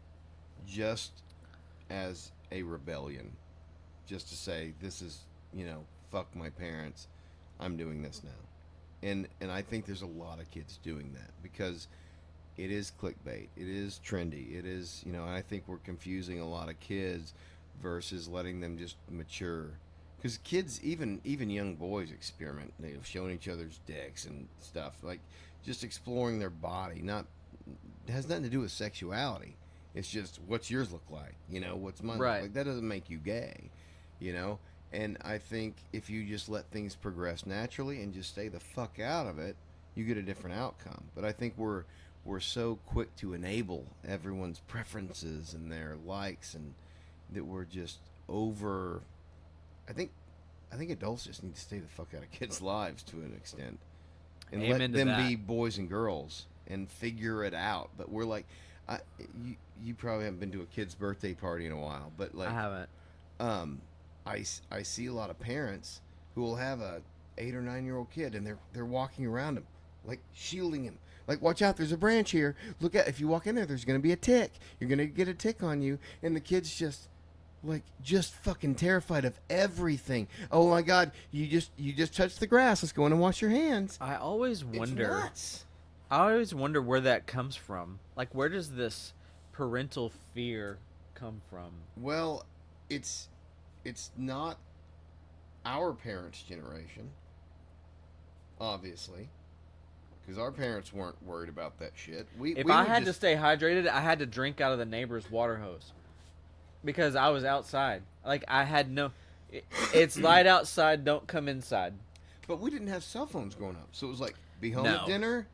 Just as a rebellion. Just to say, this is, fuck my parents. I'm doing this now. And I think there's a lot of kids doing that because it is clickbait. It is trendy. It is, I think we're confusing a lot of kids versus letting them just mature. Because kids, even young boys experiment, showing each other's dicks and stuff, like just exploring their body. It has nothing to do with sexuality. It's just what's yours look like, what's mine Right. look like. That doesn't make you gay, And I think if you just let things progress naturally and just stay the fuck out of it, you get a different outcome. But I think we're so quick to enable everyone's preferences and their likes, and that we're just over. I think adults just need to stay the fuck out of kids' lives to an extent, and Amen let to them that. be boys and girls and figure it out. But we're like, you probably haven't been to a kid's birthday party in a while, but like I haven't. I see a lot of parents who will have a 8 or 9-year-old kid, and they're walking around him, like shielding him. Like, watch out, there's a branch here. Look at, if you walk in there's going to be a tick. You're going to get a tick on you. And the kid's just fucking terrified of everything. Oh my God, you just touched the grass. Let's go in and wash your hands. I always wonder. It's nuts. I always wonder where that comes from. Like, where does this parental fear come from? Well, it's not our parents' generation, obviously, because our parents weren't worried about that shit. If we I would had to just- stay hydrated, I had to drink out of the neighbor's water hose because I was outside. Like, I had no. It's light outside. Don't come inside. But we didn't have cell phones growing up, so it was like be home No. at dinner,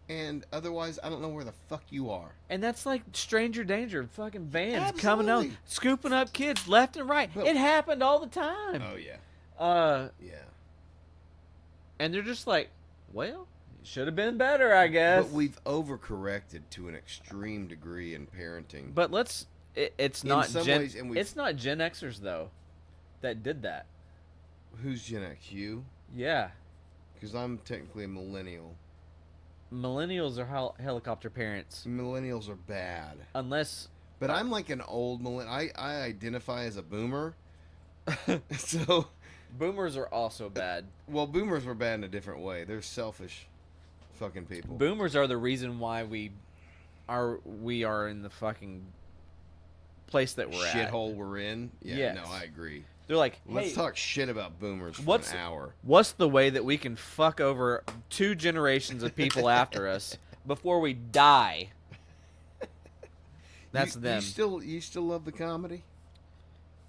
and otherwise I don't know where the fuck you are. And that's like stranger danger. Fucking vans coming out, Absolutely. scooping up kids left and right. But- It happened all the time. Oh yeah, yeah. And they're just like, well, it should have been better, I guess. But we've overcorrected to an extreme degree in parenting. But it's In not some Gen. ways, and we've- It's not Gen Xers though, that did that. Who's Gen X? You? Yeah, Because I'm technically a millennial. millennials are helicopter parents, Millennials are bad. unless But I'm like an old millennial. I identify as a boomer. So, boomers are also bad. well, boomers were bad in a different way. They're selfish fucking people. Boomers are the reason why we are in the fucking place that we're at. Shithole we're in. Yeah, Yes. no, I agree. They're like, Let's hey, talk shit about boomers for what's- an hour. what's the way that we can fuck over 2 generations of people after us before we die? That's you, them. You still love the comedy?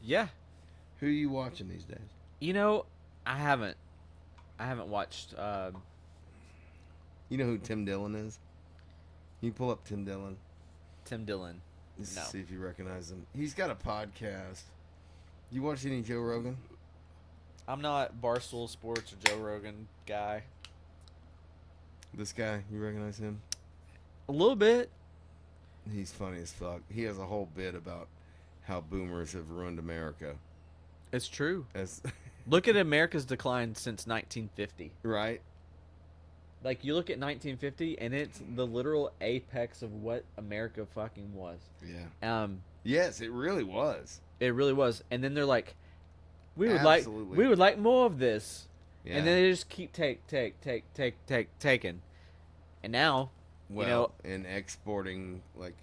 Yeah. Who are you watching these days? I haven't watched. You know who Tim Dillon is? You pull up Tim Dillon. Tim Dillon. Let's No. see if you recognize him. He's got a podcast. You watch any Joe Rogan? I'm not Barstool Sports or Joe Rogan guy. This guy, you recognize him? A little bit. He's funny as fuck. He has a whole bit about how boomers have ruined America. It's true. As Look at America's decline since 1950. right? Like, you look at 1950, and it's the literal apex of what America fucking was. Yeah. Um, Yes, it really was. It really was. And then they're like, we would Absolutely. like more of this, Yeah. and then they just keep taking, and now, well, you know, and exporting, like,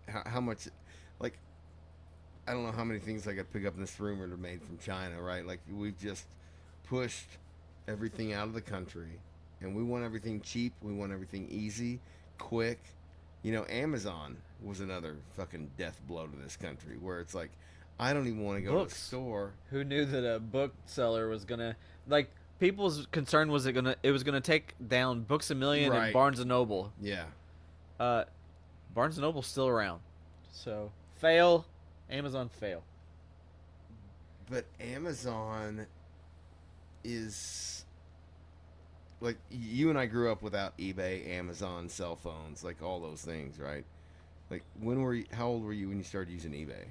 how much, like, I don't know how many things I got to pick up in this room are made from China, right? Like, we've just pushed everything out of the country, and we want everything cheap. We want everything easy, quick. You know, Amazon was another fucking death blow to this country, where it's like, I don't even want to go to Books. the store. Who knew that a bookseller was gonna like? People's concern was it was gonna take down Books a Million Right. and Barnes and Noble. Yeah. Barnes and Noble's still around, so fail. Amazon fail. But Amazon is like, you and I grew up without eBay, Amazon, cell phones, like all those things, right? Like, how old were you when you started using eBay?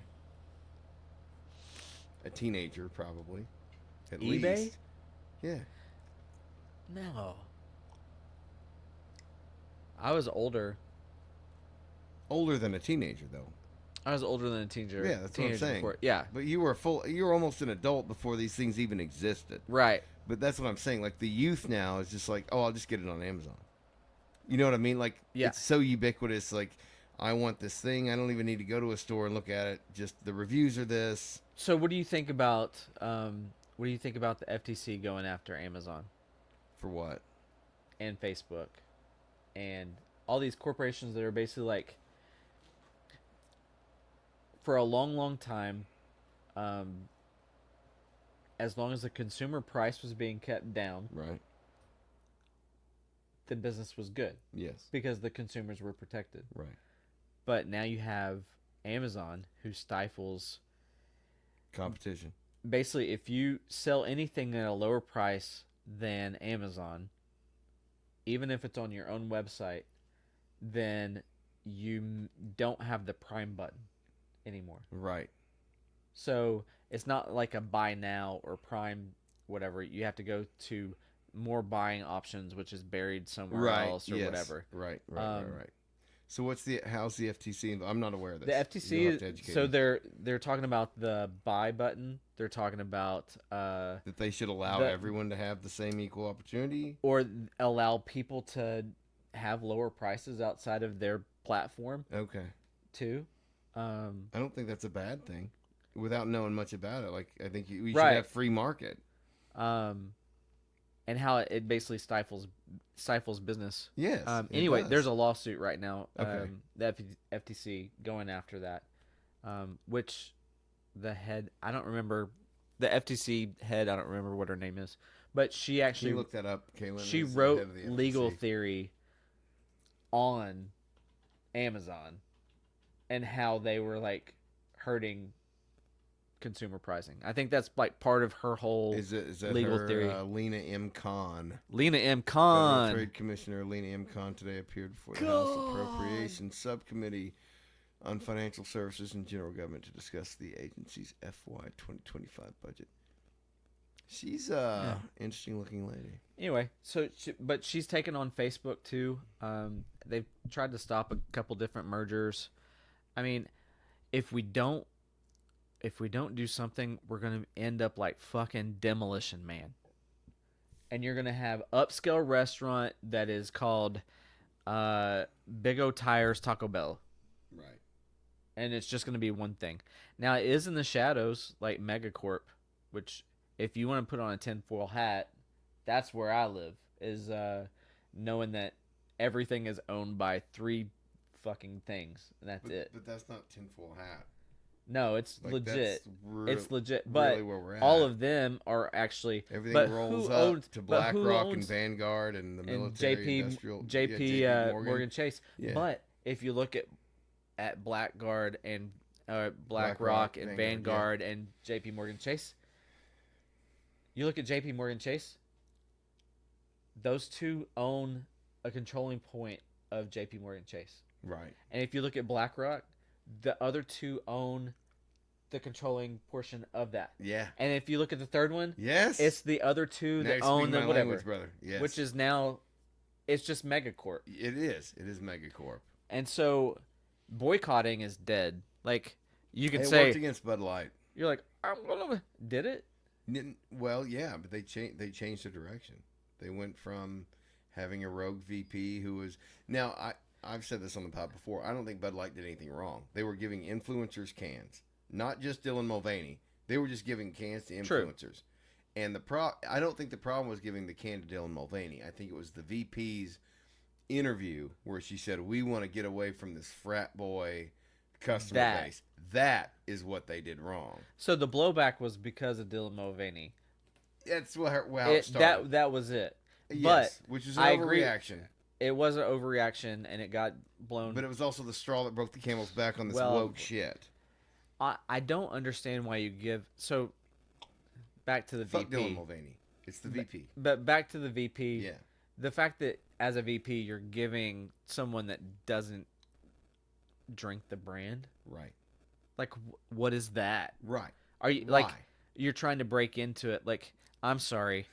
A teenager, probably. At eBay? least. Yeah. No. I was older. Older than a teenager, though. I was older than a teenager. Yeah, that's what I'm saying. Yeah. But you were almost an adult before these things even existed. Right. But that's what I'm saying. Like, the youth now is just like, oh, I'll just get it on Amazon. You know what I mean? Like, Yeah. it's so ubiquitous. Like, I want this thing. I don't even need to go to a store and look at it. Just the reviews are this. So, what do you think about the FTC going after Amazon For what? and Facebook and all these corporations that are basically like, for a long, long time, as long as the consumer price was being kept down, Right. the business was good Yes. because the consumers were protected. Right. But now you have Amazon, who stifles. Competition. Basically, if you sell anything at a lower price than Amazon, even if it's on your own website, then you don't have the Prime button anymore. Right. So it's not like a buy now or Prime whatever. You have to go to more buying options, which is buried somewhere else or yes. whatever. Right. Right. So how's the FTC involved? I'm not aware of this. The You'll have FTC to educate so me. they're talking about the buy button. They're talking about That they should allow everyone to have the same equal opportunity. or allow people to have lower prices outside of their platform Okay. too. I don't think that's a bad thing. Without knowing much about it, like, I think we should Right. have free market. And how it basically stifles business. Yes. it Anyway, does. there's a lawsuit right now. Okay. The FTC going after that, which the head, I don't remember, the FTC head, I don't remember what her name is, but she Can actually you look that up, Kaylin? she Who's the wrote head of the legal FTC? theory on Amazon and how they were like hurting consumer pricing. I think that's like part of her whole Is that legal her, theory. Lena M. Khan. Lena M. Federal Khan. Trade Commissioner Lena M. Khan today appeared before the House Appropriations Subcommittee on Financial Services and General Government to discuss the agency's FY 2025 budget. She's interesting looking lady. Anyway, but she's taken on Facebook too. They've tried to stop a couple different mergers. I mean, if we don't do something, we're gonna end up like fucking Demolition Man. And you're gonna have upscale restaurant that is called Big O Tires Taco Bell. Right. And it's just gonna be one thing. Now it is in the shadows, like Megacorp, which if you want to put on a tinfoil hat, that's where I live. Is knowing that everything is owned by 3 fucking things. And that's it. But that's not tinfoil hat. No, it's Like, legit. that's It's legit. But really where we're at. all of them are actually Everything but rolls who up owns, to but who BlackRock and owns- Vanguard and the and military industrial. JP JP Morgan Chase. Yeah. But if you look at Blackguard and BlackRock BlackRock, and Vanguard, Vanguard and JP Morgan Chase, you look at JP Morgan Chase, those two own a controlling point of JP Morgan Chase. Right. And if you look at BlackRock, the other two own the controlling portion of that. Yeah. And if you look at the third one, Yes. it's the other two Now that you're own speaking the my whatever, language, brother. Yes. which is now, it's just Megacorp. It is. It is Megacorp. And so boycotting is dead. Like you can It say, worked against Bud Light. you're like, I'm gonna, did it? Well, yeah, but they changed the direction. They went from having a rogue VP who was now I've said this on the pod before. I don't think Bud Light did anything wrong. They were giving influencers cans, not just Dylan Mulvaney. They were just giving cans to influencers. True. And I don't think the problem was giving the can to Dylan Mulvaney. I think it was the VP's interview where she said, "We want to get away from this frat boy customer base." That is what they did wrong. So the blowback was because of Dylan Mulvaney. That's how it started. That was it. Yes, which is an overreaction. It was an overreaction, and it got blown. But it was also the straw that broke the camel's back on this woke shit. I don't understand why you give... So, back to the Fuck VP. Dylan Mulvaney. It's the VP. But back to the VP. Yeah. The fact that, as a VP, you're giving someone that doesn't drink the brand. Right. Like, what is that? Right. Are you Why? like you're trying to break into it? Like, I'm sorry,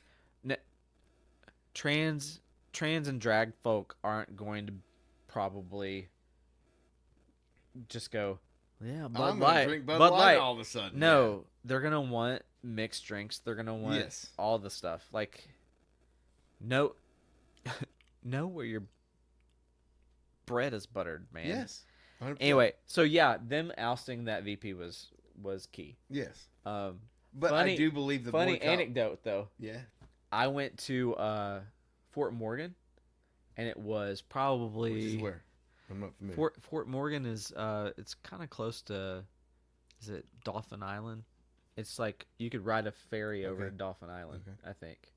trans and drag folk aren't going to probably just go, yeah, Bud Light, drink Bud Light all of a sudden. No, they're gonna want mixed drinks. They're gonna want all the stuff. Like, know where your bread is buttered, man. Yes. 100%. Anyway, so yeah, them ousting that VP was key. Yes. But I do believe the funny boycott. anecdote though. Yeah. I went to Fort Morgan, and it was probably Which is where? I'm not familiar. Fort Morgan is it's kind of close to, is it Dauphin Island? It's like you could ride a ferry over to Dauphin Island, I think.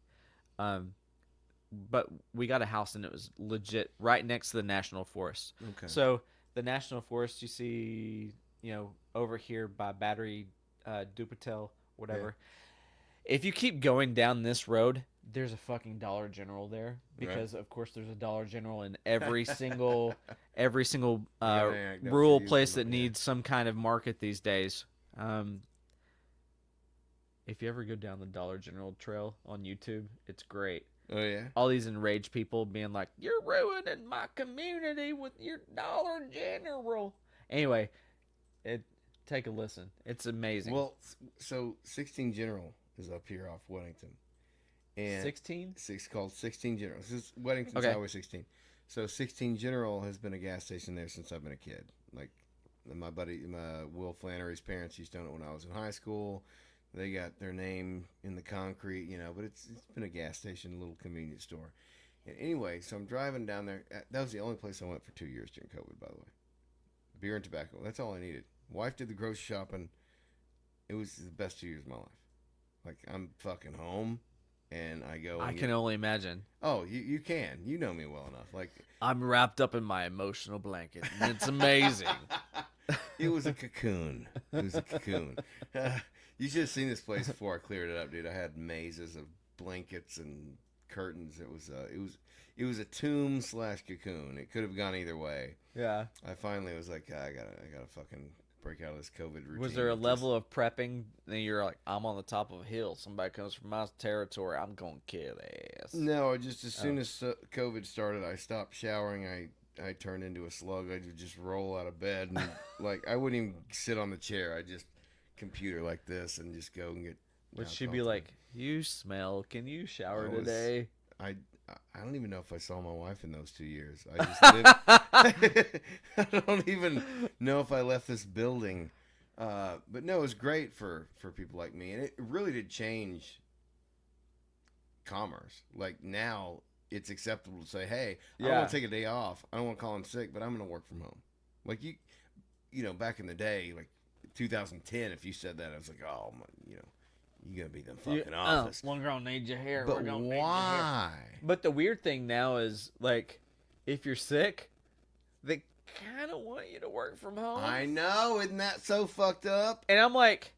But we got a house and it was legit right next to the National Forest. Okay. So the National Forest you see, over here by Battery Dupatel, whatever. Yeah. If you keep going down this road, there's a fucking Dollar General there because of course there's a Dollar General in every single rural place that needs some kind of market these days. If you ever go down the Dollar General trail on YouTube, it's great. Oh yeah. All these enraged people being like, "You're ruining my community with your Dollar General." Anyway, take a listen. It's amazing. Well, so 16 General is up here off Weddington. And 16? Called 16 General. This is Weddington's Highway 16. So 16 General has been a gas station there since I've been a kid. Like my buddy, Will Flannery's parents used to own it when I was in high school. They got their name in the concrete, but it's been a gas station, a little convenience store. And anyway, so I'm driving down there. That was the only place I went for 2 years during COVID, by the way. Beer and tobacco. That's all I needed. Wife did the grocery shopping. It was the best 2 years of my life. Like, I'm fucking home, and I go. I can only imagine. Oh, you can. You know me well enough. Like, I'm wrapped up in my emotional blanket. And it's amazing. It was a cocoon. You should have seen this place before I cleared it up, dude. I had mazes of blankets and curtains. It was a tomb / cocoon. It could have gone either way. Yeah. I finally was like, I gotta fucking break out of this COVID routine. Was there a level of prepping? Then you're like, I'm on the top of a hill. Somebody comes from my territory. I'm gonna kill their ass. No, just as soon as COVID started, I stopped showering. I turned into a slug. I would just roll out of bed and like I wouldn't even sit on the chair. I just computer like this and just go and get. Would she be like, "You smell? Can you shower today?" I don't even know if I saw my wife in those 2 years. I just lived, I don't even know if I left this building. But no, it was great for people like me, and it really did change commerce. Like now, it's acceptable to say, "Hey, I don't want to take a day off. I don't want to call in sick, but I'm going to work from home." Like back in the day, like 2010, if you said that, I was like, "Oh, you're gonna be in the fucking office." One girl needs your hair. But why? But the weird thing now is, like, if you're sick, they kind of want you to work from home. I know, isn't that so fucked up? And I'm like,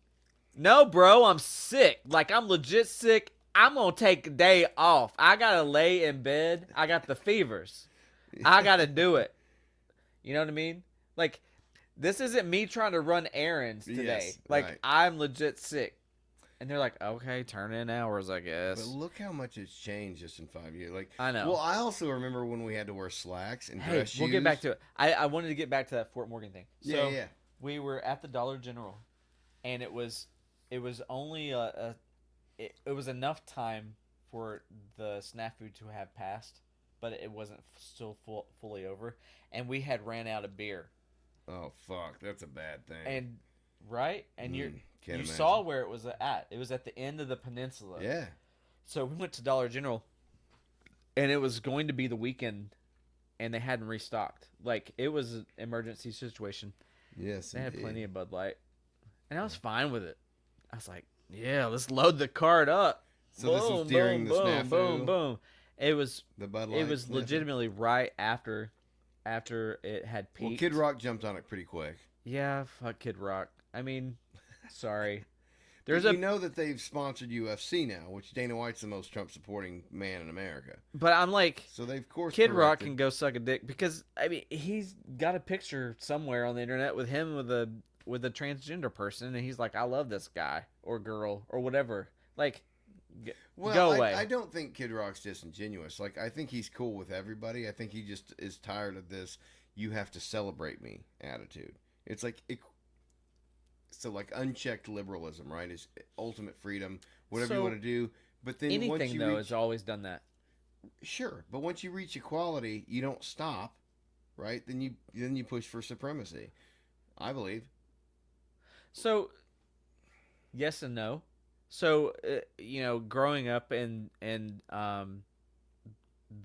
no, bro, I'm sick. Like, I'm legit sick. I'm gonna take a day off. I gotta lay in bed. I got the fevers. I gotta do it. You know what I mean? Like, this isn't me trying to run errands today. Yes, like, right. I'm legit sick. And they're like, okay, turn in hours, I guess. But look how much it's changed just in 5 years. Like, I know. Well, I also remember when we had to wear slacks and dress Hey, shoes. we'll get back to it. I wanted to get back to that Fort Morgan thing. So Yeah. we were at the Dollar General, and it was only it was enough time for the snafu to have passed, but it wasn't still fully over, and we had ran out of beer. Oh fuck, that's a bad thing. And right, and you can't imagine. saw where it was at. It was at the end of the peninsula. Yeah. So we went to Dollar General, and it was going to be the weekend, and they hadn't restocked. Like, it was an emergency situation. Yes, They had indeed. plenty of Bud Light, and I was fine with it. I was like, yeah, let's load the cart up. So this was during the snafu? Boom, boom. It was The Bud Light it was snafu? legitimately right after it had peaked. Well, Kid Rock jumped on it pretty quick. Yeah, fuck Kid Rock. I mean, sorry. There's you know that they've sponsored UFC now, which Dana White's the most Trump-supporting man in America. But I'm like, so they've course Kid Rock corrected. can go suck a dick because I mean he's got a picture somewhere on the internet with him with a transgender person, and he's like, I love this guy or girl or whatever. Like, go away. I don't think Kid Rock's disingenuous. Like, I think he's cool with everybody. I think he just is tired of this "you have to celebrate me" attitude. It's like so like unchecked liberalism, right? Is ultimate freedom, whatever you want to do. But then anything once you though reach, has always done that. Sure, but once you reach equality, you don't stop, right? Then you push for supremacy. I believe. So, yes and no. So, growing up in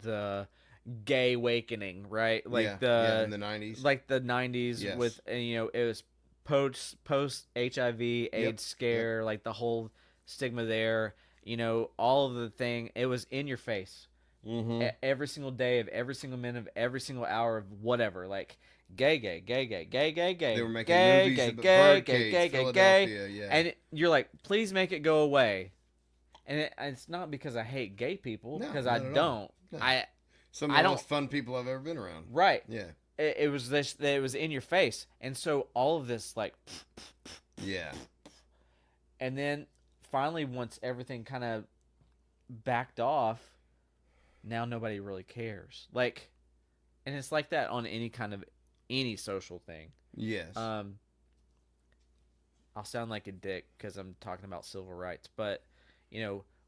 the gay awakening, right? Like in the 90s. like the 90s Yes. with it was post HIV AIDS scare, like the whole stigma there. All of the thing. It was in your face. Mm-hmm. Every single day of every single minute of every single hour of whatever, like gay. They were making gay, movies gay, about gay, Birdcage, gay, Philadelphia, yeah. and you're like, please make it go away. And it's not because I hate gay people, No, because not I at all. don't. No. Some of I the don't- most fun people I've ever been around. Right. Yeah. It was this. It was in your face, and so all of this, like, Yeah. and then finally, once everything kind of backed off, now nobody really cares. Like, and it's like that on any social thing. Yes. I'll sound like a dick because I'm talking about civil rights, but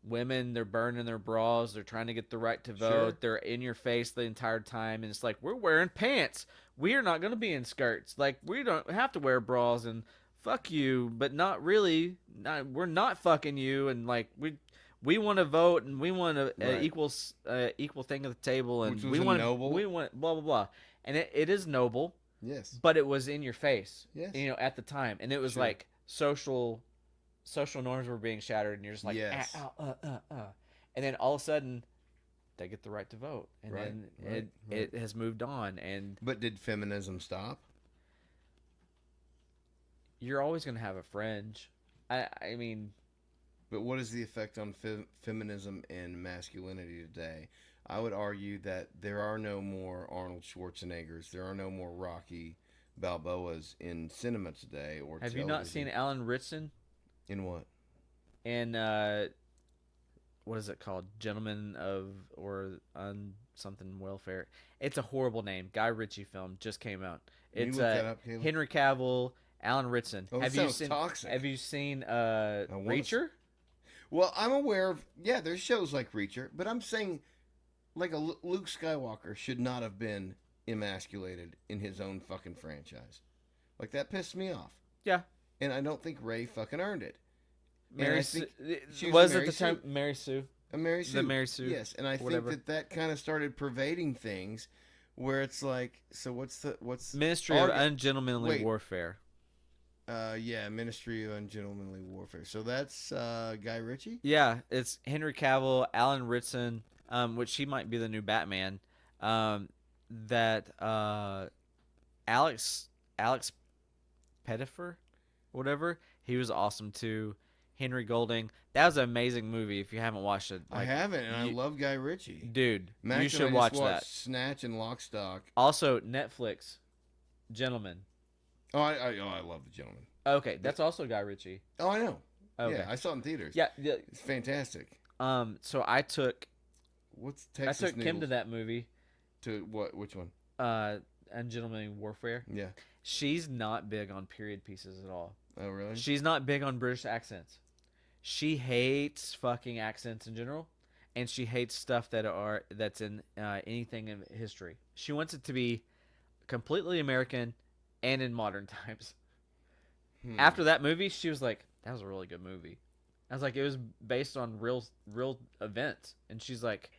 women, they're burning their bras, they're trying to get the right to vote, Sure. they're in your face the entire time, and it's like, we're wearing pants, we are not going to be in skirts, like, we don't have to wear bras, and fuck you, but not really, we're not fucking you, and like, we want to vote, and we want a Right. equal thing at the table, and Which was we want noble. we want blah blah blah, and it is noble. Yes. But it was in your face, Yes. at the time, and it was Sure. like social norms were being shattered, and you're just like, Yes. and then all of a sudden, they get the right to vote, and Right, then right, it has moved on, and But did feminism stop? you're always gonna have a fringe. I mean, But what is the effect on feminism and masculinity today? I would argue that there are no more Arnold Schwarzeneggers. There are no more Rocky Balboas in cinema today. Or have you not television. seen Alan Ritson In what? in what is it called, Gentlemen of or on something welfare? It's a horrible name. Guy Ritchie film just came out. Can you It's look that up, Caleb? Henry Cavill, Alan Ritson. Oh, that have you sounds seen? toxic. Have you seen wanna Reacher? Well, I'm aware of, there's shows like Reacher, but I'm saying, like, Luke Skywalker should not have been emasculated in his own fucking franchise. Like, that pissed me off. Yeah. And I don't think Ray fucking earned it. Mary I Sue think she was Mary at the time Sue. Mary Sue. Mary Sue. The Mary Sue. Yes, and I whatever. think that kind of started pervading things where it's like, so what's Ministry of Ungentlemanly Wait. Warfare. Ministry of Ungentlemanly Warfare. So that's Guy Ritchie? Yeah, it's Henry Cavill, Alan Ritson, which he might be the new Batman. That Alex Pettifer, whatever, he was awesome too. Henry Golding, that was an amazing movie. If you haven't watched it, I haven't, and I love Guy Ritchie. dude, Max you and I should just watch watched that. Snatch and Lock, Stock. Also, Netflix, Gentlemen. Oh, I love The Gentleman. Okay, that's also Guy Ritchie. Oh, I know. Okay. Yeah, I saw it in theaters. Yeah. It's fantastic. So I took What's Texas Kim to Noodles? that movie. To what? Which one? Ungentlemanly Warfare. Yeah. She's not big on period pieces at all. Oh, really? She's not big on British accents. she hates fucking accents in general, and she hates stuff that's in anything in history. She wants it to be completely American and in modern times. After that movie, she was like, "That was a really good movie." I was like, "It was based on real events," and she's like,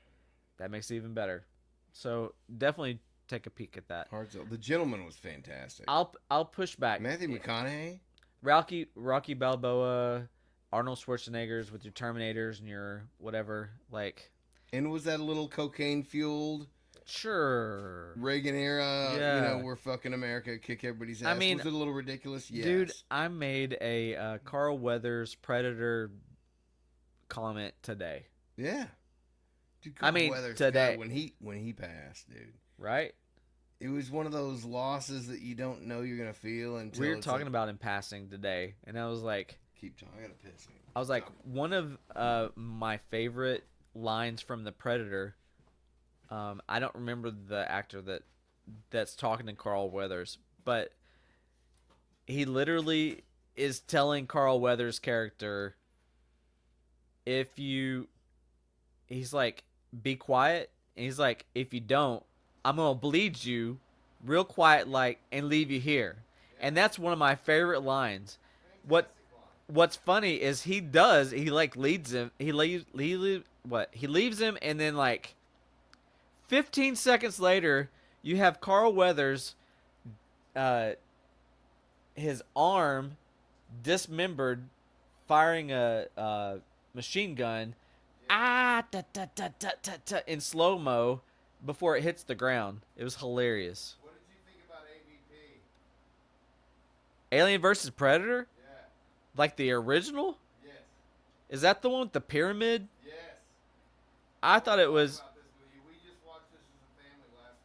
"That makes it even better." So definitely take a peek at that. Hard Sell. The Gentleman was fantastic. I'll push back. Matthew McConaughey. Rocky Balboa, Arnold Schwarzenegger's with your Terminators and your whatever. Like, And was that a little cocaine fueled sure, Reagan era? Yeah. You know, we're fucking America, kick everybody's ass. I mean, was it a little ridiculous? Yes. dude, I made a Carl Weathers Predator comment today. Yeah. Dude, I mean, Weathers, today. God, when he passed, dude. Right? It was one of those losses that you don't know you're gonna feel until We were it's talking like, about him passing today, and I was like, Keep talking. I gotta piss. I was like, one of my favorite lines from the Predator. I don't remember the actor that's talking to Carl Weathers, but he literally is telling Carl Weathers' character, he's like, be quiet, and he's like, if you don't, I'm gonna bleed you, real quiet like, and leave you here, and that's one of my favorite lines. What's funny is he leads him. He leaves him, and then like 15 seconds later, you have Carl Weathers, his arm dismembered, firing a machine gun, in slow mo before it hits the ground. It was hilarious. What did you think about AVP? Alien versus Predator, Yeah. like the original. Yes. Is that the one with the pyramid? Yes. I thought it was. About this with you. We just watched this as a family last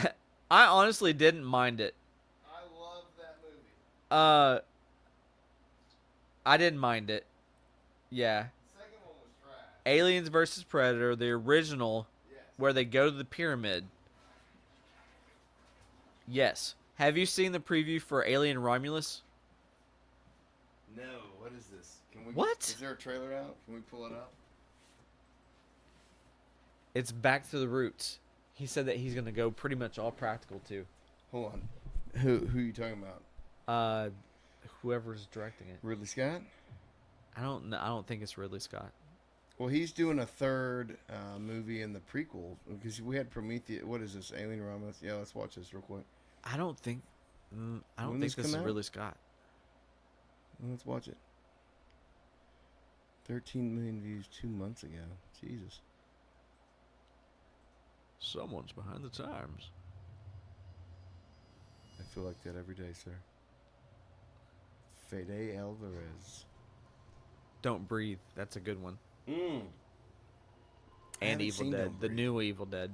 week. I honestly didn't mind it. I love that movie. I didn't mind it. Yeah. The second one was trash. Aliens versus Predator, the original, Yes. where they go to the pyramid. Yes. Have you seen the preview for Alien Romulus? No. What is this? Can we? What? Is there a trailer out? Can we pull it up? It's back to the roots. He said that he's going to go pretty much all practical too. Hold on. Who are you talking about? Whoever's directing it. Ridley Scott? I don't know. I don't think it's Ridley Scott. Well, he's doing a third movie in the prequel because we had Prometheus. What is this? Alien Romulus? Yeah, let's watch this real quick. I don't think When this this is come out? Ridley Scott. Let's watch it. 13 million views 2 months ago. Jesus. Someone's behind the times. I feel like that every day, sir. Fede Alvarez. Don't Breathe. That's a good one. I And haven't Evil seen Dead. Don't The Breathe. new Evil Dead.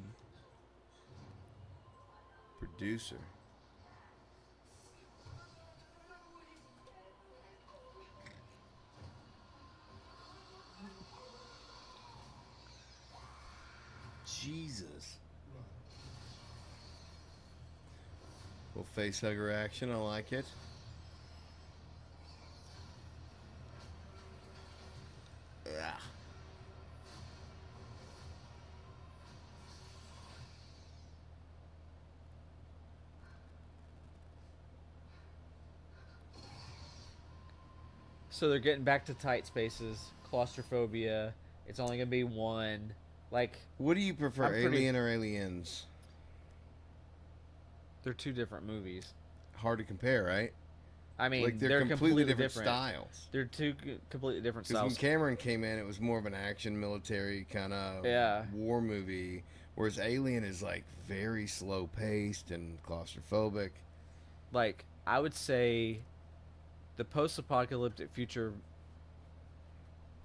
Producer. Jesus. Little face hugger action. I like it. Ah. So they're getting back to tight spaces, claustrophobia. It's only gonna be one. Like, What do you prefer, I'm pretty- Alien or Aliens? they're two different movies. Hard to compare, right? I mean, Like they're completely different. styles. They're two completely different Because when styles. Cameron came in, it was more of an action, military kind of Yeah. war movie, whereas Alien is like very slow paced and claustrophobic. Like, I would say the post-apocalyptic future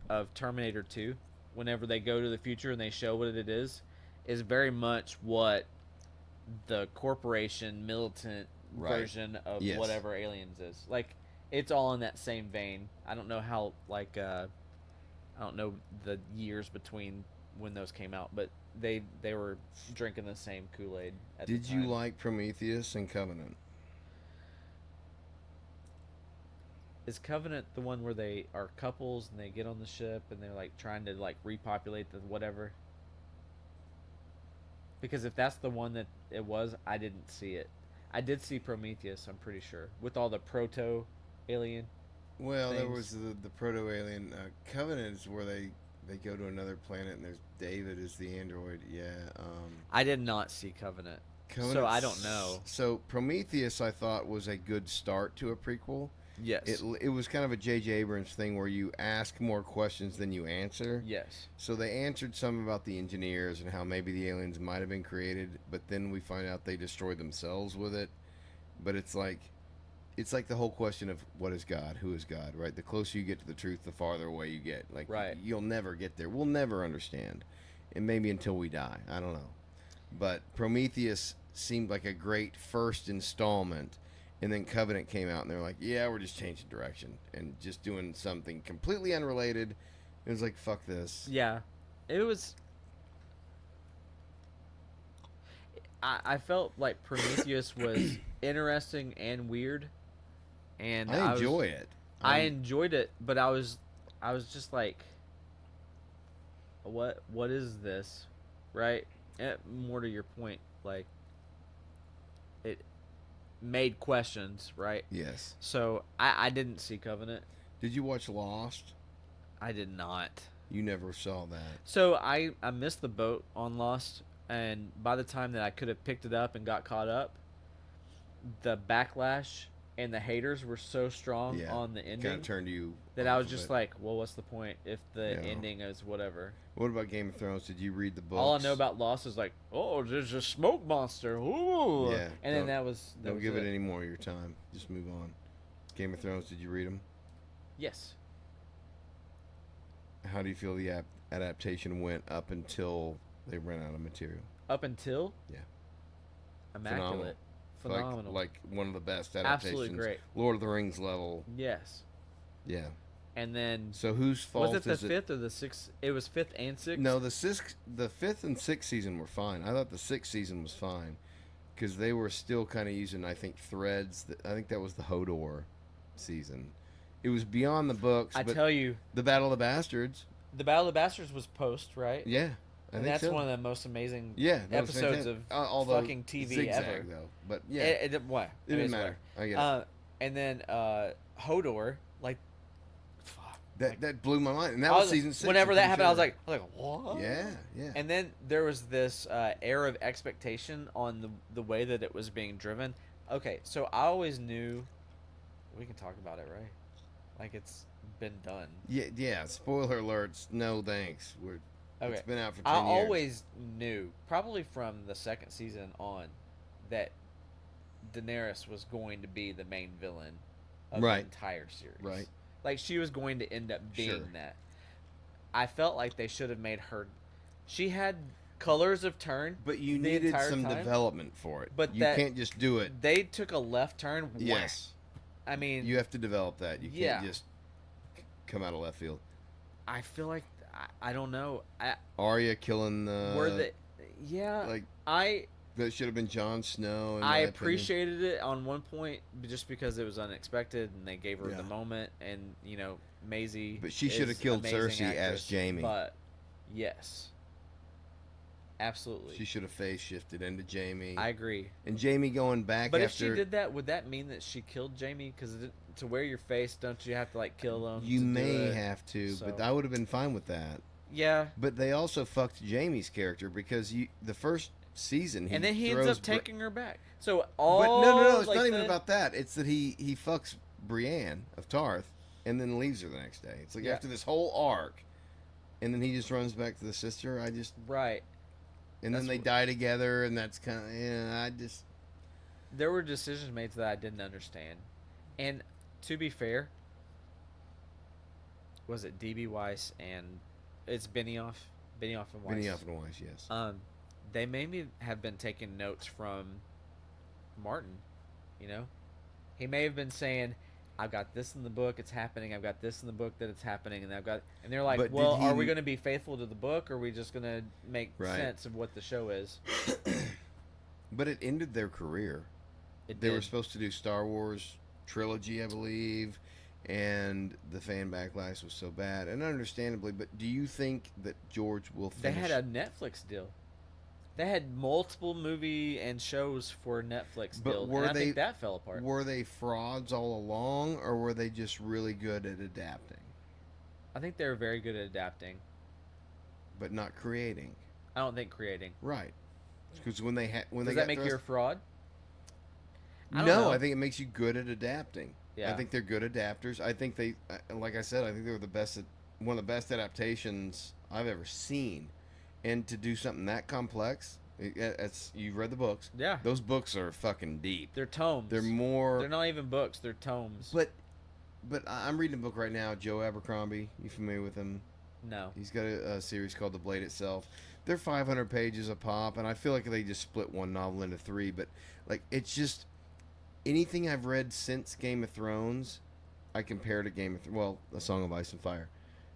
of Terminator 2, whenever they go to the future and they show what it is very much what the corporation militant Right. version of Yes. whatever Aliens is. Like, it's all in that same vein. I don't know how, like, I don't know the years between when those came out, but they were drinking the same Kool-Aid at the Did you time. like Prometheus and Covenant? is Covenant the one where they are couples and they get on the ship and they're like trying to like repopulate the whatever? Because if that's the one that it was, I didn't see it. I did see Prometheus, I'm pretty sure, with all the proto alien. Well, there things. was the proto alien. Covenant is where they go to another planet, and there's David is the android. Yeah. I did not see Covenant. Covenant. So I don't know. So Prometheus, I thought, was a good start to a prequel. Yes. It was kind of a J.J. Abrams thing where you ask more questions than you answer. Yes. So they answered some about the engineers and how maybe the aliens might have been created, but then we find out they destroyed themselves with it. But it's like the whole question of what is God, who is God, right? The closer you get to the truth, the farther away you get. Like, right. You'll never get there. We'll never understand, and maybe until we die. I don't know. But Prometheus seemed like a great first installment. And then Covenant came out, and they're like, yeah, we're just changing direction and just doing something completely unrelated. It was like, fuck this. Yeah. It was... I felt like Prometheus was interesting and weird. And I enjoy it. I enjoyed it, but I was just like, what is this? Right? More to your point, like, it made questions, right? Yes. So I didn't see Covenant. Did you watch Lost? I did not. You never saw that. So I missed the boat on Lost, and by the time that I could have picked it up and got caught up, the backlash and the haters were so strong on the ending Kind of turned you that I off was of just it. like, well, what's the point if the Yeah. ending is whatever? What about Game of Thrones? Did you read the books? All I know about Lost is like, oh, there's a smoke monster. Ooh. Yeah, And then that was Don't give it any more of your time. Just move on. Game of Thrones, did you read them? Yes. How do you feel the adaptation went up until they ran out of material? Up until? Yeah. Immaculate. Phenomenal. Like one of the best adaptations. Absolutely great. Lord of the Rings level. Yes. Yeah. And then So whose fault was it the is fifth or the sixth? It was fifth and sixth. No, the fifth and sixth season were fine. I thought the sixth season was fine because they were still kind of using, I think, threads. I think that was the Hodor season. It was beyond the books. I but tell you, the Battle of the Bastards. the Battle of the Bastards was post, right? Yeah, I And think that's so. one of the most amazing that was episodes fantastic. of Although fucking TV zigzag, ever. though. But yeah, What? it didn't matter. I get it. And then Hodor, like, fuck. That blew my mind, and that I was season 6. Whenever I'm that pretty happened, I was sure. like, what? Yeah. And then there was this air of expectation on the way that it was being driven. Okay, so I always knew. We can talk about it, right? Like it's been done. Yeah. Spoiler alerts. No thanks. Okay. It's been out for 10 I years. always knew, probably from the second season on, that Daenerys was going to be the main villain of the entire series. Right. Like she was going to end up being Sure. that. I felt like they should have made her. She had colors of turn, But you the needed entire some time. development for it. But you that- can't just do it. They took a left turn. Yes. I mean, You have to develop that. You Yeah. can't just come out of left field. I feel like I don't know. Arya killing the. Were they? Yeah. Like I that should have been Jon Snow. In my I opinion. appreciated it on one point just because it was unexpected and they gave her Yeah. the moment and Maisie. But she should have is killed amazing Cersei as actress, Jaime. But yes, absolutely, She should have face shifted into Jaime. I agree. And Jaime going back But after. if she did that, would that mean that she killed Jaime? Because to wear your face, don't you have to kill him? You to do may it? have to, but So- I would have been fine with that. Yeah. But they also fucked Jaime's character because the first season And then he ends throws up taking her back. So But all. no, it's not even the- about that. It's that he fucks Brienne of Tarth and then leaves her the next day. It's like Yeah. after this whole arc, and then he just runs back to the sister. Right. And then That's they die together, and that's kind of There were decisions made that I didn't understand. And to be fair, was it DB Weiss and it's Benioff and Weiss? Benioff and Weiss, yes. They maybe have been taking notes from Martin. He may have been saying, "I've got this in the book, it's happening. I've got this in the book that it's happening," and and they're like, But did "Well, he- are we going to be faithful to the book, or are we just going to make Right. sense of what the show is?" But it ended their career. It They were did. supposed to do Star Wars trilogy, I believe, and the fan backlash was so bad, and understandably. But do you think that George will They finish? had a Netflix deal. They had multiple movie and shows for Netflix But deal, were and I they think that fell apart. were they frauds all along, or were they just really good at adapting, I think they were very good at adapting. but not creating? I don't think creating. Right. Because when they Does they that got make you a thrust- fraud? I don't no, know. I think it makes you good at adapting. Yeah. I think they're good adapters. I think they, like I said, I think they were the best at one of the best adaptations I've ever seen, and to do something that complex. It's you've read the books. Yeah. Those books are fucking deep. They're tomes. They're more. They're not even books. They're tomes. But I'm reading a book right now. Joe Abercrombie. You familiar with him? No. He's got a series called The Blade Itself. They're 500 pages a pop, and I feel like they just split one novel into three. But like, it's just anything I've read since Game of Thrones, I compare to Game of well, A Song of Ice and Fire.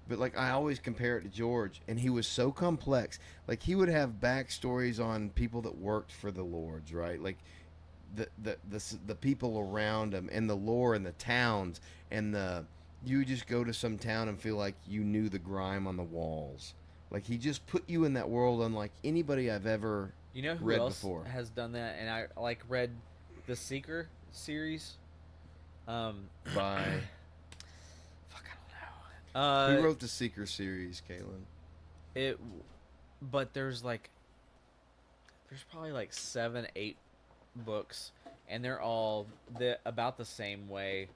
But like, I always compare it to George, and he was so complex. Like, he would have backstories on people that worked for the Lords, right? Like the people around him, and the lore, and the towns, and the you would just go to some town and feel like you knew the grime on the walls. Like, he just put you in that world unlike anybody I've ever You know who read else before. has done that? And I like read the Seeker series. By Fuck, I don't know. who wrote the Seeker series, Caitlin? But there's probably like 7, 8 books, and they're all about the same way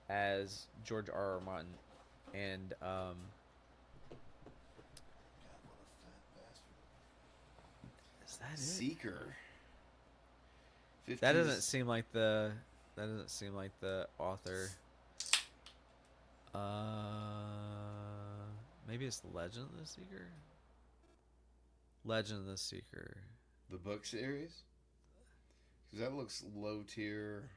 as George R. R. Martin, and is that it? Seeker. That doesn't seem like the author. Maybe it's Legend of the Seeker. Legend of the Seeker. The book series? Because that looks low tier.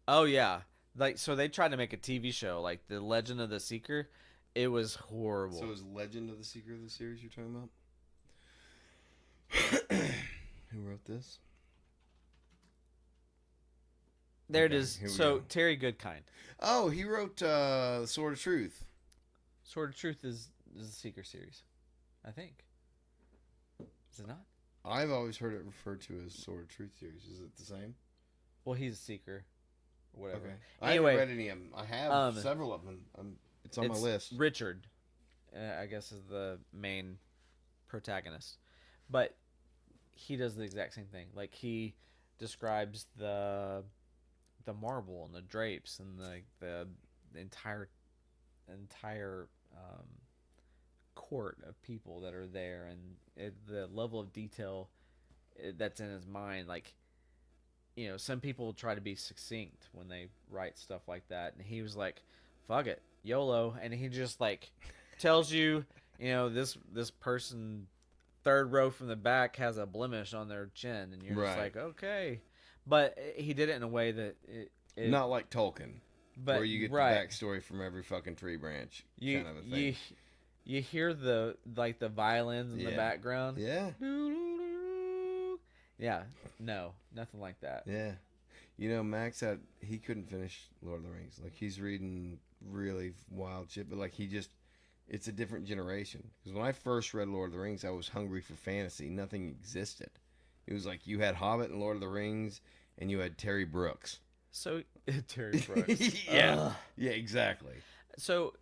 Oh yeah, like so they tried to make a TV show like the Legend of the Seeker. It was horrible. So is Legend of the Seeker the series you're talking about? Who wrote this? There Okay, it is. here we So go. Terry Goodkind. Oh, he wrote Sword of Truth. Sword of Truth is the Seeker series, I think. Is it not? I've always heard it referred to as Sword of Truth series. Is it the same? Well, he's a Seeker, or whatever. Okay. I Anyway, haven't read any of them. I have several of them. It's on my list. Richard, I guess, is the main protagonist, but he does the exact same thing. Like, he describes the marble and the drapes and the entire court of people that are there, and the level of detail that's in his mind. Like, some people try to be succinct when they write stuff like that, and he was like, fuck it, YOLO. And he just like tells you, this person third row from the back has a blemish on their chin, and you're just Right. like, okay. But he did it in a way that it Not like Tolkien, but where you get right. the backstory from every fucking tree branch, you kind of a thing. you hear the violins in the Yeah. background. Yeah, Yeah, no, nothing like that. yeah. Max he couldn't finish Lord of the Rings. Like, he's reading really wild shit, but like, it's a different generation. Because when I first read Lord of the Rings, I was hungry for fantasy. Nothing existed. It was like you had Hobbit and Lord of the Rings, and you had Terry Brooks. So Terry Brooks. Yeah, Ugh. yeah, exactly. So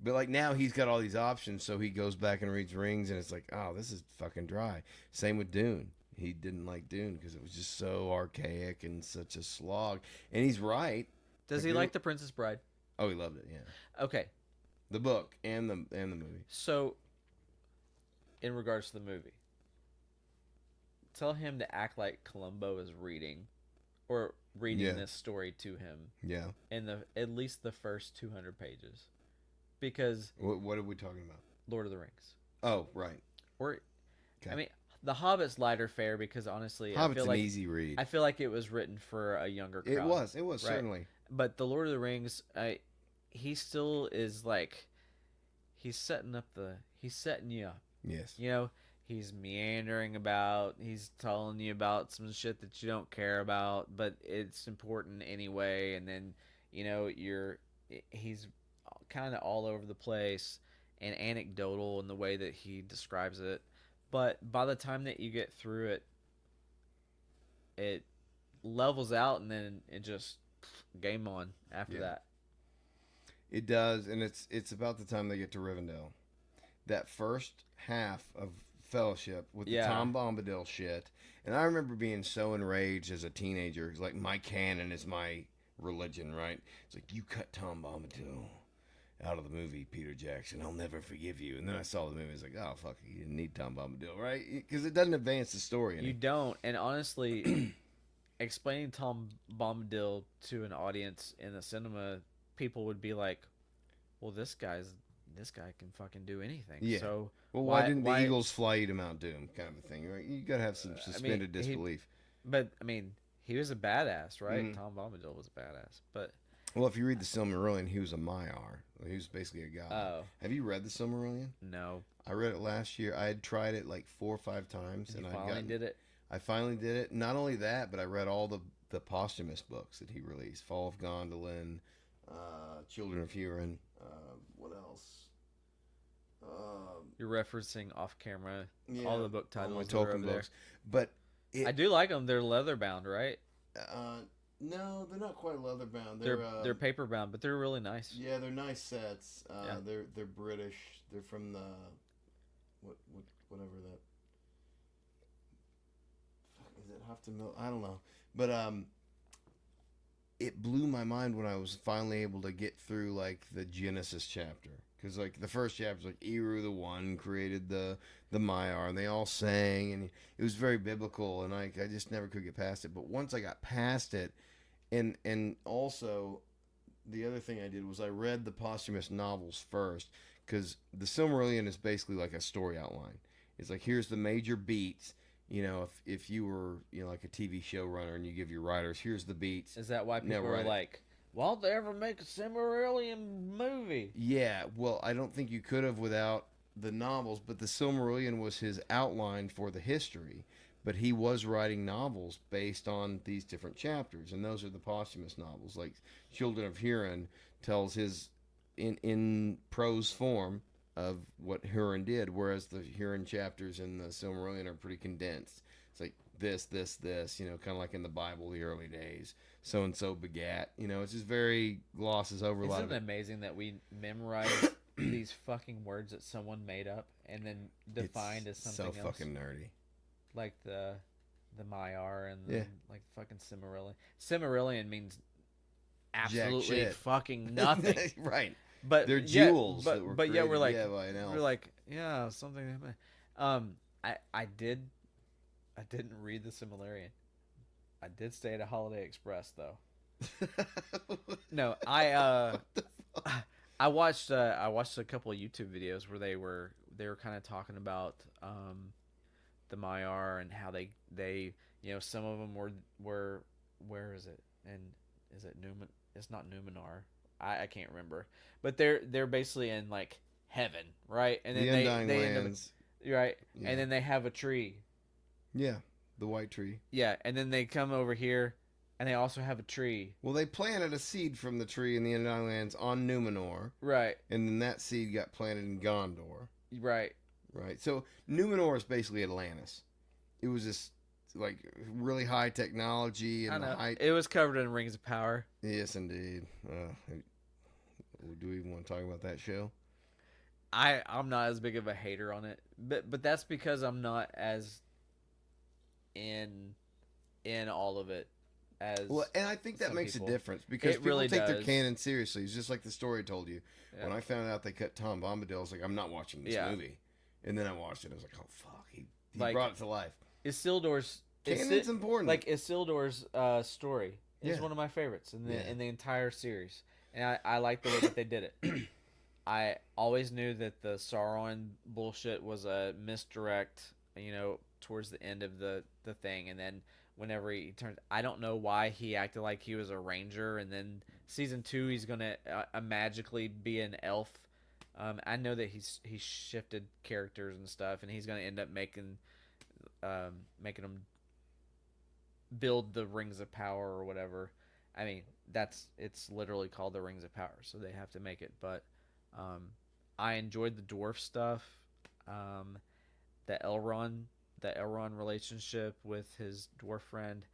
But like, now he's got all these options, so he goes back and reads Rings, and it's like, oh, this is fucking dry. Same with Dune. He didn't like Dune because it was just so archaic and such a slog. And he's right. does he like The Princess Bride? Oh, he loved it. Yeah, Okay, the book and the movie. so in regards to the movie, tell him to act like Columbo is reading Yeah. this story to him Yeah. in at least the first 200 pages, because What are we talking about? Lord of the Rings. Oh, right. Or, Okay. I mean, The Hobbit's lighter fare because honestly, Hobbit's I feel an like easy read. I feel like it was written for a younger crowd. It was right? certainly. But the Lord of the Rings, he still is like, he's setting you up. Yes. He's meandering about. He's telling you about some shit that you don't care about, but it's important anyway. And then, he's kind of all over the place and anecdotal in the way that he describes it. But by the time that you get through it, it levels out, and then it just game on after that. It does, and it's about the time they get to Rivendell. That first half of Fellowship with the Tom Bombadil shit, and I remember being so enraged as a teenager. It's like, my canon is my religion, right? It's like, you cut Tom Bombadil out of the movie, Peter Jackson. I'll never forgive you. And then I saw the movie. It's like, oh fuck, you didn't need Tom Bombadil, right? Because it doesn't advance the story. You don't, and honestly, explaining Tom Bombadil to an audience in the cinema, people would be like, well, this guy can fucking do anything. Yeah. So why didn't the Eagles fly you to Mount Doom, kind of a thing, right? You gotta have some suspended disbelief. He was a badass, right? Mm-hmm. Tom Bombadil was a badass, but well, if you read the Silmarillion, he was a Maiar. He was basically a god. Oh. Have you read the Silmarillion? no. I read it last year. I had tried it like 4 or 5 times, You and finally did it. I finally did it. Not only that, but I read all the posthumous books that he released: Fall of Gondolin, Children of Hurin. What else? You're referencing off camera Yeah, all the book all my titles that are Tolkien over there. books. But I do like them. They're leather bound, right? no, they're not quite leather bound. They're paper bound, but they're really nice. Yeah, they're nice sets. Yeah. They're British. They're from the whatever that. Is it Houghton Mill? I don't know, but it blew my mind when I was finally able to get through like the Genesis chapter, because like the first chapter is like Eru the One created the Maiar, and they all sang, and it was very biblical, and I just never could get past it. But once I got past it, and also the other thing I did was I read the posthumous novels first, because the Silmarillion is basically like a story outline. It's like, here's the major beats. If you were like a TV showrunner and you give your writers, here's the beats. Is that why people are like, won't they ever make a Silmarillion movie? Yeah, well, I don't think you could have without the novels, but the Silmarillion was his outline for the history, but he was writing novels based on these different chapters, and those are the posthumous novels. Like Children of Hurin tells his in prose form of what Hurin did, whereas the Hurin chapters in the Silmarillion are pretty condensed. It's like this, kind of like in the Bible, the early days. So and so begat. It's just very glosses over a lot of Isn't it. it amazing that we memorize these fucking words that someone made up and then defined as something so else? fucking nerdy. Like the Maiar and Yeah. like fucking Silmarillion. Silmarillion means Jack absolutely shit. fucking nothing. Right. But They're yet- jewels But that were but yeah, we're like created, by an elf. we're like yeah something. I didn't read the Silmarillion. I did stay at a Holiday Express though. No, I watched a couple of YouTube videos where they were kind of talking about the Maiar and how they some of them were where is it, and is it Numen? It's not Numenor. I can't remember, but they're basically in like heaven, right? And then the Undying Lands. right, Yeah. and then they have a tree. Yeah, the white tree. Yeah, and then they come over here, and they also have a tree. Well, they planted a seed from the tree in the Undying Lands on Numenor, Right, and then that seed got planted in Gondor. right. Right. So Numenor is basically Atlantis. It was this like really high technology I and know. the high. It was covered in rings of power. Yes, indeed. Do we even want to talk about that show? I'm not as big of a hater on it, but that's because I'm not as in all of it as Well, and I think that some makes people. a difference because It people really take their does. canon seriously. It's just like the story told you. Yeah. When I found out they cut Tom Bombadil, I was like, I'm not watching this Yeah. movie. And then I watched it. I was like, oh fuck, he Like, brought it to life. Isildur's Canon's important. Like Isildur's story is Yeah. one of my favorites in the Yeah. entire series, and I like the way that they did it. I always knew that the Sauron bullshit was a misdirect, towards the end of the thing, and then whenever he turns, I don't know why he acted like he was a ranger, and then season 2 he's gonna magically be an elf. I know that he's shifted characters and stuff, and he's gonna end up making them build the rings of power or whatever. I mean, it's literally called the Rings of Power, so they have to make it. But I enjoyed the dwarf stuff, the Elrond relationship with his dwarf friend.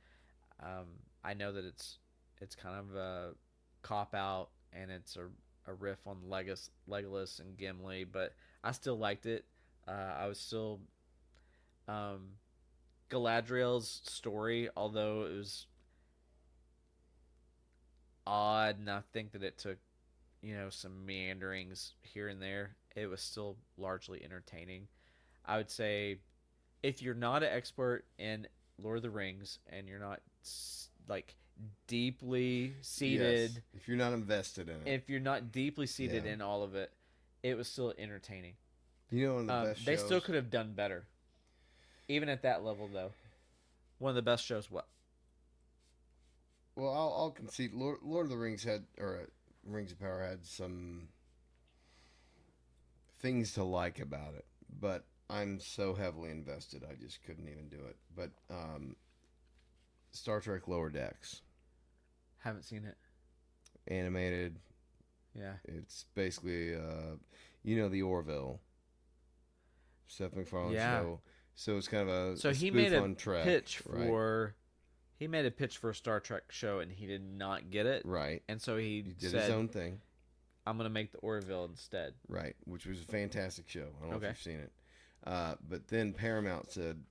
I know that it's kind of a cop out, and it's a riff on Legolas and Gimli, but I still liked it. I was still Galadriel's story, although it was odd, and I think that it took some meanderings here and there. It was still largely entertaining. I would say if you're not an expert in Lord of the Rings and you're not like deeply seated, Yes, if you're not invested in it. if you're not deeply seated Yeah. in all of it, it was still entertaining. You know, one of the best They shows. still could have done better, even at that level. Though, one of the best shows. What? Well, I'll concede. Lord of the Rings Rings of Power had some things to like about it, but I'm so heavily invested, I just couldn't even do it. But Star Trek Lower Decks, Haven't seen it. animated. Yeah. It's basically, the Orville, Seth MacFarlane Yeah. show. So it's kind of a So a he spoof made a on Trek, pitch right? for. He made a pitch for a Star Trek show, and he did not get it. Right. And so he He did said, his own thing. "I'm going to make the Orville instead." Right, which was a fantastic show. I don't know Okay. if you've seen it. But then Paramount said,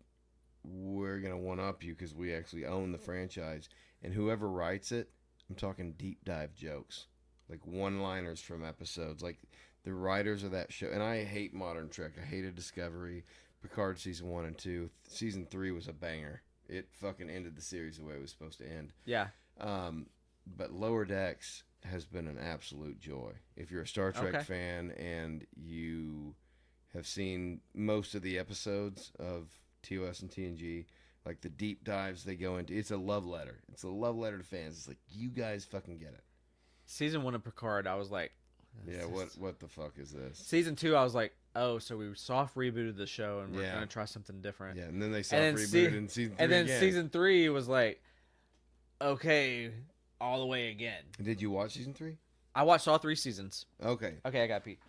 we're going to one-up you because we actually own the franchise. And whoever writes it, I'm talking deep dive jokes, like one-liners from episodes. Like the writers of that show. And I hate modern Trek. I hated Discovery, Picard season 1 and 2. Season 3 was a banger. It fucking ended the series the way it was supposed to end. Yeah. But Lower Decks has been an absolute joy. If you're a Star Trek Okay. fan and you have seen most of the episodes of TOS and TNG, like the deep dives they go into, it's a love letter. It's a love letter to fans. It's like, you guys fucking get it. Season 1 of Picard, I was like, Yeah, what the fuck is this? Season 2, I was like, oh, so we soft rebooted the show and we're Yeah. going to try something different. Yeah, and then they And soft then rebooted in season 3 And then again. season 3 was like, okay, all the way again. Did you watch season 3? I watched all 3 seasons. Okay. Okay, I got Pete.